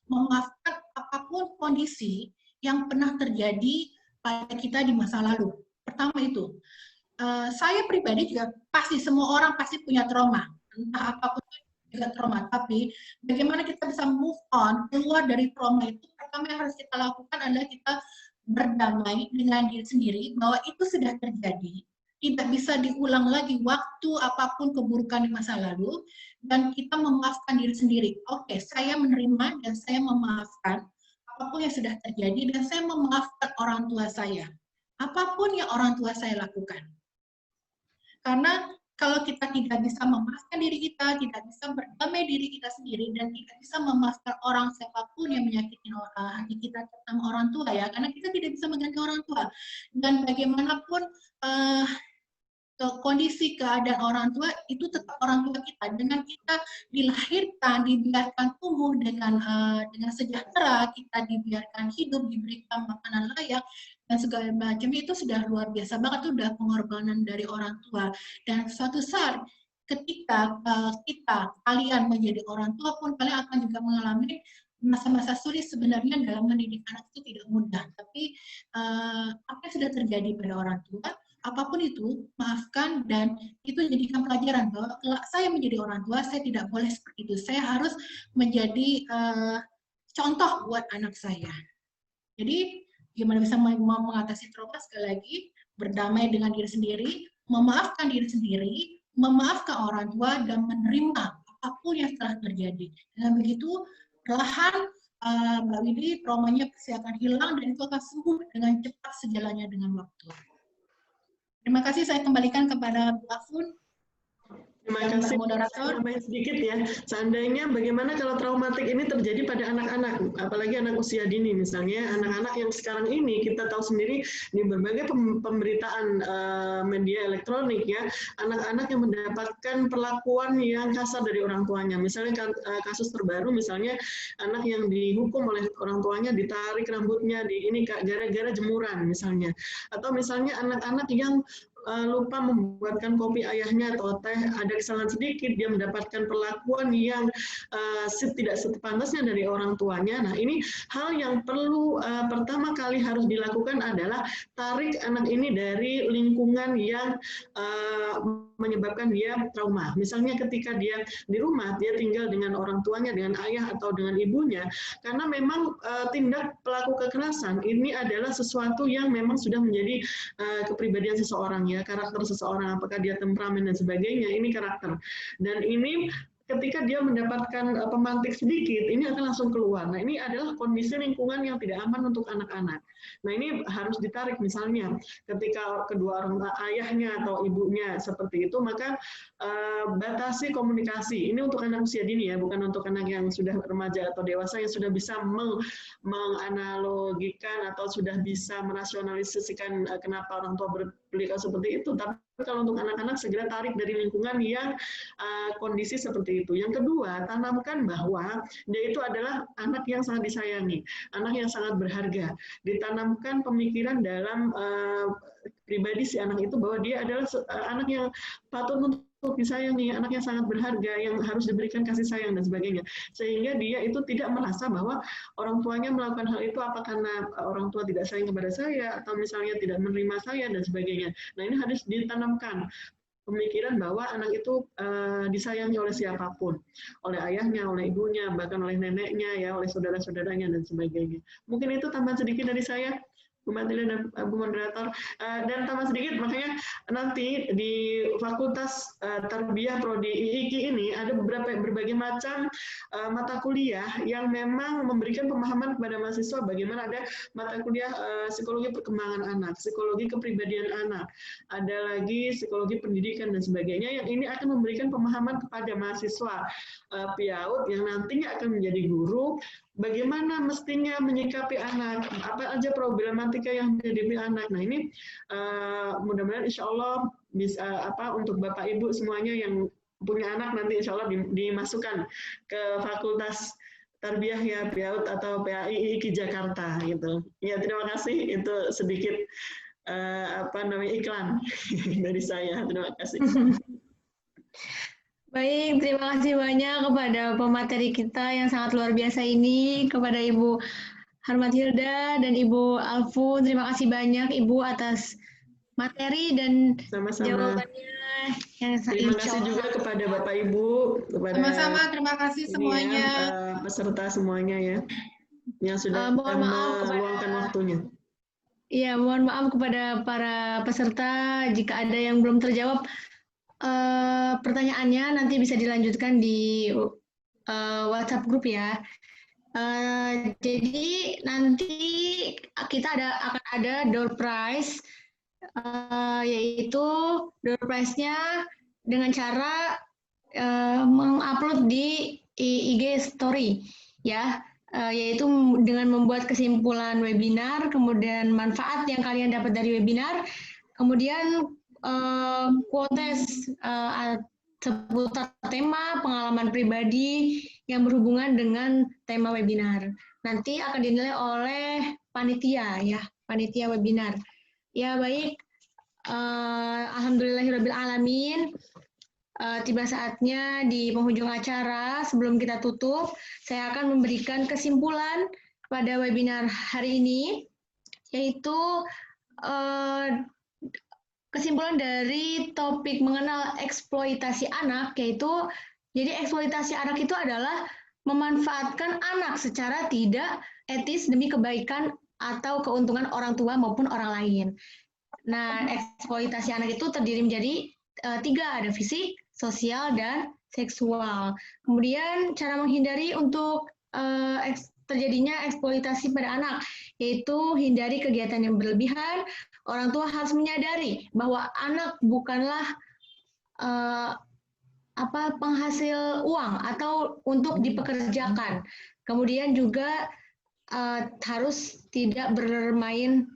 memaafkan apapun kondisi yang pernah terjadi pada kita di masa lalu. Pertama itu, saya pribadi juga pasti, semua orang pasti punya trauma, entah apapun juga trauma. Tapi bagaimana kita bisa move on, keluar dari trauma itu? Pertama yang harus kita lakukan adalah kita berdamai dengan diri sendiri bahwa itu sudah terjadi. Tidak bisa diulang lagi waktu apapun keburukan di masa lalu, dan kita memaafkan diri sendiri. Oke, saya menerima dan saya memaafkan apapun yang sudah terjadi, dan saya memaafkan orang tua saya. Apapun yang orang tua saya lakukan. Karena kalau kita tidak bisa memaafkan diri kita, tidak bisa berdamai diri kita sendiri, dan tidak bisa memaafkan orang siapapun yang menyakiti hati kita, terutama orang tua ya, karena kita tidak bisa mengganti orang tua. Dan bagaimanapun kondisi keadaan orang tua itu tetap orang tua kita. Dengan kita dilahirkan, dibiarkan tumbuh dengan sejahtera, kita dibiarkan hidup, diberikan makanan layak dan segala macam, itu sudah luar biasa banget, itu sudah pengorbanan dari orang tua. Dan suatu saat ketika kalian menjadi orang tua pun, kalian akan juga mengalami masa-masa sulit sebenarnya dalam mendidik anak itu tidak mudah. Tapi apa yang sudah terjadi pada orang tua, apapun itu, maafkan, dan itu jadikan pelajaran bahwa kalau saya menjadi orang tua, saya tidak boleh seperti itu. Saya harus menjadi contoh buat anak saya. Jadi, gimana bisa mengatasi trauma? Sekali lagi, berdamai dengan diri sendiri, memaafkan diri sendiri, memaafkan orang tua, dan menerima apapun yang telah terjadi. Dengan begitu, perlahan Mbak Widi, traumanya pasti akan hilang, dan itu akan sembuh dengan cepat sejalannya dengan waktu. Terima kasih, saya kembalikan kepada Mbak Fun. Terima kasih, moderator. Tambahin sedikit ya. Seandainya bagaimana kalau traumatik ini terjadi pada anak-anak, apalagi anak usia dini misalnya, anak-anak yang sekarang ini kita tahu sendiri di berbagai pemberitaan media elektronik ya, anak-anak yang mendapatkan perlakuan yang kasar dari orang tuanya. Misalnya kasus terbaru misalnya anak yang dihukum oleh orang tuanya, ditarik rambutnya di ini gara-gara jemuran misalnya. Atau misalnya anak-anak yang lupa membuatkan kopi ayahnya atau teh, ada kesalahan sedikit, dia mendapatkan perlakuan yang tidak sepantasnya dari orang tuanya. Nah, ini hal yang perlu pertama kali harus dilakukan adalah tarik anak ini dari lingkungan yang menyebabkan dia trauma. Misalnya ketika dia di rumah, dia tinggal dengan orang tuanya, dengan ayah atau dengan ibunya, karena memang tindak pelaku kekerasan ini adalah sesuatu yang memang sudah menjadi kepribadian seseorang ya, karakter seseorang, apakah dia temperamen dan sebagainya, ini karakter. Dan ini ketika dia mendapatkan pemantik sedikit, ini akan langsung keluar. Nah, ini adalah kondisi lingkungan yang tidak aman untuk anak-anak. Nah, ini harus ditarik misalnya ketika kedua orang ayahnya atau ibunya seperti itu, maka batasi komunikasi. Ini untuk anak usia dini ya, bukan untuk anak yang sudah remaja atau dewasa yang sudah bisa menganalogikan atau sudah bisa merasionalisasikan kenapa orang tua berperilaku seperti itu. Tapi kalau untuk anak-anak segera tarik dari lingkungan yang kondisi seperti itu. Yang kedua, tanamkan bahwa dia itu adalah anak yang sangat disayangi, anak yang sangat berharga. Ditanamkan pemikiran dalam pribadi si anak itu bahwa dia adalah anak yang patut untuk disayangi, anak yang sangat berharga, yang harus diberikan kasih sayang dan sebagainya. Sehingga dia itu tidak merasa bahwa orang tuanya melakukan hal itu apa karena orang tua tidak sayang kepada saya, atau misalnya tidak menerima saya dan sebagainya. Nah, ini harus ditanamkan pemikiran bahwa anak itu disayangi oleh siapapun, oleh ayahnya, oleh ibunya, bahkan oleh neneknya, ya, oleh saudara-saudaranya dan sebagainya. Mungkin itu tambahan sedikit dari saya, Bu Matilia dan Bu Moderator. Dan tambah sedikit, makanya nanti di Fakultas Tarbiyah Prodi IIKI ini ada berbagai macam mata kuliah yang memang memberikan pemahaman kepada mahasiswa bagaimana. Ada mata kuliah psikologi perkembangan anak, psikologi kepribadian anak, ada lagi psikologi pendidikan dan sebagainya, yang ini akan memberikan pemahaman kepada mahasiswa PIAUD yang nantinya akan menjadi guru, bagaimana mestinya menyikapi anak, apa aja problematika yang dihadapi anak. Nah, ini mudah-mudahan insya Allah bisa untuk Bapak Ibu semuanya yang punya anak nanti insya Allah dimasukkan ke Fakultas Tarbiyah ya PIAUD atau PAI IIKI Jakarta gitu. Ya, terima kasih, itu sedikit iklan dari saya. Terima kasih. Baik, terima kasih banyak kepada pemateri kita yang sangat luar biasa ini, kepada Ibu Harmat Hilda dan Ibu Alfun. Terima kasih banyak Ibu atas materi dan jawabannya. Terima kasih juga kepada Bapak Ibu, kepada sama-sama, terima kasih semuanya, peserta semuanya ya, yang sudah meluangkan waktunya. Iya, mohon maaf kepada para peserta jika ada yang belum terjawab. Pertanyaannya nanti bisa dilanjutkan di WhatsApp grup ya. Jadi nanti kita akan ada door prize, yaitu door prize-nya dengan cara mengupload di IG Story, ya, yaitu dengan membuat kesimpulan webinar, kemudian manfaat yang kalian dapat dari webinar, kemudian quotes seputar tema, pengalaman pribadi yang berhubungan dengan tema webinar. Nanti akan dinilai oleh panitia, ya, panitia webinar. Ya, baik. Alhamdulillahirrabbilalamin. Tiba saatnya di penghujung acara, sebelum kita tutup, saya akan memberikan kesimpulan pada webinar hari ini, yaitu kesimpulan dari topik mengenal eksploitasi anak, yaitu jadi eksploitasi anak itu adalah memanfaatkan anak secara tidak etis demi kebaikan atau keuntungan orang tua maupun orang lain. Nah, eksploitasi anak itu terdiri menjadi 3, ada fisik, sosial, dan seksual. Kemudian cara menghindari untuk terjadinya eksploitasi pada anak, yaitu hindari kegiatan yang berlebihan. Orang tua harus menyadari bahwa anak bukanlah penghasil uang atau untuk dipekerjakan. Kemudian juga harus tidak bermain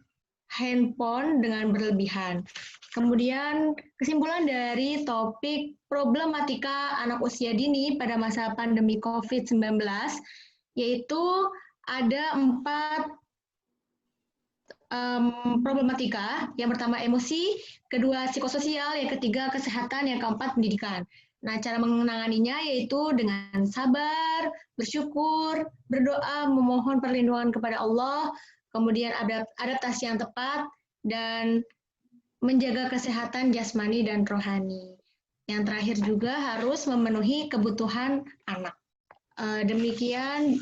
handphone dengan berlebihan. Kemudian kesimpulan dari topik problematika anak usia dini pada masa pandemi COVID-19, yaitu ada 4 problematika. Yang pertama emosi, kedua psikososial, yang ketiga kesehatan, yang keempat pendidikan. Nah, cara menanganinya yaitu dengan sabar, bersyukur, berdoa, memohon perlindungan kepada Allah, kemudian adaptasi yang tepat, dan menjaga kesehatan jasmani dan rohani. Yang terakhir juga harus memenuhi kebutuhan anak. Demikian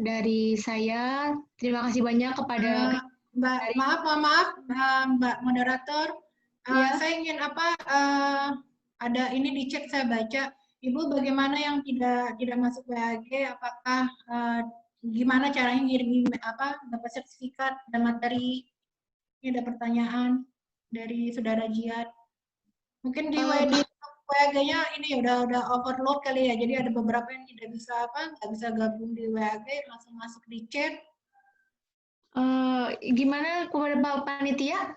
dari saya. Terima kasih banyak kepada Mbak, mohon maaf, Mbak moderator. Ya. Saya ingin ada ini di chat saya baca, Ibu bagaimana yang tidak masuk WAG, apakah gimana caranya ngirim dapat sertifikat dan materi? Ini ada pertanyaan dari Saudara Jiat. Mungkin di WAG-nya ini udah overload kali ya, jadi ada beberapa yang nggak bisa gabung di WAG, langsung masuk di chat. Gimana kepada Pak Panitia?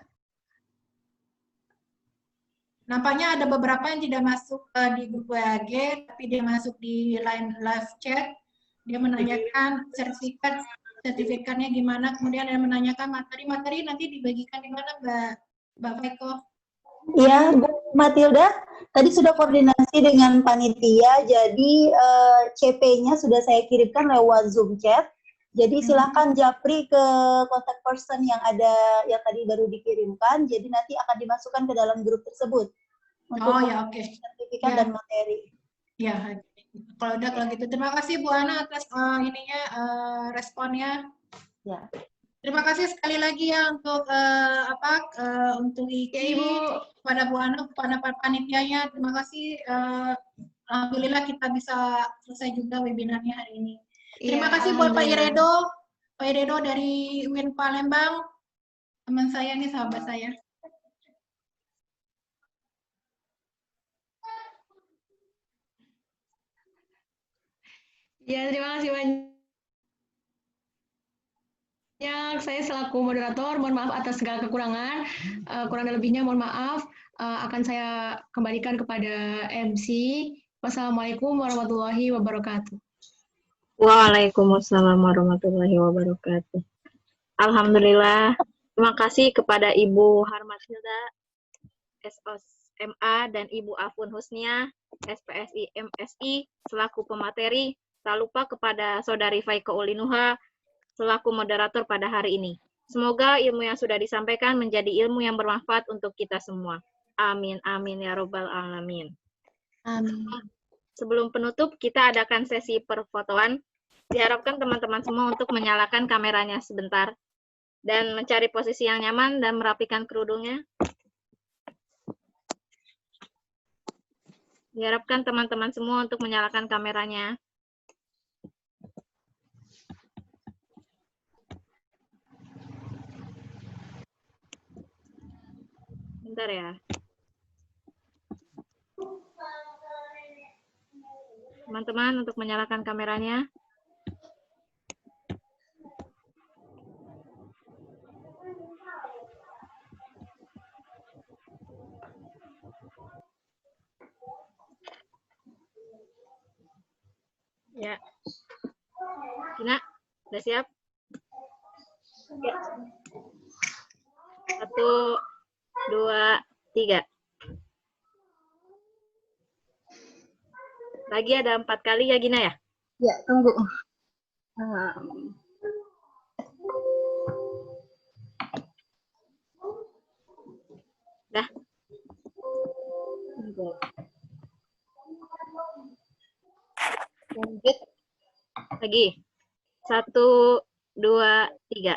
Nampaknya ada beberapa yang tidak masuk di grup WAG, tapi dia masuk di live chat. Dia menanyakan sertifikatnya gimana, kemudian dia menanyakan materi nanti dibagikan di mana Mbak Faiko? Iya, Bu Matilda, tadi sudah koordinasi dengan panitia, jadi CP-nya sudah saya kirimkan lewat Zoom chat. Jadi silakan japri ke contact person yang ada yang tadi baru dikirimkan. Jadi nanti akan dimasukkan ke dalam grup tersebut untuk sertifikat dan materi. Ya, kalau gitu terima kasih Bu Ana atas responnya. Ya. Terima kasih sekali lagi ya untuk untuk Iki, kepada Bu Ana, kepada panitianya. Terima kasih. Alhamdulillah kita bisa selesai juga webinarnya hari ini. Terima kasih buat Pak Iredo dari UIN Palembang, teman saya nih, sahabat saya. Ya, terima kasih banyak. Saya selaku moderator, mohon maaf atas segala kekurangan. Kurang dan lebihnya mohon maaf. Akan saya kembalikan kepada MC. Wassalamualaikum warahmatullahi wabarakatuh. Waalaikumsalam warahmatullahi wabarakatuh. Alhamdulillah. Terima kasih kepada Ibu Harmatilda, SOSMA, dan Ibu Afun Husnia, SPSI MSI, selaku pemateri. Tak lupa kepada Saudari Faiko Ulinuha, selaku moderator pada hari ini. Semoga ilmu yang sudah disampaikan menjadi ilmu yang bermanfaat untuk kita semua. Amin, amin, ya robbal alamin. Amin. Sebelum penutup, kita adakan sesi perfotoan. Diharapkan teman-teman semua untuk menyalakan kameranya sebentar dan mencari posisi yang nyaman dan merapikan kerudungnya. Diharapkan teman-teman semua untuk menyalakan kameranya. Bentar ya. teman-teman untuk menyalakan kameranya. Ya. Gina, udah siap? Ya. 1, 2, 3. Lagi ada 4 kali ya, Gina ya? Ya, tunggu. Dah. Lanjut. Lagi. 1, 2, 3.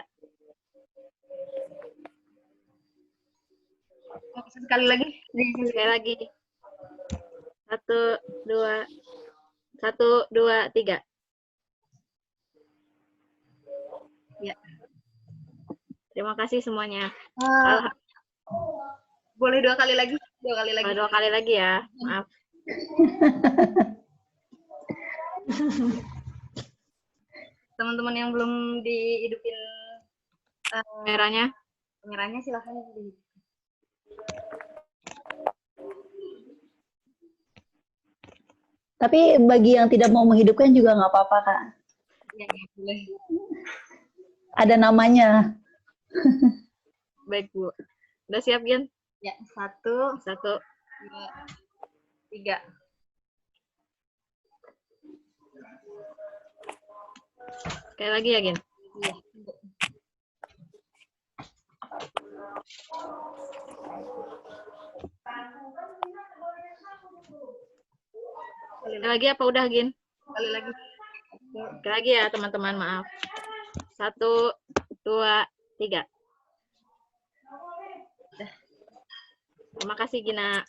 Sekali lagi. Sekali lagi. 1, 2, 3. Ya. Terima kasih semuanya. Boleh 2 kali lagi? 2 kali lagi. 2 kali lagi ya. Maaf. Teman-teman yang belum dihidupin Kameranya. silahkan. Tapi bagi yang tidak mau menghidupkan juga nggak apa-apa, Kak. Ya, boleh. Ada namanya. Baik, Bu. Udah siap, Gen? Ya, 1, 1, 2, 3. sekali lagi ya, Gen? Iya. Sekali lagi apa udah, Gen? Sekali lagi. Sekali lagi ya, teman-teman. Maaf. 1, 2, 3. Terima kasih, Gina.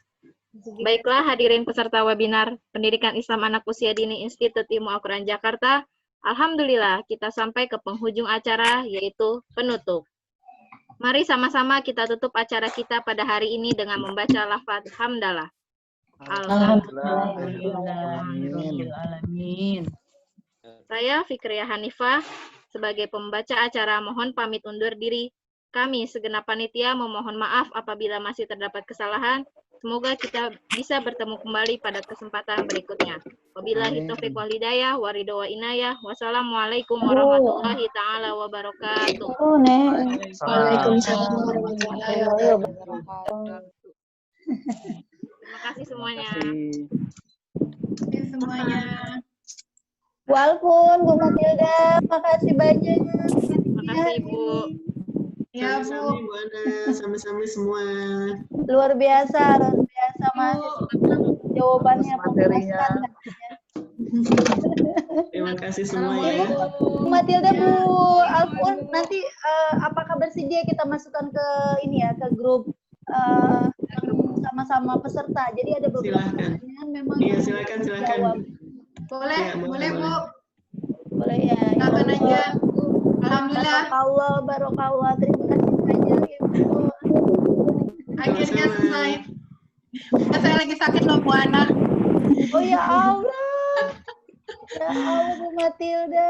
Baiklah, hadirin peserta webinar Pendidikan Islam Anak Usia Dini Institut Ilmu Al-Quran Jakarta. Alhamdulillah, kita sampai ke penghujung acara, yaitu penutup. Mari sama-sama kita tutup acara kita pada hari ini dengan membaca lafaz hamdalah. Alhamdulillahirrahmanirrahim. Saya Fikriyah Hanifah, sebagai pembaca acara mohon pamit undur diri. Kami segenap panitia memohon maaf apabila masih terdapat kesalahan. Semoga kita bisa bertemu kembali pada kesempatan berikutnya. Wabillahi taufiq wal hidayah, waridho wa inayah. Wassalamualaikum warahmatullahi ta'ala wabarakatuh. Oh, Nek. Waalaikumsalam warahmatullahi wabarakatuh. Terima kasih semuanya. Oke, semuanya. Bu Alfun, Bu Matilda, makasih banyak. Terima kasih, Bu. Ya, Sami-sami, Bu. Bu Ana. Sami-sami semua. Luar biasa Mas. Jawabannya materinya. Terima kasih semua ya. Bu Matilda, Bu Alfun, nanti apakah bersedia kita masukkan ke ini ya, ke grup sama-sama peserta. Jadi ada beberapa Silakan. pertanyaan memang Iya, yang silakan. dijawab. Boleh, Ya, boleh, Bu. Boleh ya. Silakan aja. Alhamdulillah. Barokallah. Terima kasih banyak ya, Bu. Akhirnya Sama-sama. selesai. Saya lagi sakit loh, Bu Ana. Oh ya Allah. Ya Allah, Bu Matilda.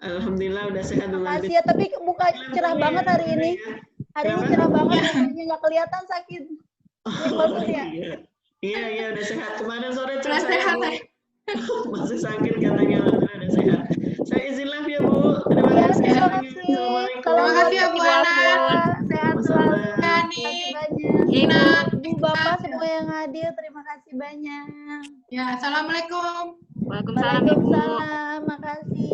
Alhamdulillah udah sehat Bu Makasih Matilda. ya, tapi muka cerah banget hari ini. Hari ini cerah banget, mukanya nggak kelihatan sakit. Ini maksudnya. Iya, udah sehat. Kemarin sore Udah saya sehat, Bu. saya. Masih sakit katanya, alhamdulillah udah sehat. Saya izin live ya Bu. Terima Ya, kasih. terima kasih. Assalamualaikum. Terima kasih ya, Bu Ana. Sehat selalu. Yani, Banyak. Ina. Bu Bapak semua yang hadir, terima kasih banyak. Ya, assalamualaikum. Waalaikumsalam, Ibu. Waalaikumsalam, makasih.